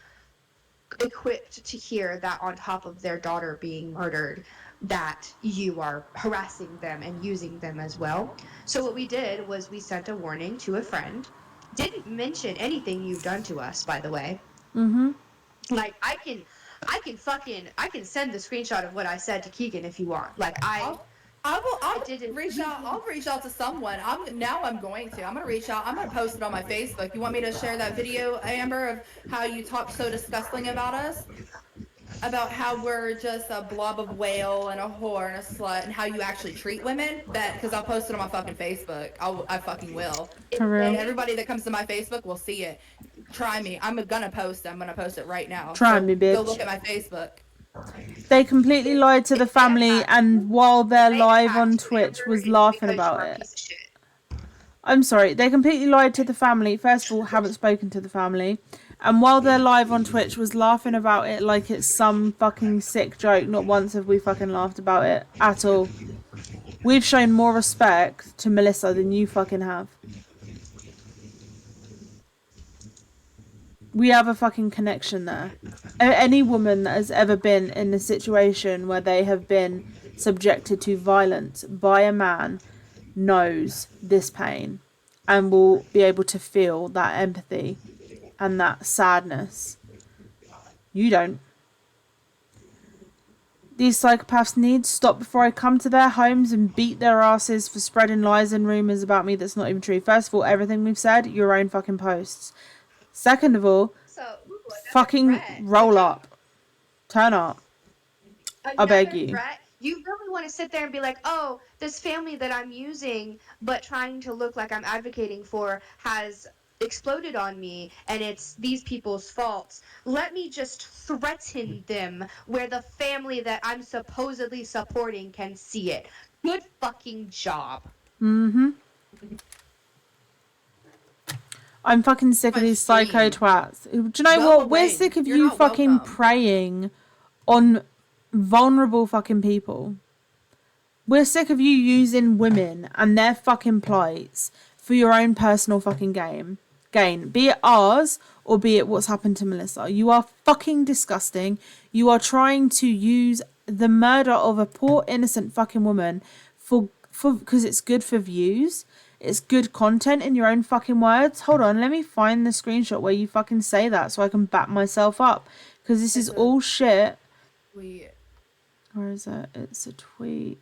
equipped to hear that on top of their daughter being murdered, that you are harassing them and using them as well. So what we did was we sent a warning to a friend. Didn't mention anything you've done to us, by the way. Like, I can send the screenshot of what I said to Keegan if you want. Like, I'll reach out to someone. I'm going to reach out. I'm gonna post it on my Facebook. You want me to share that video, Amber, of how you talk so disgusting about us? about how we're just a blob of whale and a whore and a slut and how you actually treat women, bet, because I'll post it on my fucking Facebook. I fucking will. For real. And everybody that comes to my Facebook will see it. Try me. I'm gonna post it. I'm gonna post it right now. Try me, Go bitch. look at my Facebook. They completely lied to the family, and while they're live on Twitch was laughing about it. I'm sorry, they completely lied to the family. First of all, haven't spoken to the family. And while they're live on Twitch was laughing about it like it's some fucking sick joke. Not once have we fucking laughed about it at all. We've shown more respect to Melissa than you fucking have. We have a fucking connection there. Any woman that has ever been in a situation where they have been subjected to violence by a man knows this pain and will be able to feel that empathy and that sadness. You don't. These psychopaths need to stop before I come to their homes and beat their asses for spreading lies and rumours about me that's not even true. First of all, everything we've said, your own fucking posts. Second of all, fucking roll up. Turn up. I beg you. Threat. You really want to sit there and be like, oh, this family that I'm using, but trying to look like I'm advocating for, has exploded on me, and it's these people's faults. Let me just threaten them where the family that I'm supposedly supporting can see it. Good fucking job. Mm-hmm. I'm fucking sick of these psycho twats. Do you know what? We're sick of you fucking preying on vulnerable fucking people. We're sick of you using women and their fucking plights for your own personal fucking gain. Be it ours or be it what's happened to Melissa. You are fucking disgusting. You are trying to use the murder of a poor innocent fucking woman for because it's good for views. It's good content in your own fucking words. Hold on, let me find the screenshot where you fucking say that so I can back myself up. Because this is all shit. Tweet. Where is it? It's a tweet.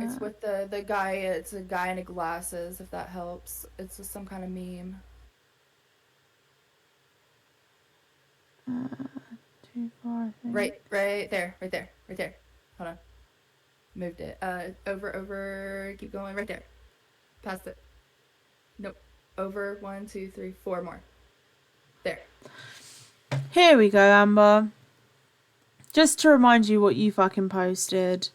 It's with the guy. It's a guy in glasses. If that helps, it's just some kind of meme. Too far, I think. Right there. Hold on. Moved it. Over. Keep going. Right there. Past it. Nope. Over. 1, 2, 3, 4 more. There. Here we go, Amber. Just to remind you what you fucking posted.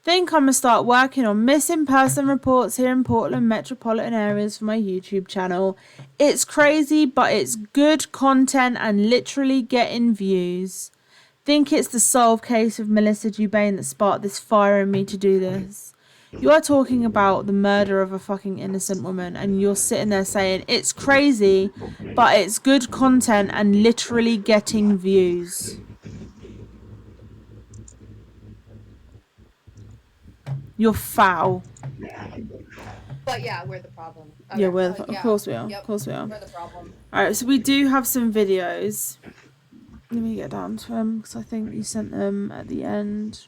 Think I'm gonna start working on missing person reports here in Portland metropolitan areas for my YouTube channel. It's crazy, but it's good content and literally getting views. Think it's the solved case of Melissa Jubane that sparked this fire in me to do this. You are talking about the murder of a fucking innocent woman and you're sitting there saying it's crazy, but it's good content and literally getting views. You're foul. But yeah, we're the problem. Okay. Yeah, of course we are. Yep. Of course we are. We're the problem. Alright, so we do have some videos. Let me get down to them because I think you sent them at the end.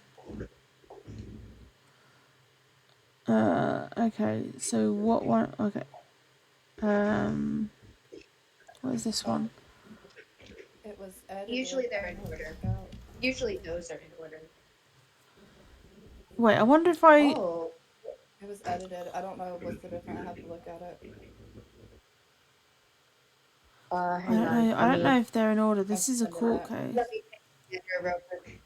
Okay, so what one? Okay. What is this one? It was edited. Usually they're in order. Usually those are in order. Wait, I wonder if I... Oh, it was edited. I don't know what's the difference. I have to look at it. I don't know if they're in order. This is a court case. Let me take it real quick.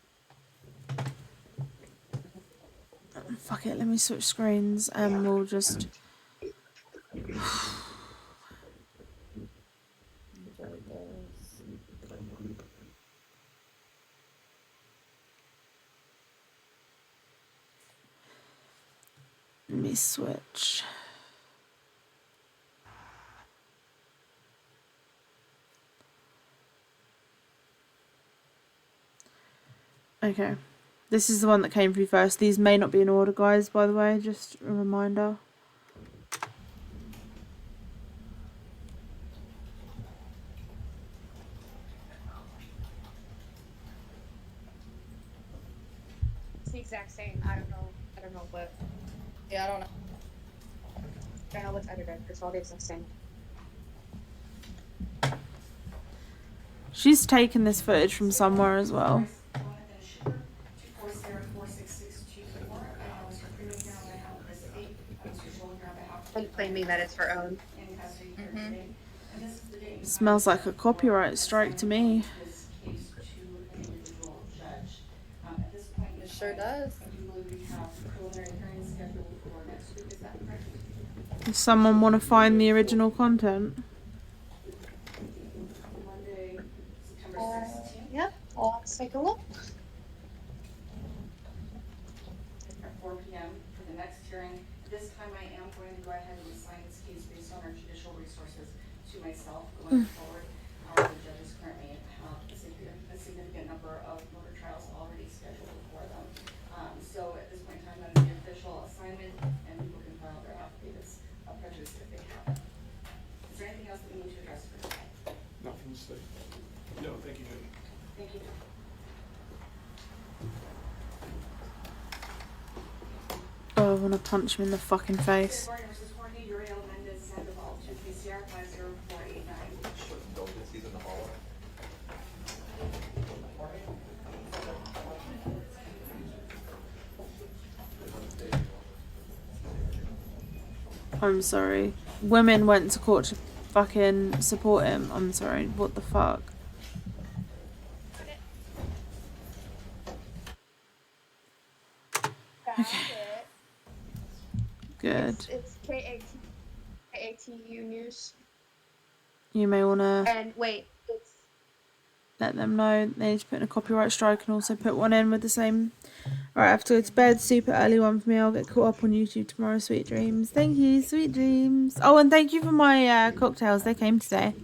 Fuck it, let me switch screens and we'll just... Let me switch. Okay. This is the one that came through first. These may not be in order, guys, by the way. Just a reminder. It's the exact same. I don't know what. Yeah, I don't know. I don't know what's edited. It's all the exact same. She's taken this footage from somewhere as well. And claiming that it's her own. Smells like a copyright strike to me. It sure does. Does someone want to find the original content? Yep, let's take a look. At 4 p.m. for the next hearing. This time I am going to go ahead and assign this case based on our judicial resources to myself going forward. The judges currently have a significant number of murder trials already scheduled for them. So at this point in time, that is the official assignment, and people can file their affidavits of prejudice if they have it. Is there anything else that we need to address for today? Not from the state. No, thank you, Jenn. Thank you. Oh, I want to punch him in the fucking face. I'm sorry. Women went to court to fucking support him. I'm sorry. What the fuck? Okay. Good. It's KATU News. You may want to And wait, it's let them know they need to put in a copyright strike and also put one in with the same. Alright, I have to go to bed. Super early one for me. I'll get caught up on YouTube tomorrow. Sweet dreams. Thank you. Sweet dreams. Oh, and thank you for my cocktails. They came today.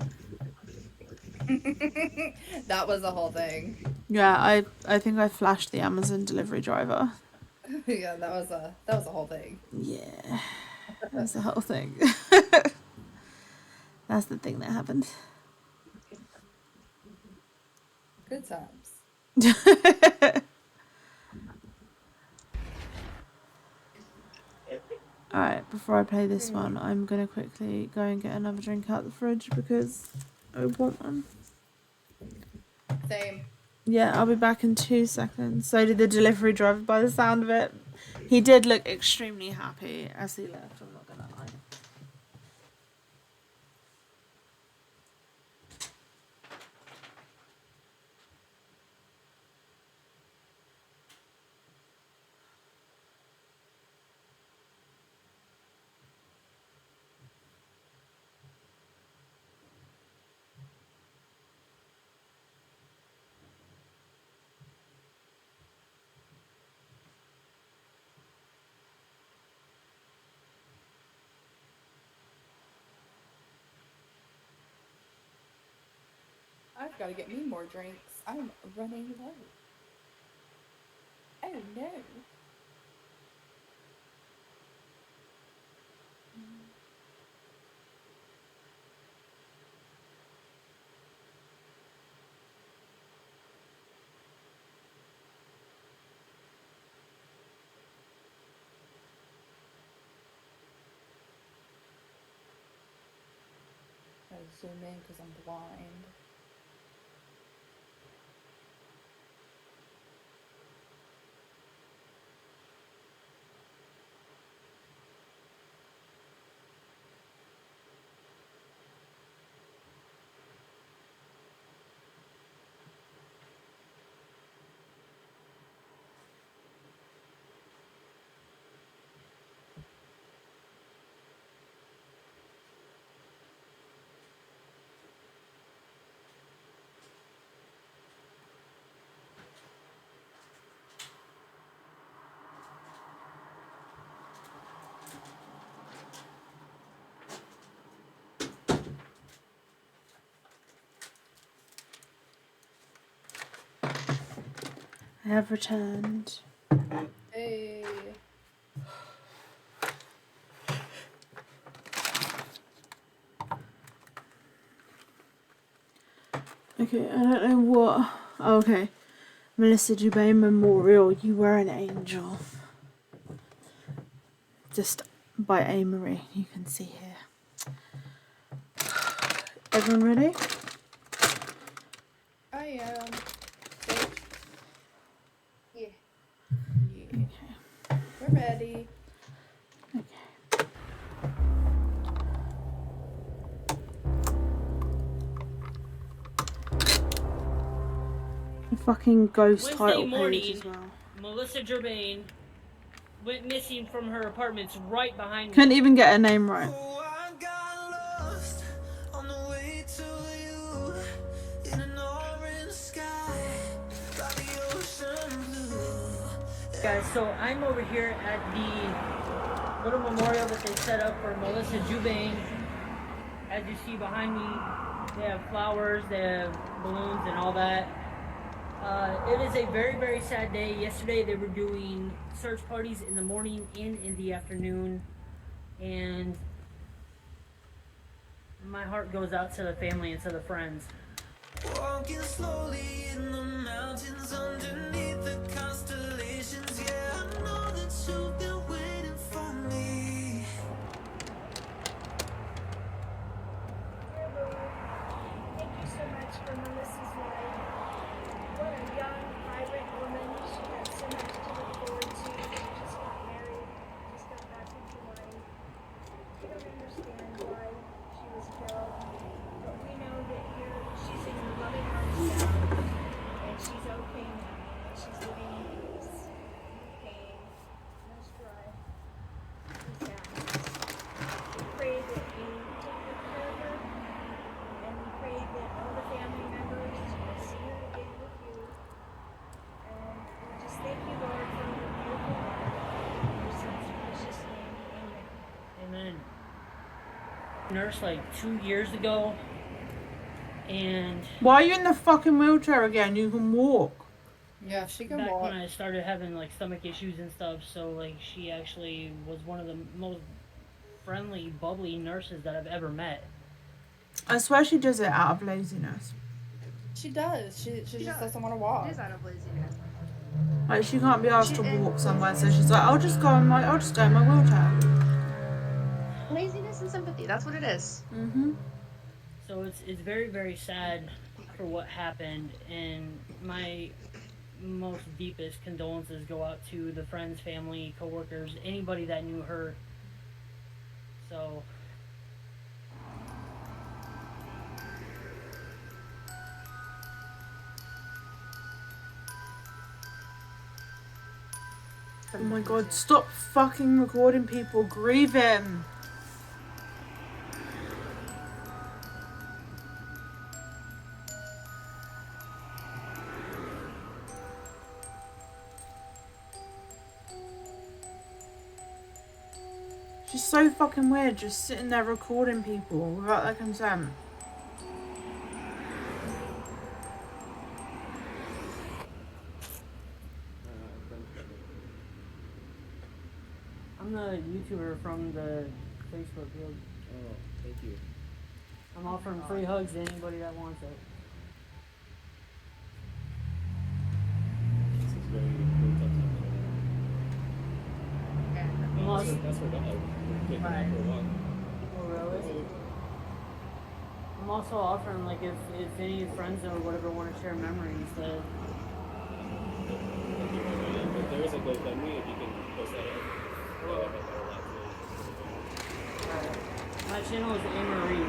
That was the whole thing. Yeah, I think I flashed the Amazon delivery driver. Yeah, that was a whole thing. Yeah. That's the whole thing. That's the thing that happened. Good times. Alright, before I play this one, I'm going to quickly go and get another drink out the fridge because I want one. Same. Yeah, I'll be back in 2 seconds. So did the delivery driver by the sound of it. He did look extremely happy as he left, I'm not going to lie. I've got to get me more drinks. I'm running low. Oh no. Gotta zoom in because I'm blind. I have returned. Hey. Okay, I don't know what. Oh, okay. Melissa Jubane Memorial. You were an angel. Just by Amory, you can see here. Everyone ready? I am. Yeah. Yeah. We're ready. The fucking ghost Wednesday title page morning, as well. Melissa Jubane went missing from her apartments right behind me. Couldn't even get her name right. Guys, so I'm over here at the little memorial that they set up for Melissa Jubane. As you see behind me, they have flowers, they have balloons and all that. It is a very, very sad day. Yesterday they were doing search parties in the morning and in the afternoon. And my heart goes out to the family and to the friends. Walking slowly in the mountains underneath the constellations. Yeah, I know that you've been waiting for me. Thank you so much for Melissa's life. What a young, vibrant woman. She had so much to look forward to. She just got married, just got back with Hawaii. We don't understand why she was killed, but we know that here she's in her loving arms now, and she's okay now, and she's living in peace, no pain, no strife, no sadness. We pray that you take good care of her, and we pray that all the family members will see her again with you. And we just thank you, Lord, for her beautiful life. In your son's precious name, amen. Amen. Nurse like 2 years ago, and Why are you in the fucking wheelchair again? You can walk. Yeah, she can back walk. when I started having like stomach issues and stuff, so like she actually was one of the most friendly, bubbly nurses that I've ever met. I swear she does it out of laziness. She does. She just doesn't want to walk. It is out of laziness. Like she can't be asked to walk somewhere, so she's like, I'll just go in my wheelchair. Laziness and sympathy, that's what it is. Mm-hmm. So it's very, very sad for what happened, and my most deepest condolences go out to the friends, family, coworkers, anybody that knew her. So Oh my god, stop fucking recording people grieving. She's so fucking weird, just sitting there recording people without their consent. I'm the YouTuber from the Facebook group. Oh, thank you. I'm offering free hugs to anybody that wants it. This is very tough time. That's her dog. Taking her out for a walk. Oh, really? I'm also offering, like, if any friends or whatever want to share memories, that... If there is a GoFundMe, if you can post that up. My channel is Anne-Marie.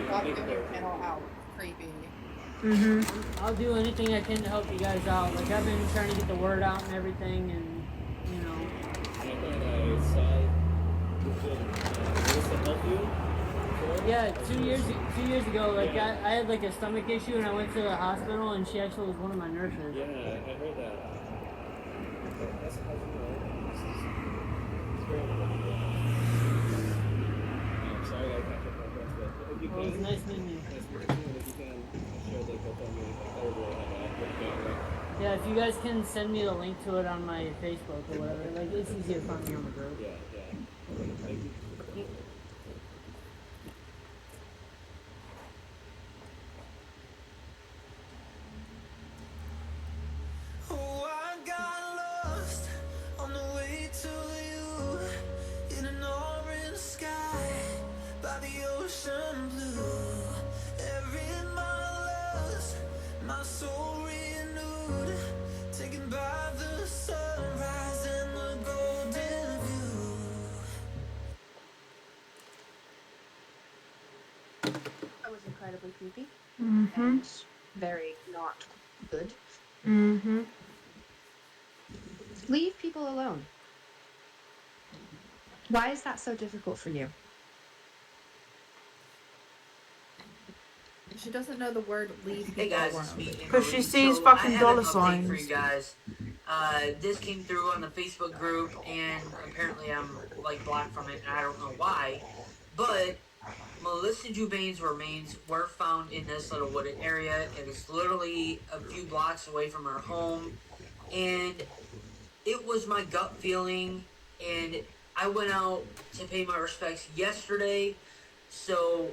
Gotta give your channel out. Creepy. I'll do anything I can to help you guys out. Like, I've been trying to get the word out and everything, and, you know... I thought I saw... Melissa help you? Yeah, 2 years ago, like, I had, like, a stomach issue, and I went to the hospital, and she actually was one of my nurses. Yeah, I heard that. That's how you know. It's very important. I'm sorry I can't get my friends, but if you can... Well, it was nice meeting you. Nice meeting you, and if you can share the GoFundMe, that would really help out. Yeah, if you guys can send me the link to it on my Facebook or whatever, like, it's easy to find me on the group. Yeah, yeah. Okay, thank you. Oh, I got lost on the way to you in an orange sky by the ocean blue. Every mile That was incredibly creepy Mm-hmm. and very not good. Mm-hmm. Leave people alone. Why is that so difficult for you? She doesn't know the word leave Hey people guys, alone. it's me, Because she Marie. sees So I fucking have an dollar update for you signs. guys. This came through on the Facebook group, and apparently I'm like blocked from it, and I don't know why. But Melissa Jubane's remains were found in this little wooded area. It is literally a few blocks away from her home, and it was my gut feeling. And I went out to pay my respects yesterday, so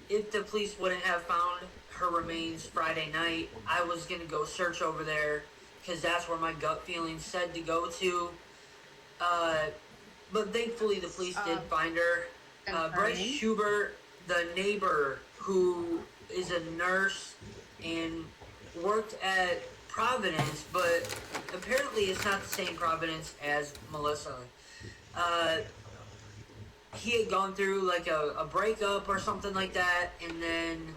if the police wouldn't have found her remains Friday night, I was going to go search over there because that's where my gut feeling said to go to. But thankfully, the police did find her. Bryce Schubert, the neighbor who is a nurse and worked at Providence, but apparently it's not the same Providence as Melissa. He had gone through like a breakup or something like that, and then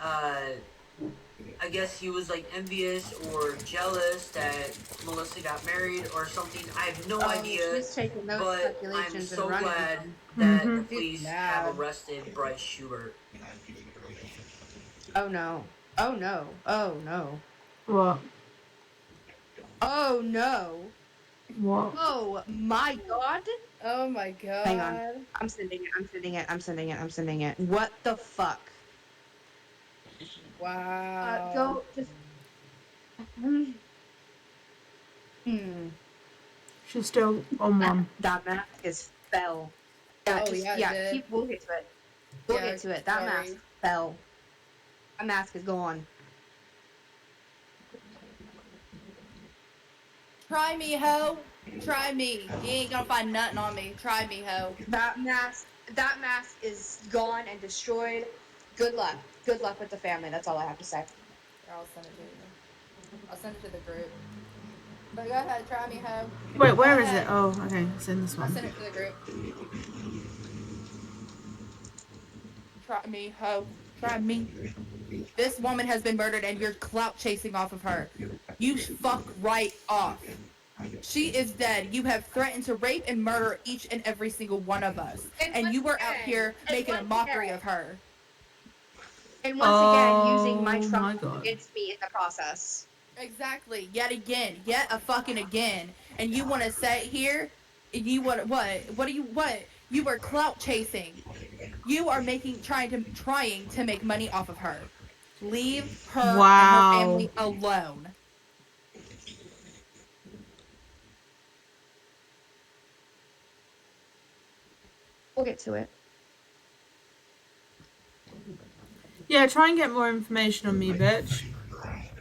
I guess he was like envious or jealous that Melissa got married or something. I have no idea, She's taking those but I'm speculations so and running with glad them. that Mm-hmm. the police have arrested Bryce Schubert. Oh no. Oh no. Oh no. What? Oh no. What? Oh my god. Oh my god. Hang on. I'm sending it. I'm sending it. I'm sending it. I'm sending it. What the fuck? Wow. Go just. Hmm. She's still on one. That mask is fell. Yeah, Oh, yeah, it did. We'll get to it. We'll Yeah, get to it. That sorry. mask fell. That mask is gone. Try me, ho. Try me. You ain't gonna find nothing on me. Try me, ho. That mask is gone and destroyed. Good luck. Good luck with the family. That's all I have to say. I'll send it to you. I'll send it to the group. But go ahead, try me, ho. Wait, where Go is it? ahead. Oh, okay. It's in this I'll one. send it to the group. Try me, ho. Try me. This woman has been murdered and you're clout chasing off of her. You fuck right off. She is dead. You have threatened to rape and murder each and every single one of us. And you were out here making a mockery of her. And once again, using my trauma God. against me in the process. Exactly. Yet again. Yet a fucking again. And you want to sit here? And you want what? What do you what? You were clout chasing. You are trying to make money off of her. Leave her and her family alone. We'll get to it. Yeah, try and get more information on me, bitch.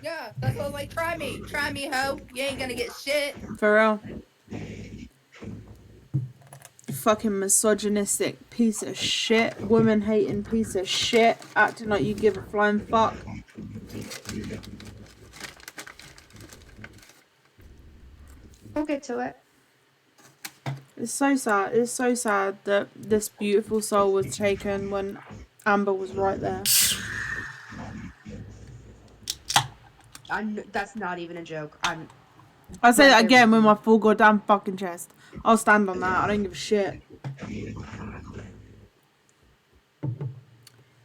Yeah, that's what like try me, ho. You ain't gonna get shit. For real. Fucking misogynistic piece of shit, woman hating piece of shit, acting like you give a flying fuck. We'll get to it. It's so sad. It's so sad that this beautiful soul was taken when Amber was right there. That's not even a joke. I say that again with my full goddamn fucking chest. I'll stand on that. I don't give a shit.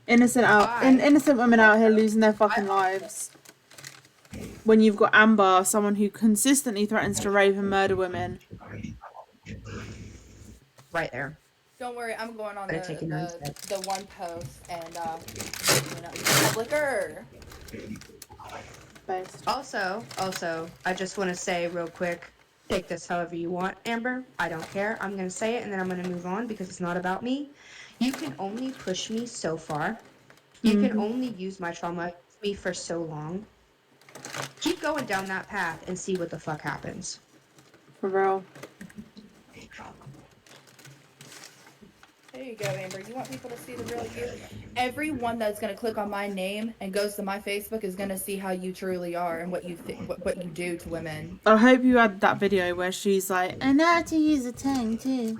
Innocent women out here losing their fucking lives. When you've got Amber, someone who consistently threatens to rape and murder women. Right there. Don't worry, I'm going on the one post and publicer. Also, I just want to say real quick, take this however you want, Amber. I don't care. I'm going to say it and then I'm going to move on because it's not about me. You can only push me so far. You can only use my trauma against me for so long. Keep going down that path and see what the fuck happens. For real. There you go, Amber. You want people to see the real you? Everyone that's going to click on my name and goes to my Facebook is going to see how you truly are and what you what you do to women. I hope you had that video where she's like, I know how to use a tongue too.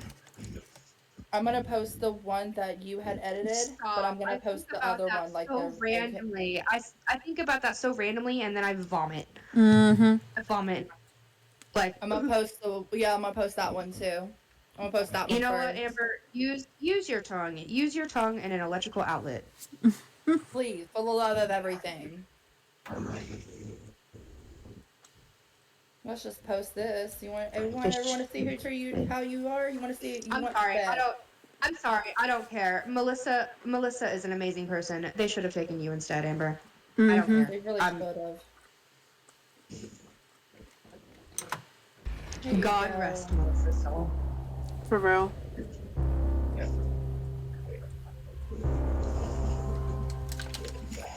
I'm gonna post the one that you had edited, but I'm Stop. gonna I think post the about other that one, like so the randomly. I think about that so randomly, and then I vomit. Mm-hmm. I vomit. Like, I'm gonna post I'm gonna post that one too. I'm gonna post that you one know what, first. Amber? Use your tongue. Use your tongue and an electrical outlet. Please, for the love of everything. Let's just post this. You want everyone to see how you are? You want to see? I'm sorry. I'm sorry. I don't care. Melissa is an amazing person. They should have taken you instead, Amber. I don't Mm-hmm. care. They really should have. God rest Melissa's soul. For real.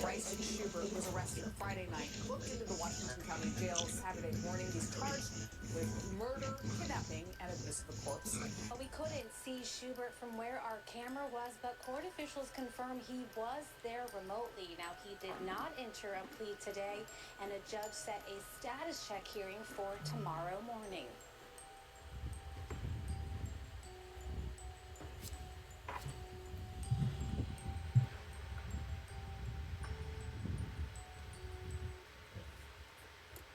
Bryson Schubert was arrested Friday night, booked into the Washington County Jail Saturday morning. He's charged with murder, kidnapping, and abuse of a corpse. We couldn't see Schubert from where our camera was, but court officials confirm he was there remotely. Now, he did not enter a plea today, and a judge set a status check hearing for tomorrow morning.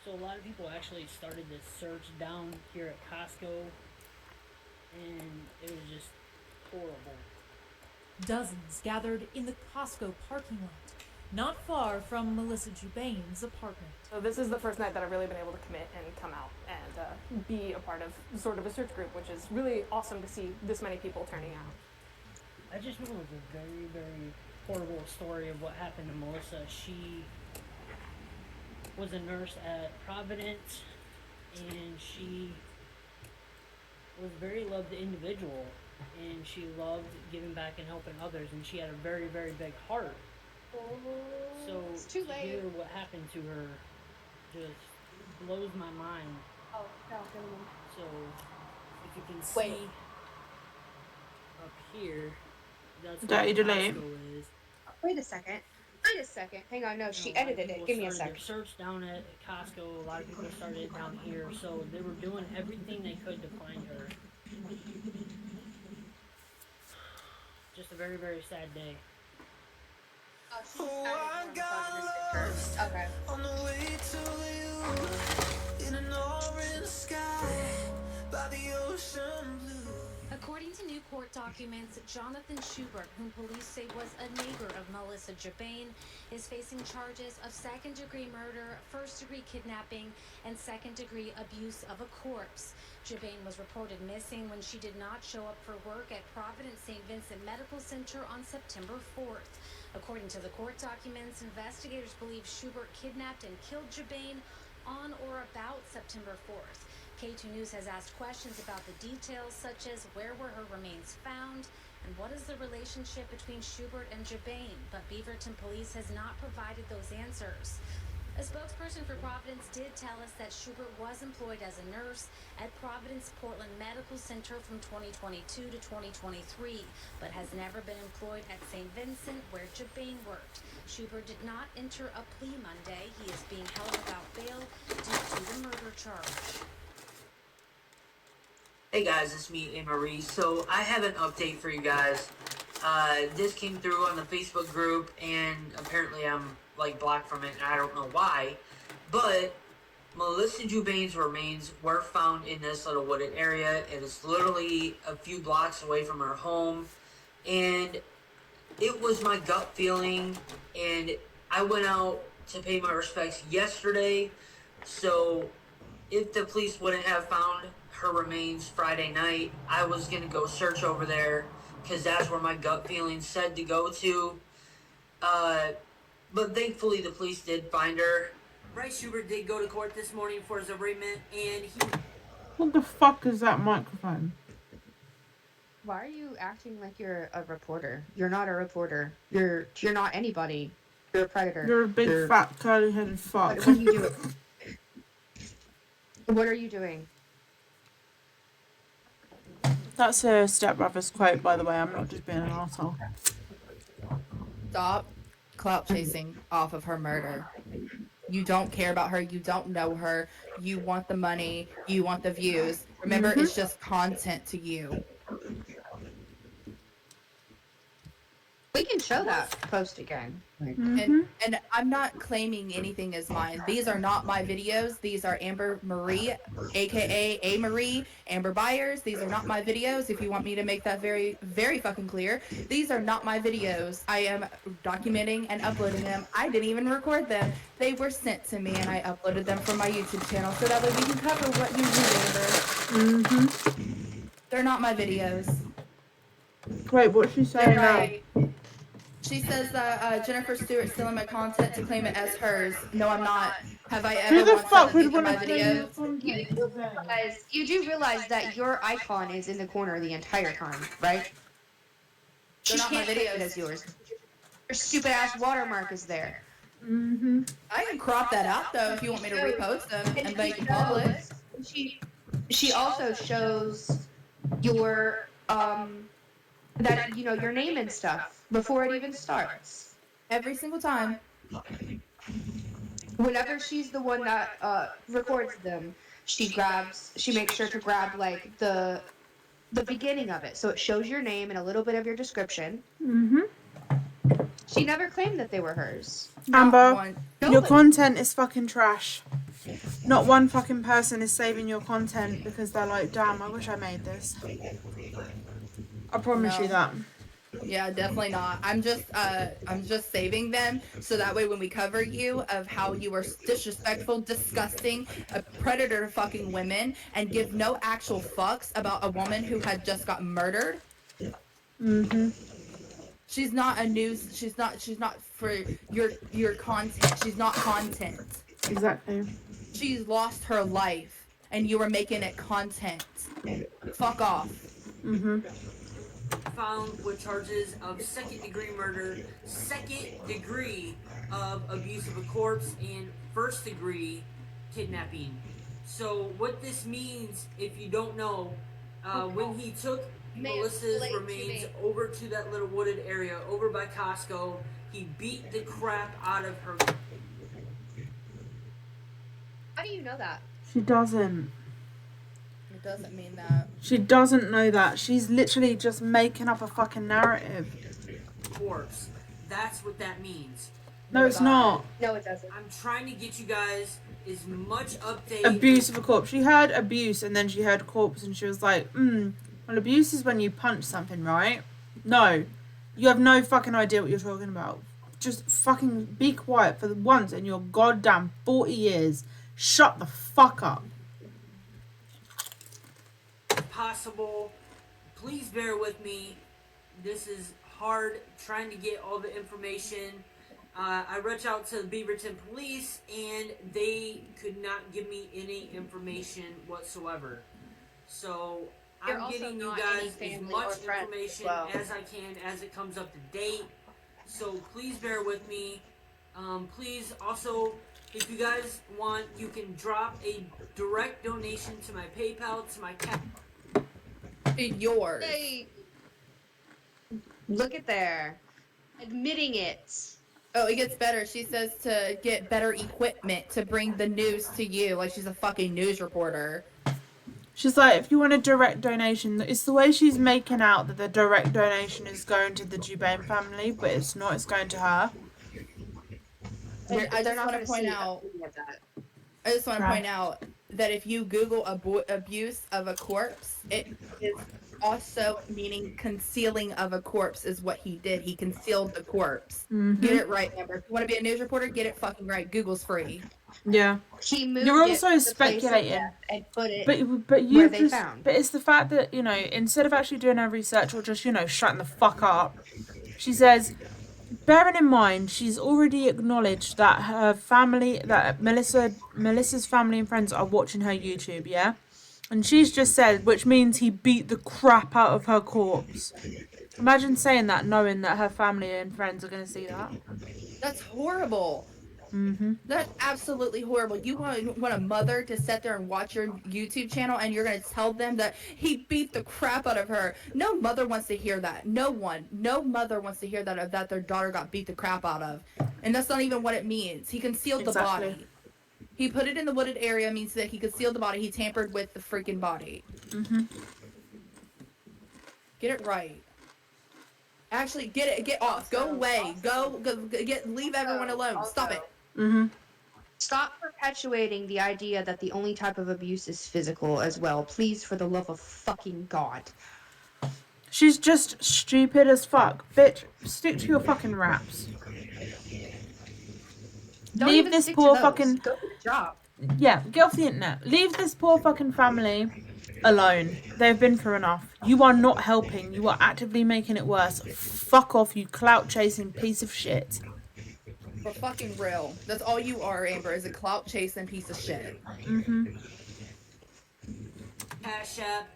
So a lot of people actually started this search down here at Costco, and it was just horrible. Dozens gathered in the Costco parking lot, not far from Melissa Jubane's apartment. So this is the first night that I've really been able to commit and come out and be a part of sort of a search group, which is really awesome to see this many people turning out. I just know it was a very, very horrible story of what happened to Melissa. She was a nurse at Providence, and she was a very loved individual, and she loved giving back and helping others, and she had a very, very big heart. So It's too to late. hear what happened to her just blows my mind. Oh, no, So if you can Wait. see up here, that's That where you delete? Costco is. Wait a second. Wait a second. Hang on. No, she edited it. Give me a Started sec. their search down at Costco. A lot of people started it down here, so they were doing everything they could to find her. Just a very, very sad day. Okay. On the way to you in an orange sky by the ocean blue. According to new court documents, Jonathan Schubert, whom police say was a neighbor of Melissa Jubane, is facing charges of second-degree murder, first-degree kidnapping, and second-degree abuse of a corpse. Jubane was reported missing when she did not show up for work at Providence St. Vincent Medical Center on September 4th. According to the court documents, investigators believe Schubert kidnapped and killed Jubane on or about September 4th. K2 News has asked questions about the details, such as where were her remains found and what is the relationship between Schubert and Jubane, but Beaverton Police has not provided those answers. A spokesperson for Providence did tell us that Schubert was employed as a nurse at Providence Portland Medical Center from 2022 to 2023, but has never been employed at St. Vincent, where Jubane worked. Schubert did not enter a plea Monday. He is being held without bail due to the murder charge. Hey guys, it's me, Anne-Marie. So I have an update for you guys. This came through on the Facebook group, and apparently I'm like blocked from it, and I don't know why. But Melissa Jubane's remains were found in this little wooded area. It is literally a few blocks away from her home, and it was my gut feeling. And I went out to pay my respects yesterday. So if the police wouldn't have found her remains Friday night, I was going to go search over there because that's where my gut feeling said to go to. But thankfully the police did find her. Bryce Schubert did go to court this morning for his arraignment, and he... What the fuck is that microphone? Why are you acting like you're a reporter? You're not a reporter. You're not anybody. You're a predator. You're a big fat curly-headed fuck. What are you doing? What are you doing? That's a Step Brothers quote, by the way. I'm not just being an asshole. Stop clout chasing off of her murder. You don't care about her. You don't know her. You want the money. You want the views. Remember, it's just content to you. We can show that post again. And I'm not claiming anything as mine. These are not my videos. These are Amber Marie, aka A Marie, Amber Byers. These are not my videos. If you want me to make that very, very fucking clear, these are not my videos. I am documenting and uploading them. I didn't even record them. They were sent to me, and I uploaded them from my YouTube channel so that way we can cover what you do, Amber. They're not my videos. Wait, what's she saying now? She says that Jennifer Stewart's stealing my content to claim it as hers. No, I'm not. Have I ever Who the once fuck said would that want my to claim your videos? content? You do realize that your icon is in the corner the entire time, right? They're She not my can't claim it videos. as yours. Your stupid ass watermark is there. I can crop that out though if you want me to repost them and make it public. She also shows your that your name and stuff before it even starts. Every single time. Whenever she's the one that records them, she makes sure to grab like the beginning of it, so it shows your name and a little bit of your description. She never claimed that they were hers. Amber, your content is fucking trash. Not one fucking person is saving your content because they're like, damn, I wish I made this. I promise you that. Yeah, definitely not. I'm just saving them so that way when we cover you of how you were disrespectful, disgusting, a predator to fucking women, and give no actual fucks about a woman who had just got murdered. She's not a news. She's not for your content. She's not content. Exactly. She's lost her life, and you were making it content. Fuck off. Found with charges of second-degree murder, second-degree of abuse of a corpse, and first-degree kidnapping. So what this means, if you don't know, when he took Melissa's remains over to that little wooded area over by Costco, he beat the crap out of her. How do you know that? She doesn't. It doesn't mean that. She doesn't know that. She's literally just making up a fucking narrative. Corpse. That's what that means. No, it's not. No, it doesn't. I'm trying to get you guys as much update. Abuse of a corpse. She heard abuse and then she heard corpse and she was like, well, abuse is when you punch something, right? No. You have no fucking idea what you're talking about. Just fucking be quiet for once in your goddamn 40 years. Shut the fuck up. Possible. Please bear with me. This is hard trying to get all the information. I reached out to the Beaverton police and they could not give me any information whatsoever. So You're I'm getting you also not guys any as family much or friends information as well. as I can as it comes up to date. So please bear with me. Please also, if you guys want, you can drop a direct donation to my PayPal, to my yours. Hey, look at there, admitting it. Oh, it gets better. She says to get better equipment to bring the news to you, like she's a fucking news reporter. She's like, if you want a direct donation, it's the way she's making out that the direct donation is going to the Jubane family, but it's not, it's going to her. I just want to point out. I just want to point out that if you Google abuse of a corpse, it is also meaning concealing of a corpse is what he did. He concealed the corpse. Get it right, Amber. If you want to be a news reporter, get it fucking right. Google's free. Yeah. He moved You're it also to the place of speculating. death and put it But you where they just, found. but it's the fact that, you know, instead of actually doing her research or just, you know, shutting the fuck up, she says, bearing in mind, she's already acknowledged that her family, that Melissa's family and friends are watching her YouTube, yeah? And she's just said, which means he beat the crap out of her corpse. Imagine saying that, knowing that her family and friends are going to see that. That's horrible. That's absolutely horrible. You want a mother to sit there and watch your YouTube channel and you're going to tell them that he beat the crap out of her. No mother wants to hear that. No mother wants to hear that their daughter got beat the crap out of. And that's not even what it means. He concealed the body. He put it in the wooded area means that he concealed the body. He tampered with the freaking body. Get it right. Actually, get off. Go away. Go leave everyone alone. Stop it. Mm-hmm. Stop perpetuating the idea that the only type of abuse is physical as well. Please, for the love of fucking God. She's just stupid as fuck. Bitch, stick to your fucking raps. Don't Leave even this stick poor to those. fucking... Go to the job. Yeah, get off the internet. Leave this poor fucking family alone. They've been through enough. You are not helping. You are actively making it worse. Fuck off, you clout chasing piece of shit. For fucking real. That's all you are, Amber, is a clout chasing piece of shit. Mm-hmm. Cash App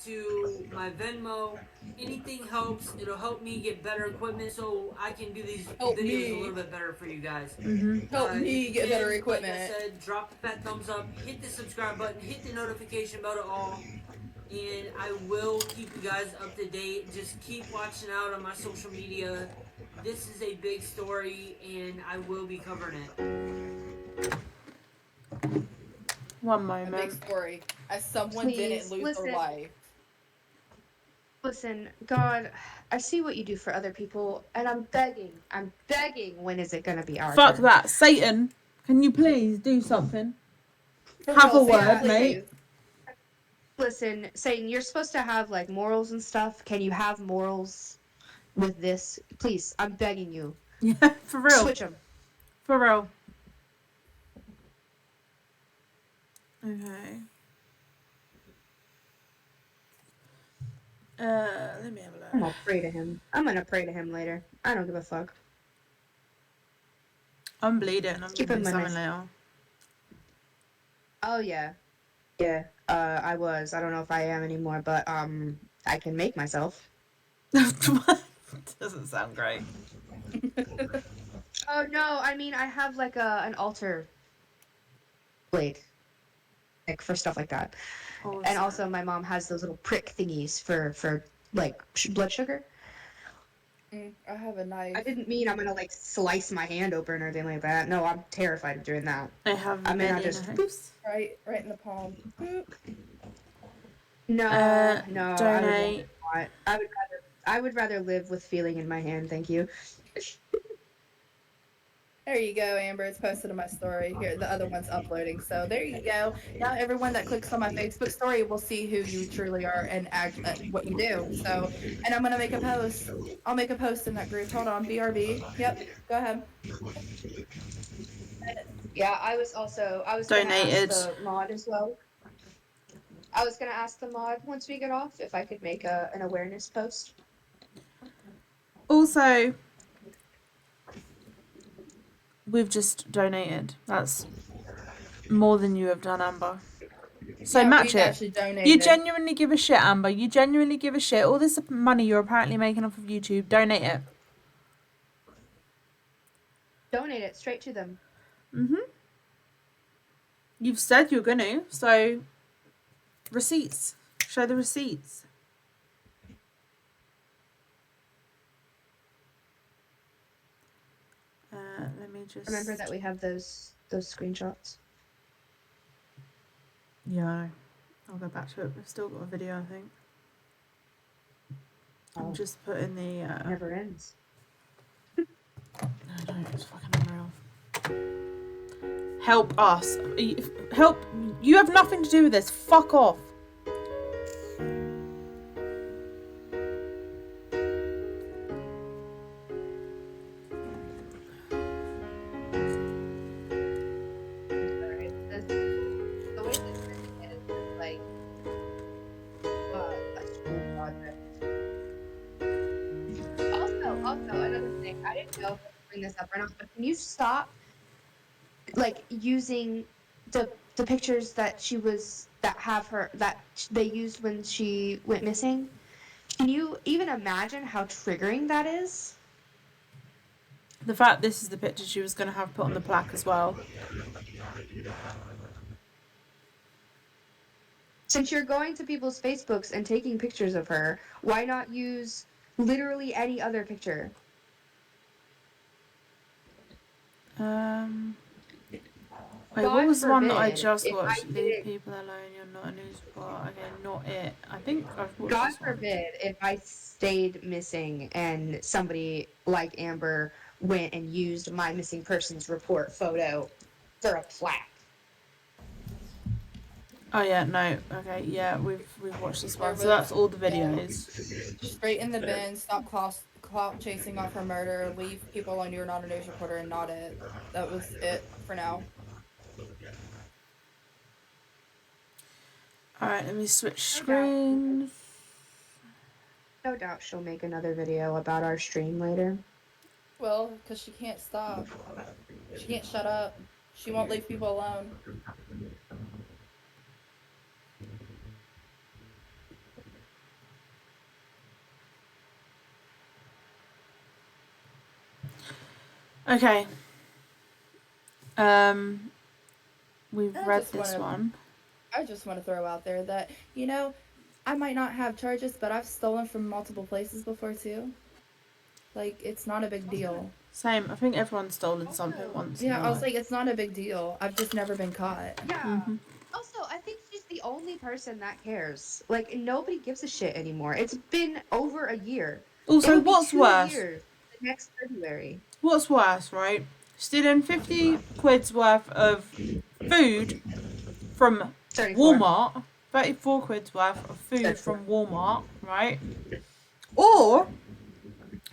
to my Venmo. Anything helps. It'll help me get better equipment so I can do these videos a little bit better for you guys. Mm-hmm. Help me get better equipment. Like I said, drop the fat thumbs up, hit the subscribe button, hit the notification bell to all, and I will keep you guys up to date. Just keep watching out on my social media. This is a big story, and I will be covering it. One A moment. big story. As someone didn't lose their life. Listen, God, I see what you do for other people, and I'm begging, when is it gonna be our Fuck turn? that. Satan, can you please do something? For Have a real, Satan, word, please. mate. Listen, Satan, you're supposed to have, like, morals and stuff. Can you have morals with this? Please, I'm begging you. Yeah, for real. Switch them. For real. Okay. Let me have a look. I'm gonna pray to him. I'm gonna pray to him later. I don't give a fuck. I'm bleeding. I'm Keep gonna him do in something my... later. Oh, yeah. Yeah, I was. I don't know if I am anymore, but, I can make myself. Doesn't sound great. Oh, no, I mean, I have, like, an altar blade. Like, for stuff like that. Awesome. And also, my mom has those little prick thingies for like, blood sugar. I have a knife. I didn't mean I'm gonna, like, slice my hand open or anything like that. No, I'm terrified of doing that. I have I mean, I many just... knives. Right in the palm. Boop. No, Donate. I would rather live with feeling in my hand, thank you. There you go, Amber. It's posted in my story. Here, the other one's uploading. So there you go. Now everyone that clicks on my Facebook story will see who you truly are and what you do. So, and I'm gonna make a post. I'll make a post in that group. Hold on, BRB. Yep, go ahead. Yeah, I was gonna ask the mod as well. I was gonna ask the mod once we get off if I could make an awareness post. Also, we've just donated. That's more than you have done, Amber. So yeah, match it. You genuinely give a shit, Amber. You genuinely give a shit. All this money you're apparently making off of YouTube, donate it. Donate it straight to them. Mhm. You've said you're gonna, so receipts. Show the receipts. Let me just remember that we have those screenshots. Yeah, I'll go back to it. We've still got a video, I think. I'm just putting the never ends. No, it's fucking unreal. Help us. Help. You have nothing to do with this. Fuck off. Also, another thing, I didn't know if I could bring this up or not, but can you stop, like, using the pictures that they used when she went missing? Can you even imagine how triggering that is? The fact this is the picture she was going to have put on the plaque as well. Since you're going to people's Facebooks and taking pictures of her, why not use literally any other picture? Wait, God what was the one that I forbid just if I watched? Leave didn't people alone, you're not a news report. Okay, not it. I think I've watched God this one. forbid if I stayed missing and somebody like Amber went and used my missing persons report photo for a plaque. Oh yeah, no. Okay, yeah, we've watched this There one. So was that's all the videos. straight in the bin. Stop clout chasing off her murder. Leave people alone. You're not a news reporter, and not it. That was it for now. Alright, let me switch screens. No doubt she'll make another video about our stream later. Well, because she can't stop. She can't shut up. She won't leave people alone. Okay. We've read this one. I just want to throw out there that, you know, I might not have charges, but I've stolen from multiple places before too. Like, it's not a big deal. Same. I think everyone's stolen something once. Yeah, I was like, it's not a big deal. I've just never been caught. Yeah. Also, I think she's the only person that cares. Like, nobody gives a shit anymore. It's been over a year. Also, It'll be what's 2 worse? years next February. What's worse, right? Stealing 50 quid's worth of food from 34. Walmart. 34 quid's worth of food from Walmart, right? Or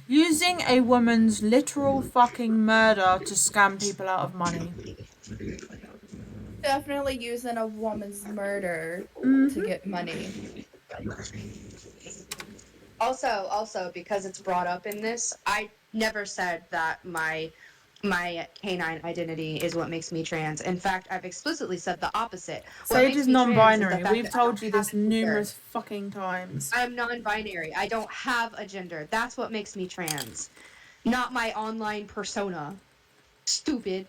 using a woman's literal fucking murder to scam people out of money. Definitely using a woman's murder to get money. Also, because it's brought up in this, I never said that my canine identity is what makes me trans. In fact, I've explicitly said the opposite. Sage is non-binary. We've told you this numerous fucking times. I'm non-binary. I don't have a gender. That's what makes me trans. Not my online persona. Stupid.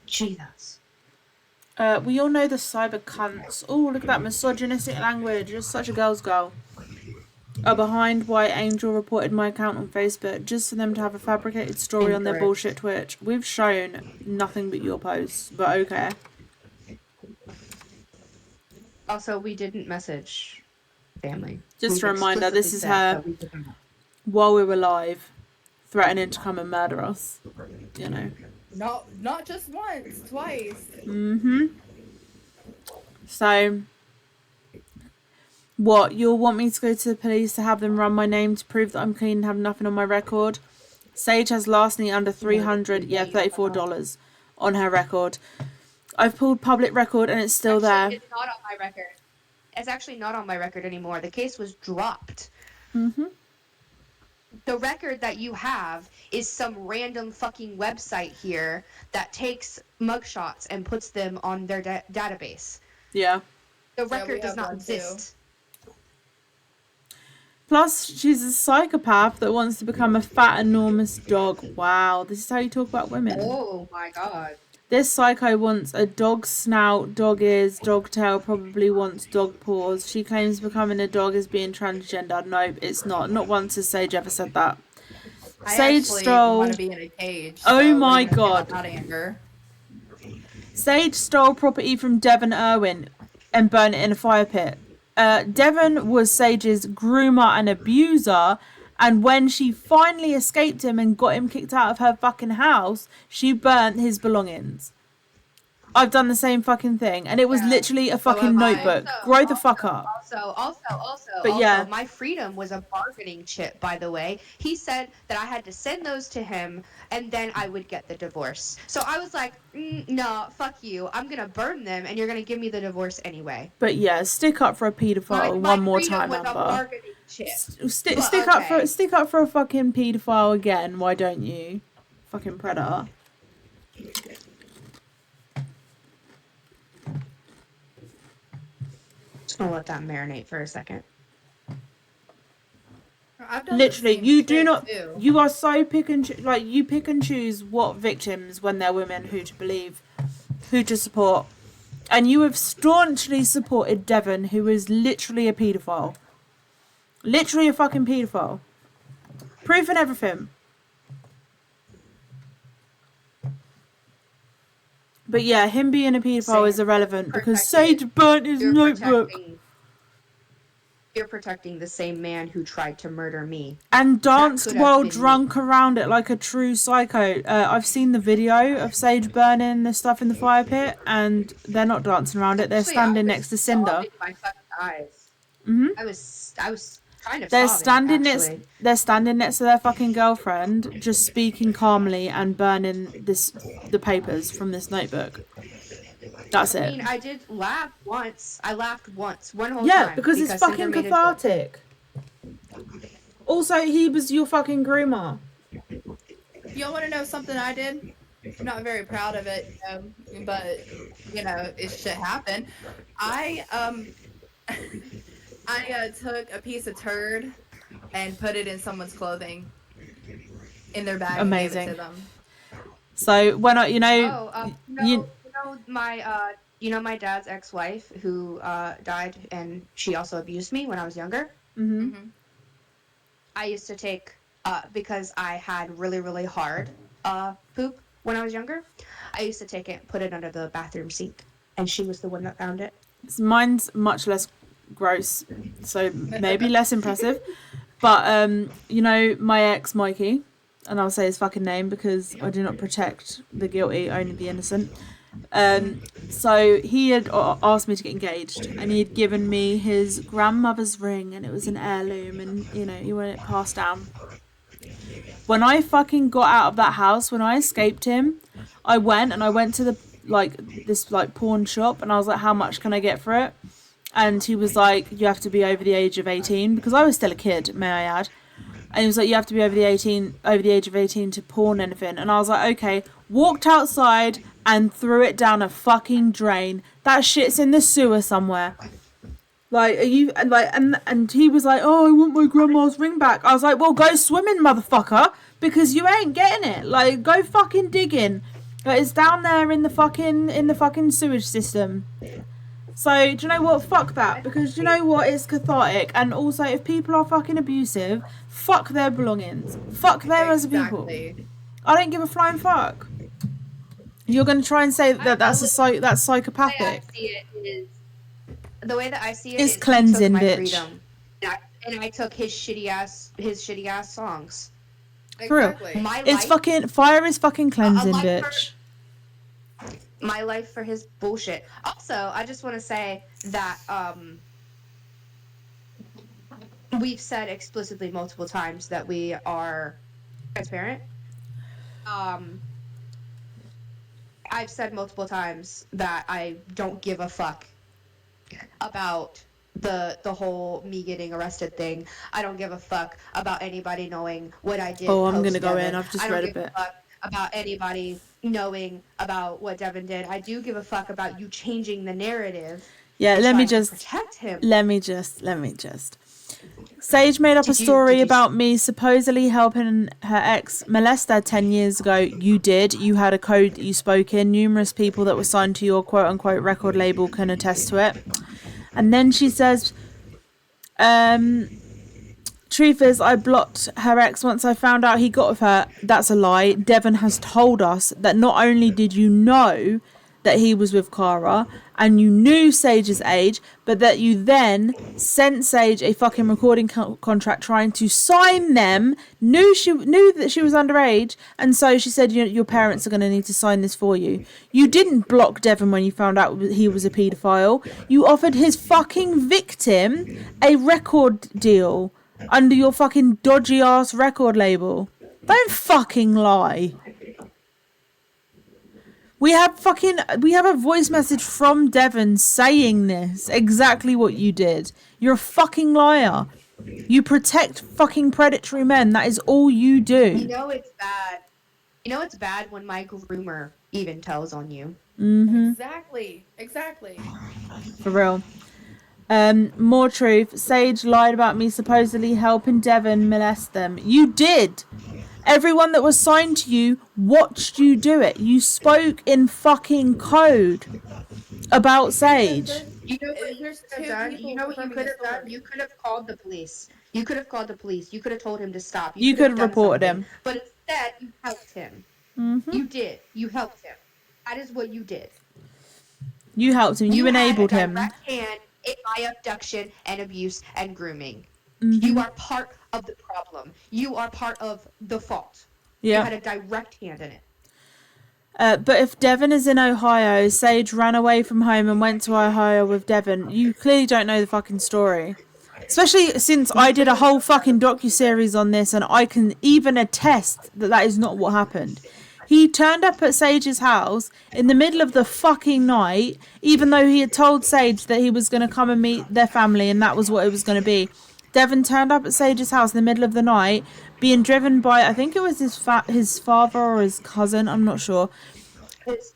Jesus. We all know the cyber cunts. Oh, look at that misogynistic language. You're such a girl's girl. Are behind why Angel reported my account on Facebook just for them to have a fabricated story on their bullshit Twitch. We've shown nothing but your posts, but okay. Also, we didn't message family. Just a reminder, this is her while we were live, threatening to come and murder us. You know. Not just once, twice. So, what, you'll want me to go to the police to have them run my name to prove that I'm clean and have nothing on my record? Sage has larceny under $34 on her record. I've pulled public record and it's still there. It's not on my record. It's actually not on my record anymore. The case was dropped. The record that you have is some random fucking website here that takes mugshots and puts them on their database. Yeah. The record does not exist. Plus, she's a psychopath that wants to become a fat, enormous dog. Wow, this is how you talk about women. Oh my god. This psycho wants a dog snout, dog ears, dog tail, probably wants dog paws. She claims becoming a dog is being transgender. Nope, it's not. Not once has Sage ever said that. Sage stole... want to be in a cage. Oh my god. Not anger. Sage stole property from Devon Irwin and burnt it in a fire pit. Devon was Sage's groomer and abuser, and when she finally escaped him and got him kicked out of her fucking house, she burnt his belongings. I've done the same fucking thing, and it was literally a fucking notebook. Grow the fuck up. But yeah, my freedom was a bargaining chip, by the way. He said that I had to send those to him, and then I would get the divorce. So I was like, no, fuck you. I'm gonna burn them, and you're gonna give me the divorce anyway. But yeah, stick up for a paedophile one more time, Amber. Stick up for a fucking paedophile again. Why don't you? Fucking predator. Just gonna let that marinate for a second. Literally, you do not. You are so pick and you pick and choose what victims when they're women who to believe, who to support, and you have staunchly supported Devon, who is literally a paedophile, literally a fucking paedophile. Proof and everything. But yeah, him being a paedophile is irrelevant because Sage burnt his notebook. You're protecting the same man who tried to murder me. And danced while drunk around it like a true psycho. I've seen the video of Sage burning the stuff in the fire pit, and they're not dancing around it. They're standing next to Cinder. My fucking eyes. Mm-hmm. I was kind of They're sobbing, they're standing next to their fucking girlfriend, just speaking calmly and burning the papers from this notebook. That's it. I mean, I did laugh once. I laughed once, one whole time. Yeah, because it's fucking cathartic. Also, he was your fucking groomer. Y'all want to know something I did? I'm not very proud of it, but it shit happened. I took a piece of turd and put it in someone's clothing in their bag. Amazing. And gave it to them. So when I, my dad's ex-wife who died, and she also abused me when I was younger. Mm-hmm. I used to take because I had really, really hard poop when I was younger. I used to take it, put it under the bathroom sink, and she was the one that found it. Mine's much less gross, so maybe less impressive. But my ex Mikey, and I'll say his fucking name because I do not protect the guilty, only the innocent. So he had asked me to get engaged, and he had given me his grandmother's ring, and it was an heirloom, and he wanted it passed down. When I fucking got out of that house, when I escaped him, I went to this pawn shop, and I was like, how much can I get for it? And he was like, you have to be over the age of 18, because I was still a kid, may I add. And he was like, you have to be over the age of 18 to pawn anything. And I was like, okay. Walked outside and threw it down a fucking drain. That shit's in the sewer somewhere. Like, are you and he was like, oh, I want my grandma's ring back. I was like, well, go swimming, motherfucker, because you ain't getting it. Like, go fucking digging. Like, it's down there in the fucking sewage system. So, do you know what? Fuck that. Because do you know what? It's cathartic. And also, if people are fucking abusive, fuck their belongings. Fuck them as a people. I don't give a flying fuck. You're going to try and say that's psychopathic. The way that I see it is he cleansing, took my bitch. Freedom, and I took his shitty ass songs. For real. Fire is fucking cleansing, bitch. My life for his bullshit. Also, I just want to say that we've said explicitly multiple times that we are transparent. I've said multiple times that I don't give a fuck about the whole me getting arrested thing. I don't give a fuck about anybody knowing what I did. Oh, I'm gonna go in. I've just read a bit. I don't give a fuck about anybody knowing about what Devin did. I do give a fuck about you changing the narrative. Yeah, let me just protect him. Let me just. Sage made up a story about me supposedly helping her ex molest her 10 years ago. You did. You had a code that you spoke in. Numerous people that were signed to your quote-unquote record label can attest to it. And then she says, truth is, I blocked her ex once I found out he got with her. That's a lie. Devin has told us that not only did you know that he was with Cara and you knew Sage's age, but that you then sent Sage a fucking recording contract trying to sign them, knew that she was underage, and so she said, your parents are going to need to sign this for you. You didn't block Devin when you found out he was a paedophile. You offered his fucking victim a record deal under your fucking dodgy ass record label. Don't fucking lie. We have a voice message from Devin saying this, exactly what you did. You're a fucking liar. You protect fucking predatory men. That is all you do. You know it's bad. You know it's bad when my groomer even tells on you. Mm-hmm. Exactly. For real. More truth. Sage lied about me supposedly helping Devin molest them. You did. Everyone that was signed to you watched you do it. You spoke in fucking code about Sage. You know what you could have done? You know what you could have done? You could have called the police. You could have called the police. You could have told him to stop. You could have reported him. But instead, you helped him. Mm-hmm. You did. You helped him. That is what you did. You helped him. You enabled had a him. direct hand in my abduction and abuse and grooming. Mm-hmm. You are part of the problem. You are part of the fault. Yeah. You had a direct hand in it. But if Devon is in Ohio, Sage ran away from home and went to Ohio with Devon. You clearly don't know the fucking story. Especially since I did a whole fucking docuseries on this, and I can even attest that that is not what happened. He turned up at Sage's house in the middle of the fucking night, even though he had told Sage that he was going to come and meet their family and that was what it was going to be. Devon turned up at Sage's house in the middle of the night, being driven by, I think it was his father or his cousin, I'm not sure. His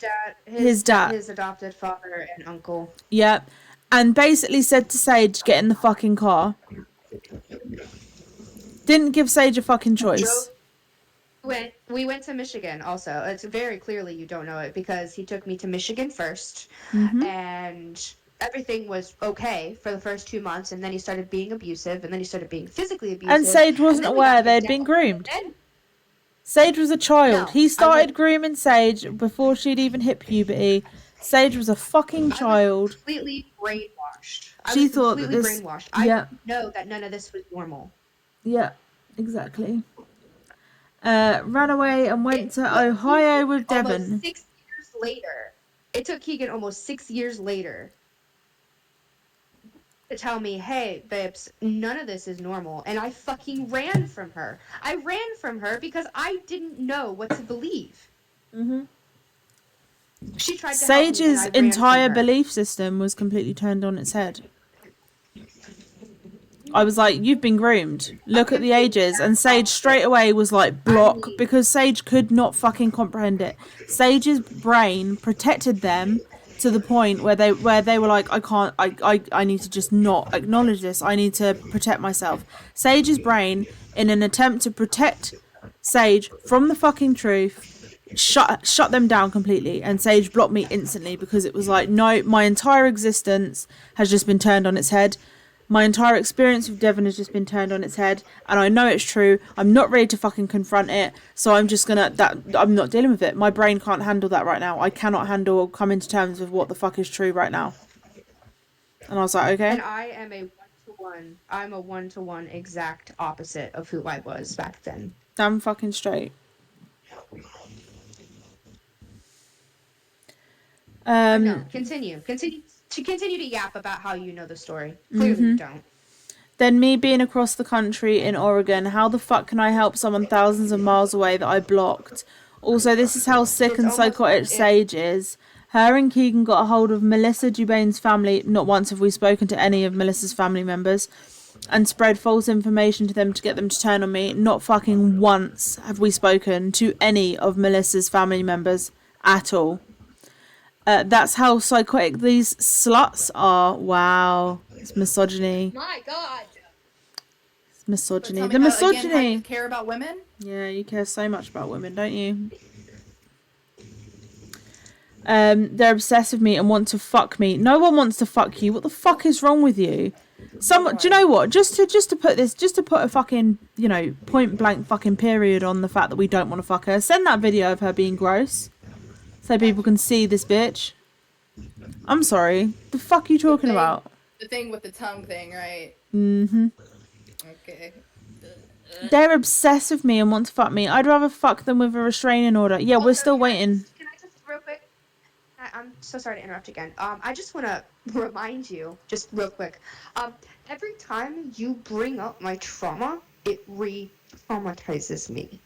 dad. His adopted father and uncle. Yep. And basically said to Sage, get in the fucking car. Didn't give Sage a fucking choice. We went to Michigan also. It's very clearly you don't know it because he took me to Michigan first. Mm-hmm. And everything was okay for the first 2 months, and then he started being abusive, and then he started being physically abusive. And Sage wasn't aware they'd been groomed. Sage was a child. He started grooming Sage before she'd even hit puberty. Sage was a fucking child. Completely brainwashed. She thought that this. Brainwashed. I know that none of this was normal. Yeah, exactly. Ran away and went to Ohio with Devon. Almost 6 years later. It took Keegan almost 6 years later to tell me, hey, babes, none of this is normal. And I fucking ran from her. I ran from her because I didn't know what to believe. Mm-hmm. She tried to Sage's help me, and I ran entire from her. belief system was completely turned on its head. I was like, you've been groomed. Look at the ages. And Sage straight away was like, block, because Sage could not fucking comprehend it. Sage's brain protected them to the point where they were like, I need to just not acknowledge this. I need to protect myself. Sage's brain, in an attempt to protect Sage from the fucking truth, shut them down completely. And Sage blocked me instantly because it was like, no, my entire existence has just been turned on its head. My entire experience with Devon has just been turned on its head, and I know it's true. I'm not ready to fucking confront it, so I'm just gonna I'm not dealing with it. My brain can't handle that right now. I cannot handle or come into terms with what the fuck is true right now. And I was like, okay. And I am a one-to-one. I'm a one-to-one exact opposite of who I was back then. Damn fucking straight. No, continue to yap about how you know the story. Clearly you don't. Then me being across the country in Oregon, how the fuck can I help someone thousands of miles away that I blocked? Also, this is how sick and psychotic Sage is. Her and Keegan got a hold of Melissa Jubane's family. Not once have we spoken to any of Melissa's family members. And spread false information to them to get them to turn on me. Not fucking once have we spoken to any of Melissa's family members at all. That's how psychotic these sluts are. Wow. It's misogyny. My God. It's misogyny. So The misogyny. Again, how you care about women? Yeah, you care so much about women, don't you? They're obsessed with me and want to fuck me. No one wants to fuck you. What the fuck is wrong with you? Do you know what? Just to put a fucking, point blank fucking period on the fact that we don't want to fuck her. Send that video of her being gross, so people can see this bitch. I'm sorry. The fuck are you talking about? The thing with the tongue thing, right? Mm-hmm. Okay. They're obsessed with me and want to fuck me. I'd rather fuck them with a restraining order. Yeah, we're still waiting. Can I just real quick? I'm so sorry to interrupt again. I just want to remind you, just real quick. Every time you bring up my trauma, it re-traumatizes me.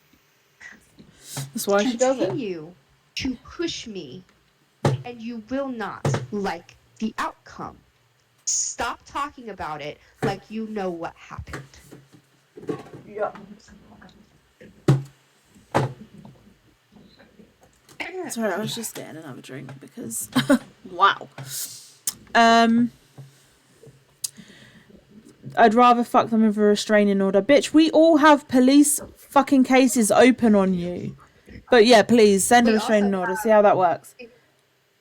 That's why she does it. Continue to push me, and you will not like the outcome. Stop talking about it like you know what happened. Yeah. Sorry, I was just getting another drink because wow. I'd rather fuck them with a restraining order. Bitch, we all have police fucking cases open on you. But yeah, please send a restraining order. See how that works.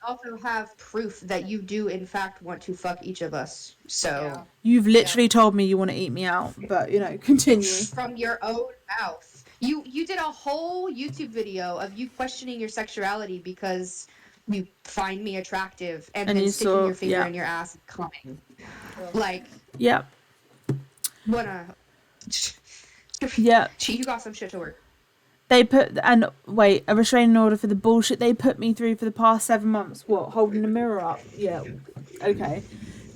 Also have proof that you do in fact want to fuck each of us. So You've literally told me you want to eat me out, but continue. From your own mouth. You did a whole YouTube video of you questioning your sexuality because you find me attractive and And then you sticking saw- your finger yeah. in your ass and coming. Like, Yep. wanna. Yep. You got some shit to work. They put, and wait, a restraining order for the bullshit they put me through for the past 7 months. What, holding the mirror up? Yeah. Okay.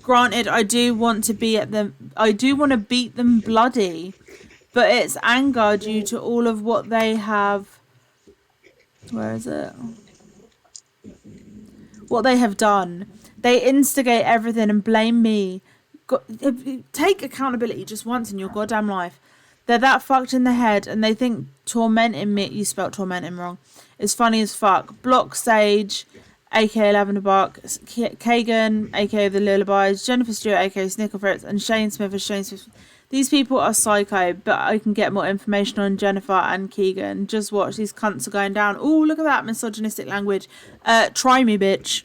Granted, I do want to beat them bloody, but it's anger due to all of what they have. Where is it? What they have done. They instigate everything and blame me. Take accountability just once in your goddamn life. They're that fucked in the head and they think tormenting me, you spelt tormenting wrong, is funny as fuck. Block Sage, aka Lavender Bark, Kagan, aka the Thelilabides, Jennifer Stewart, aka Snicklefritz, and Shane Smith as Shane Smith. These people are psycho, but I can get more information on Jennifer and Keegan. Just watch, these cunts are going down. Oh, look at that misogynistic language. Try me, bitch.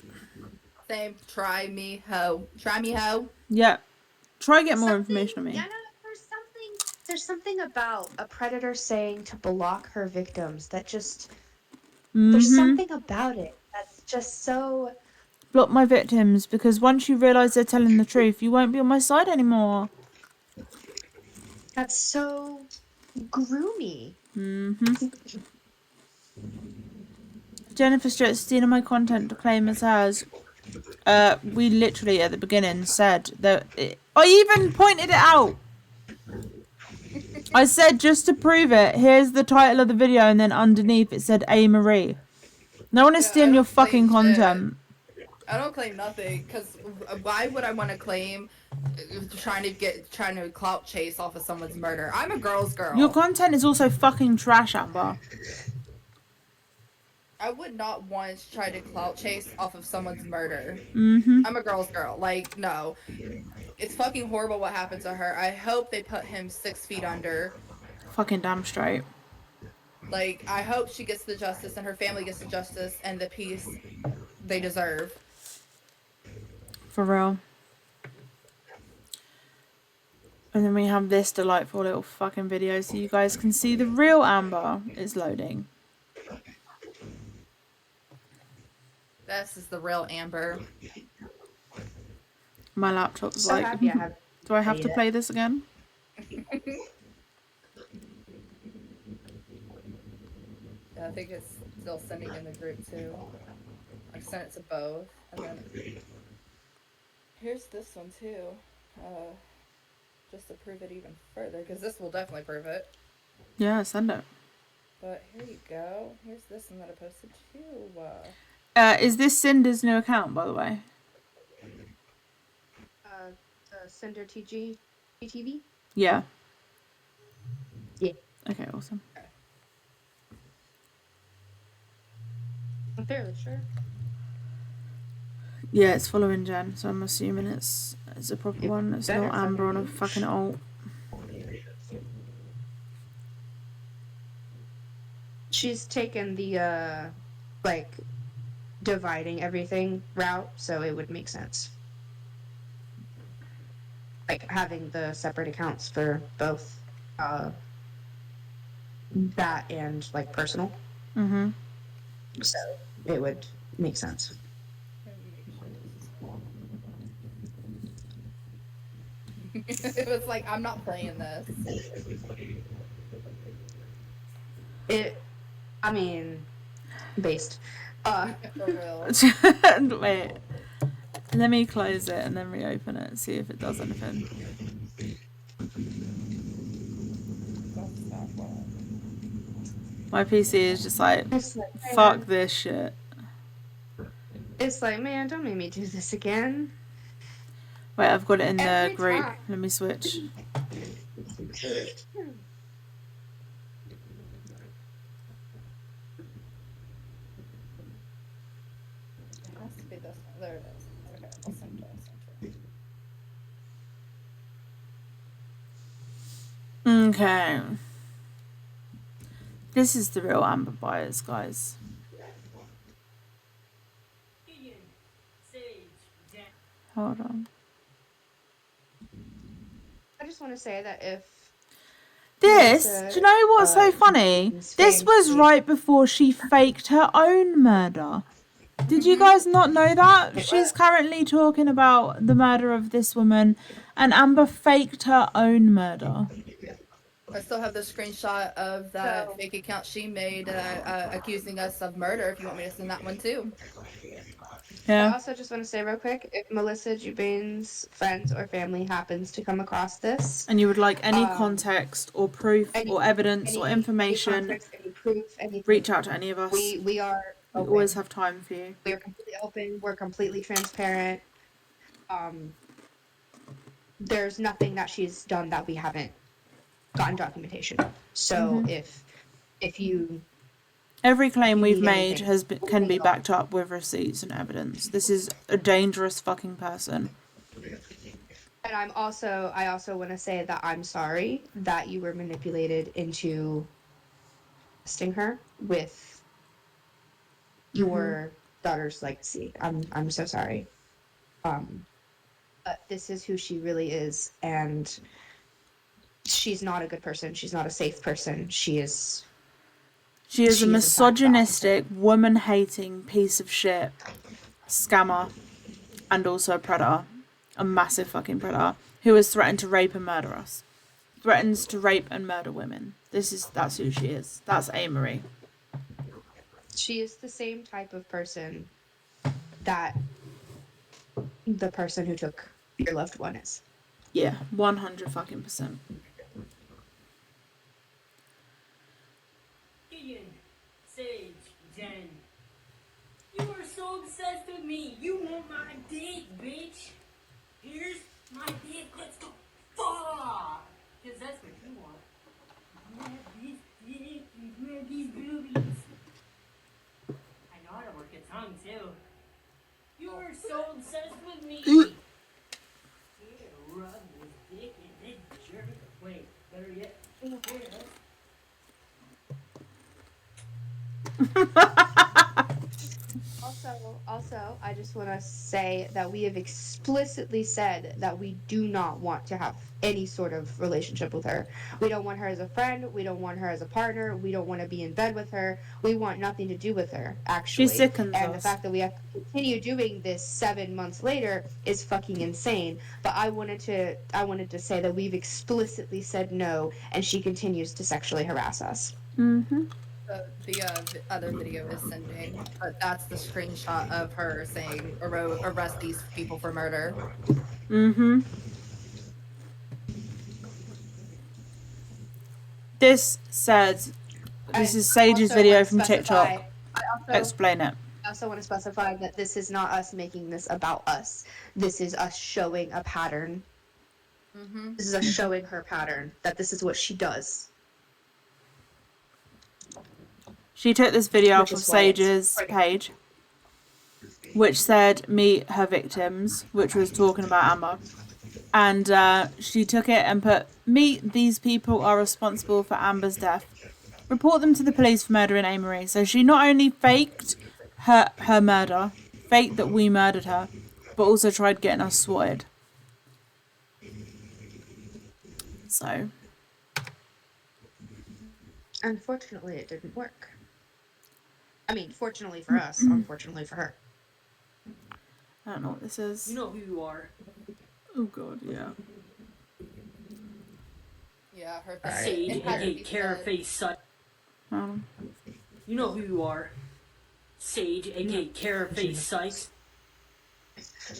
Same. Try me, ho. Try me, ho. Yeah. Try get more information on me. Yeah, no, there's something about a predator saying to block her victims that just there's something about it that's just so Block my victims, because once you realise they're telling the truth, you won't be on my side anymore. that's so groomy. Jennifer Stewart stealing my content to claim as hers. We literally at the beginning said that I even pointed it out. I said, just to prove it, here's the title of the video, and then underneath it said A. Marie. No one is stealing your fucking content. I don't claim nothing, because why would I want to claim trying to clout chase off of someone's murder? I'm a girl's girl. Your content is also fucking trash, Amber. I would not want to try to clout chase off of someone's murder. Mm-hmm. I'm a girl's girl. Like, no. It's fucking horrible what happened to her. I hope they put him 6 feet under. Fucking damn straight. Like, I hope she gets the justice and her family gets the justice and the peace they deserve. For real. And then we have this delightful little fucking video so you guys can see the real Amber is loading. This is the real Amber. My laptop's So like, happy I have do I have to it. play this again? Yeah, I think it's still sending in the group too. I've sent it to both. And then here's this one too. Just to prove it even further, because this will definitely prove it. Yeah, send it. But here you go. Here's this one that I posted too. Is this Cinder's new account, by the way? Cinder TTV? Yeah. Yeah. Okay, awesome. I'm fairly sure. Yeah, it's following Jenn, so I'm assuming it's a proper one. It's better not Amber on a fucking fucking alt. She's taken the like dividing everything route, so it would make sense. Like having the separate accounts for both that and like personal. Mm-hmm. So it would make sense. It was like, I'm not playing this. I mean, based. For real. Wait. Let me close it and then reopen it, see if it does anything. My PC is just like, fuck this shit. It's like, man, don't make me do this again. Wait, I've got it in the Every group. time. Let me switch. It has to be this one. There it is. Okay, I'll send it. Okay. This is the real Amber Buyers, guys. Hold on. I just want to say that if This, do you know what's so funny? This was right before she faked her own murder. Did you guys not know that? She's currently talking about the murder of this woman, and Amber faked her own murder. I still have the screenshot of that fake account she made accusing us of murder, if you want me to send that one too. Yeah. I also just want to say real quick, if Melissa Jubane's friends or family happens to come across this, And you would like any context or proof or evidence or information, any context, any proof, anything, reach out to any of us. We are We open. always have time for you. We are completely open. We're completely transparent. There's nothing that she's done that we haven't gotten documentation. So if you every claim we've need made anything, can be backed up with receipts and evidence. This is a dangerous fucking person. And I also want to say that I'm sorry that you were manipulated into trusting her with your daughter's legacy. I'm so sorry. But this is who she really is, and she's not a good person. She's not a safe person. She is a misogynistic, woman-hating piece of shit, scammer, and also a predator. A massive fucking predator who has threatened to rape and murder us. Threatens to rape and murder women. That's who she is. That's Amory. She is the same type of person that the person who took your loved one is. Yeah, 100 fucking %. Ian, Sage, Jenn, you are so obsessed with me. You want my dick, bitch. Here's my dick. Let's go. Fuck. Because that's what you want. You have this dick. You have these boobies. I know how to work a tongue, too. You are so obsessed with me. Yeah, rub this dick and then jerk. Wait, better yet. Also, I just want to say that we have explicitly said that we do not want to have any sort of relationship with her. We don't want her as a friend. We don't want her as a partner. We don't want to be in bed with her. We want nothing to do with her, actually. She sickens and us. The fact that we have to continue doing this 7 months later is fucking insane. But I wanted to say that we've explicitly said no, and she continues to sexually harass us. The other video is sending, but that's the screenshot of her saying, arrest these people for murder. This is Sage's video from TikTok. Explain it. I also want to specify that this is not us making this about us. This is us showing a pattern. This is us showing her pattern, that this is what she does. She took this video off of Sage's page, which said meet her victims, which was talking about Amber. And she took it and put, meet these people are responsible for Amber's death. Report them to the police for murdering Amory. So she not only faked her murder, faked that we murdered her, but also tried getting us swatted. So. Unfortunately, it didn't work. I mean, fortunately for us, unfortunately for her. I don't know what this is. You know who you are. Oh god, yeah. Yeah, her Sage, aka Caraface Sykes. You know who you are. Sage, aka Caraface Sykes.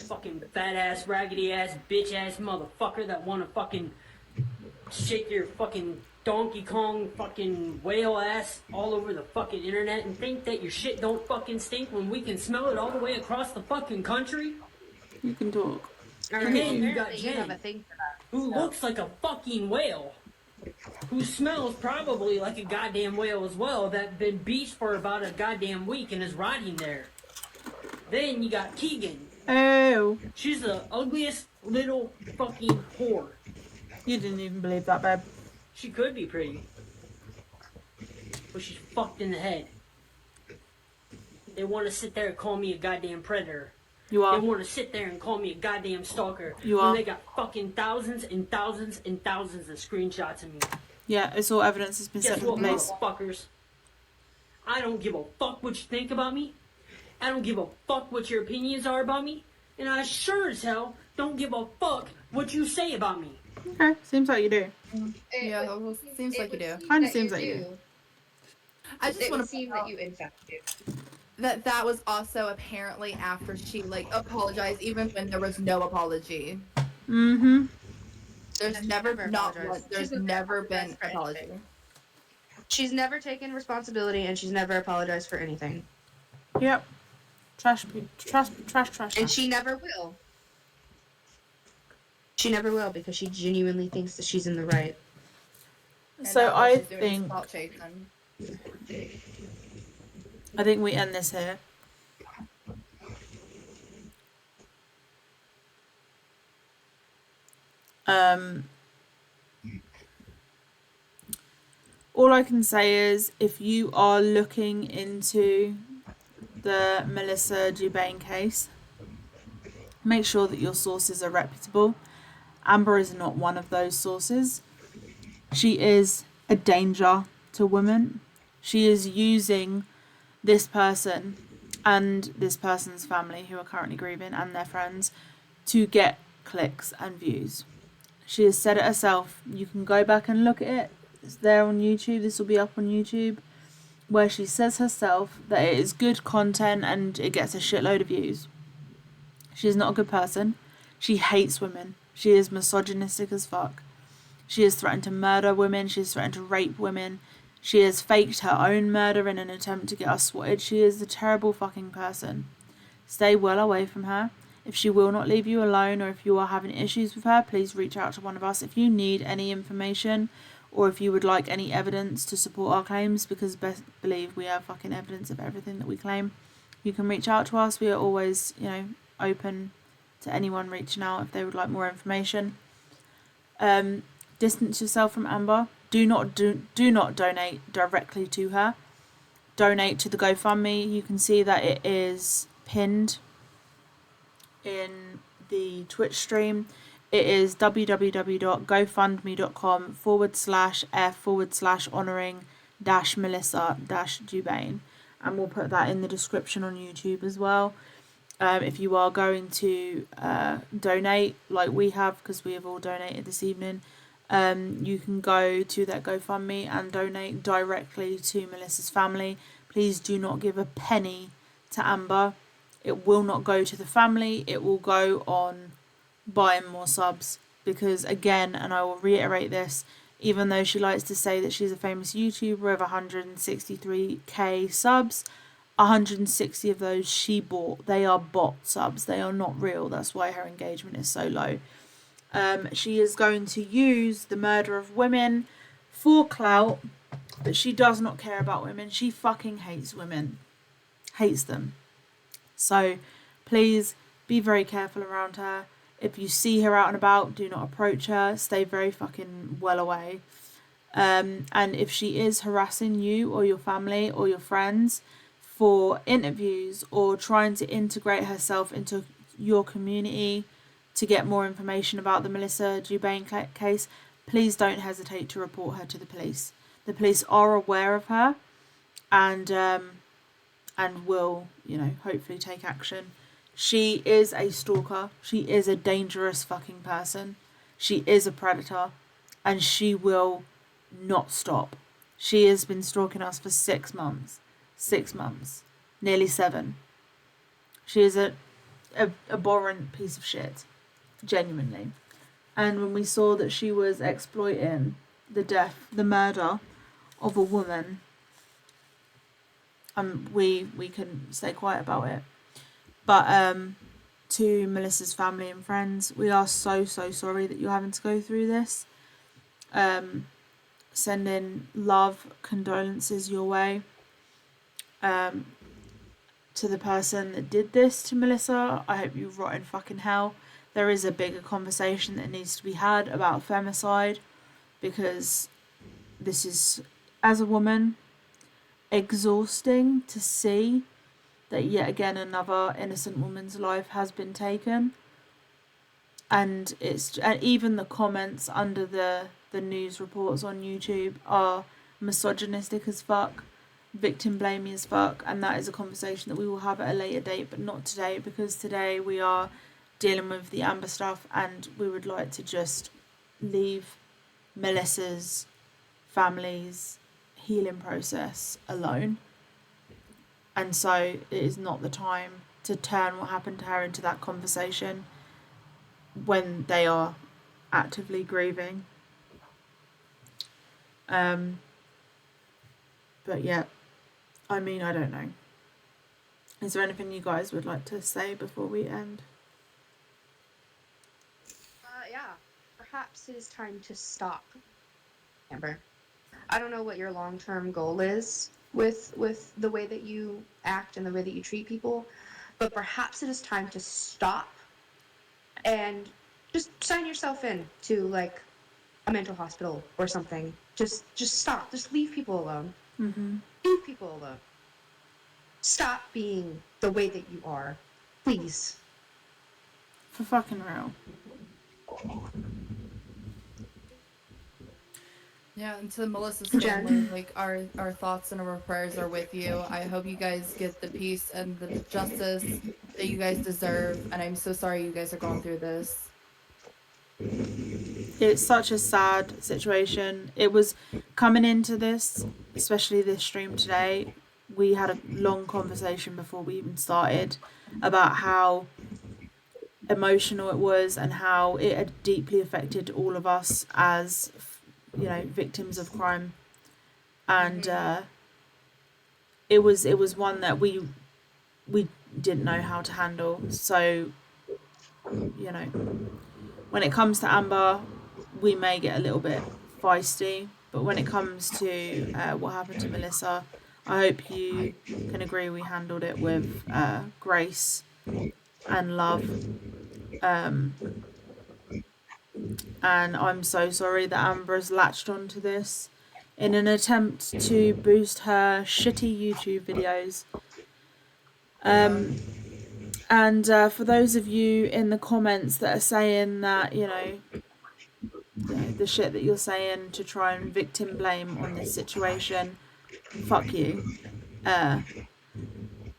Fucking fat ass, raggedy ass, bitch ass motherfucker that wanna fucking shake your fucking Donkey Kong fucking whale ass all over the fucking internet and think that your shit don't fucking stink when we can smell it all the way across the fucking country? You can talk. And then you got Jenn, who looks like a fucking whale, who smells probably like a goddamn whale as well, that been beached for about a goddamn week and is rotting there. Then you got Keegan. Oh. She's the ugliest little fucking whore. You didn't even believe that, babe. She could be pretty, but she's fucked in the head. They want to sit there and call me a goddamn predator. You are. They want to sit there and call me a goddamn stalker. You are. When they got fucking thousands and thousands and thousands of screenshots of me. Yeah, it's all evidence has been set Guess in what, place. motherfuckers? I don't give a fuck what you think about me. I don't give a fuck what your opinions are about me, and I sure as hell don't give a fuck what you say about me. Okay, seems like you do. Yeah, well, seems like you do. Kind of seems like you do. I just It want would to point seem that out you in fact do. that was also apparently after she like apologized, even when there was no apology. Mm-hmm. There's She's never not apologized. one. There's She's never never apologized been for apology. anything. She's never taken responsibility, and she's never apologized for anything. Yep. Trash. And she never will. She never will because she genuinely thinks that she's in the right. So all I she's doing is think clout chasing. we end this here. All I can say is if you are looking into the Melissa Jubane case, make sure that your sources are reputable. Amber is not one of those sources. She is a danger to women. She is using this person and this person's family who are currently grieving and their friends to get clicks and views. She has said it herself. You can go back and look at it. It's there on YouTube. This will be up on YouTube, where she says herself that it is good content and it gets a shitload of views. She is not a good person. She hates women. She is misogynistic as fuck. She has threatened to murder women. She has threatened to rape women. She has faked her own murder in an attempt to get us swatted. She is a terrible fucking person. Stay well away from her. If she will not leave you alone, or if you are having issues with her, please reach out to one of us. If you need any information, or if you would like any evidence to support our claims, because best believe we have fucking evidence of everything that we claim, you can reach out to us. We are always, open to anyone reaching out if they would like more information. Distance yourself from Amber. Do not donate directly to her. Donate to the GoFundMe. You can see that it is pinned in the Twitch stream. It is www.gofundme.com/f/honoring-Melissa-Jubane, and we'll put that in the description on YouTube as well. If you are going to donate like we have, because we have all donated this evening, you can go to that GoFundMe and donate directly to Melissa's family. Please do not give a penny to Amber. It will not go to the family. It will go on buying more subs, because again, and I will reiterate this, even though she likes to say that she's a famous YouTuber with 163k subs, 160 of those she bought. They are bot subs. They are not real. That's why her engagement is so low. She is going to use the murder of women for clout, but she does not care about women. She fucking hates women. Hates them. So please be very careful around her. If you see her out and about, do not approach her. Stay very fucking well away. And if she is harassing you or your family or your friends for interviews or trying to integrate herself into your community to get more information about the Melissa Jubane case, please don't hesitate to report her to the police. The police are aware of her and will, hopefully take action. She is a stalker. She is a dangerous fucking person. She is a predator, and she will not stop. She has been stalking us for 6 months. 6 months. Nearly 7. She is a abhorrent piece of shit. Genuinely. And when we saw that she was exploiting the murder of a woman, we couldn't stay quiet about it. But to Melissa's family and friends, we are so sorry that you're having to go through this. Sending love, condolences your way. To the person that did this to Melissa, I hope you rot in fucking hell. There is a bigger conversation that needs to be had about femicide, because this is, as a woman, exhausting to see that yet again another innocent woman's life has been taken. And even the comments under the news reports on YouTube are misogynistic as fuck. victim blaming as fuck, and that is a conversation that we will have at a later date, but not today, because today we are dealing with the Amber stuff, and we would like to just leave Melissa's family's healing process alone. And so it is not the time to turn what happened to her into that conversation when they are actively grieving. But yeah, I mean, I don't know. Is there anything you guys would like to say before we end? Yeah, perhaps it is time to stop, Amber. I don't know what your long-term goal is with the way that you act and the way that you treat people, but perhaps it is time to stop and just sign yourself in to like a mental hospital or something. Just stop. Just leave people alone. Mm-hmm. Leave people alone. Stop being the way that you are, please. For fucking real. Yeah, and to Melissa's Jenn. family, like our thoughts and our prayers are with you. I hope you guys get the peace and the justice that you guys deserve, and I'm so sorry you guys are going through this. It's such a sad situation. It was coming into this, especially this stream today, we had a long conversation before we even started about how emotional it was and how it had deeply affected all of us as, you know, victims of crime. And it was one that we didn't know how to handle. So, you know, when it comes to Amber, we may get a little bit feisty, but when it comes to what happened to Melissa, I hope you can agree we handled it with grace and love. And I'm so sorry that Amber has latched onto this in an attempt to boost her shitty YouTube videos. And for those of you in the comments that are saying that, you know, the shit that you're saying to try and victim blame on this situation, fuck you.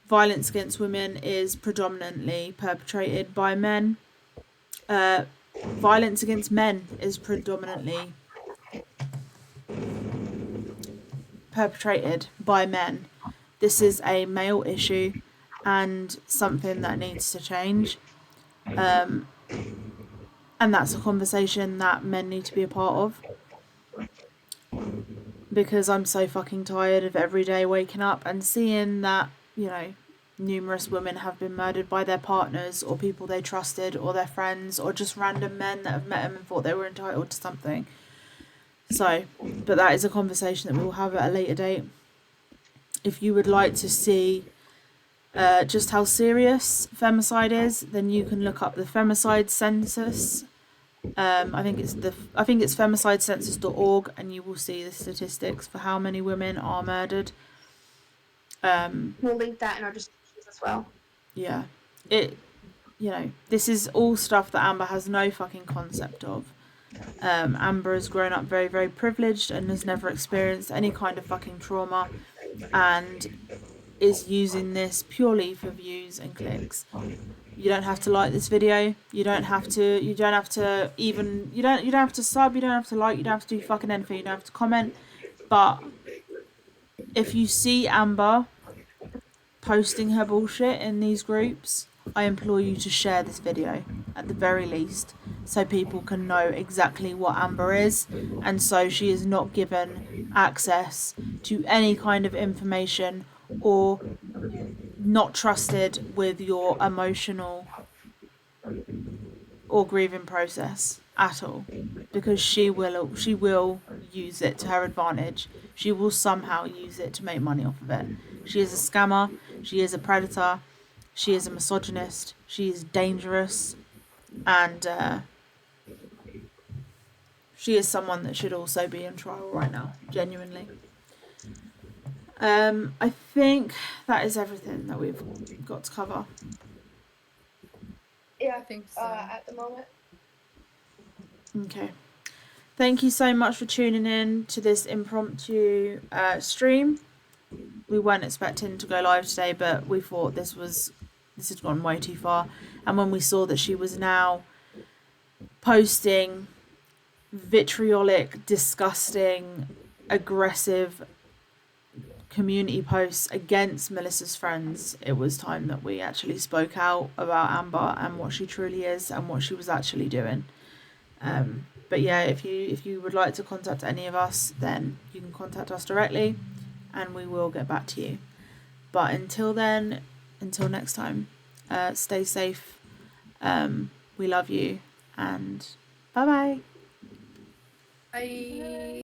Violence against women is predominantly perpetrated by men. Violence against men is predominantly perpetrated by men. This is a male issue and something that needs to change. And that's a conversation that men need to be a part of. Because I'm so fucking tired of every day waking up and seeing that, you know, numerous women have been murdered by their partners or people they trusted or their friends or just random men that have met them and thought they were entitled to something. So, but that is a conversation that we will have at a later date. If you would like to see just how serious femicide is, then you can look up the femicide census. I think it's femicidecensus.org, and you will see the statistics for how many women are murdered. We'll link that in our descriptions as well. Yeah, you know, this is all stuff that Amber has no fucking concept of. Amber has grown up very, very privileged and has never experienced any kind of fucking trauma, and is using this purely for views and clicks. You don't have to like this video. You don't have to sub. You don't have to like. You don't have to do fucking anything. You don't have to comment. But if you see Amber posting her bullshit in these groups, I implore you to share this video at the very least, so people can know exactly what Amber is, and so she is not given access to any kind of information or not trusted with your emotional or grieving process at all, because she will use it to her advantage. She will somehow use it to make money off of it. She is a scammer. She is a predator. She is a misogynist. She is dangerous, and she is someone that should also be in trial right now, genuinely. I think that is everything that we've got to cover. Yeah, I think so. At the moment. Okay. Thank you so much for tuning in to this impromptu stream. we weren't expecting to go live today, but we thought this had gone way too far. And when we saw that she was now posting vitriolic, disgusting, aggressive community posts against Melissa's friends, it was time that we actually spoke out about Amber and what she truly is and what she was actually doing. But yeah, if you would like to contact any of us, then you can contact us directly and we will get back to you. But until then, until next time, stay safe. We love you, and bye-bye. Bye.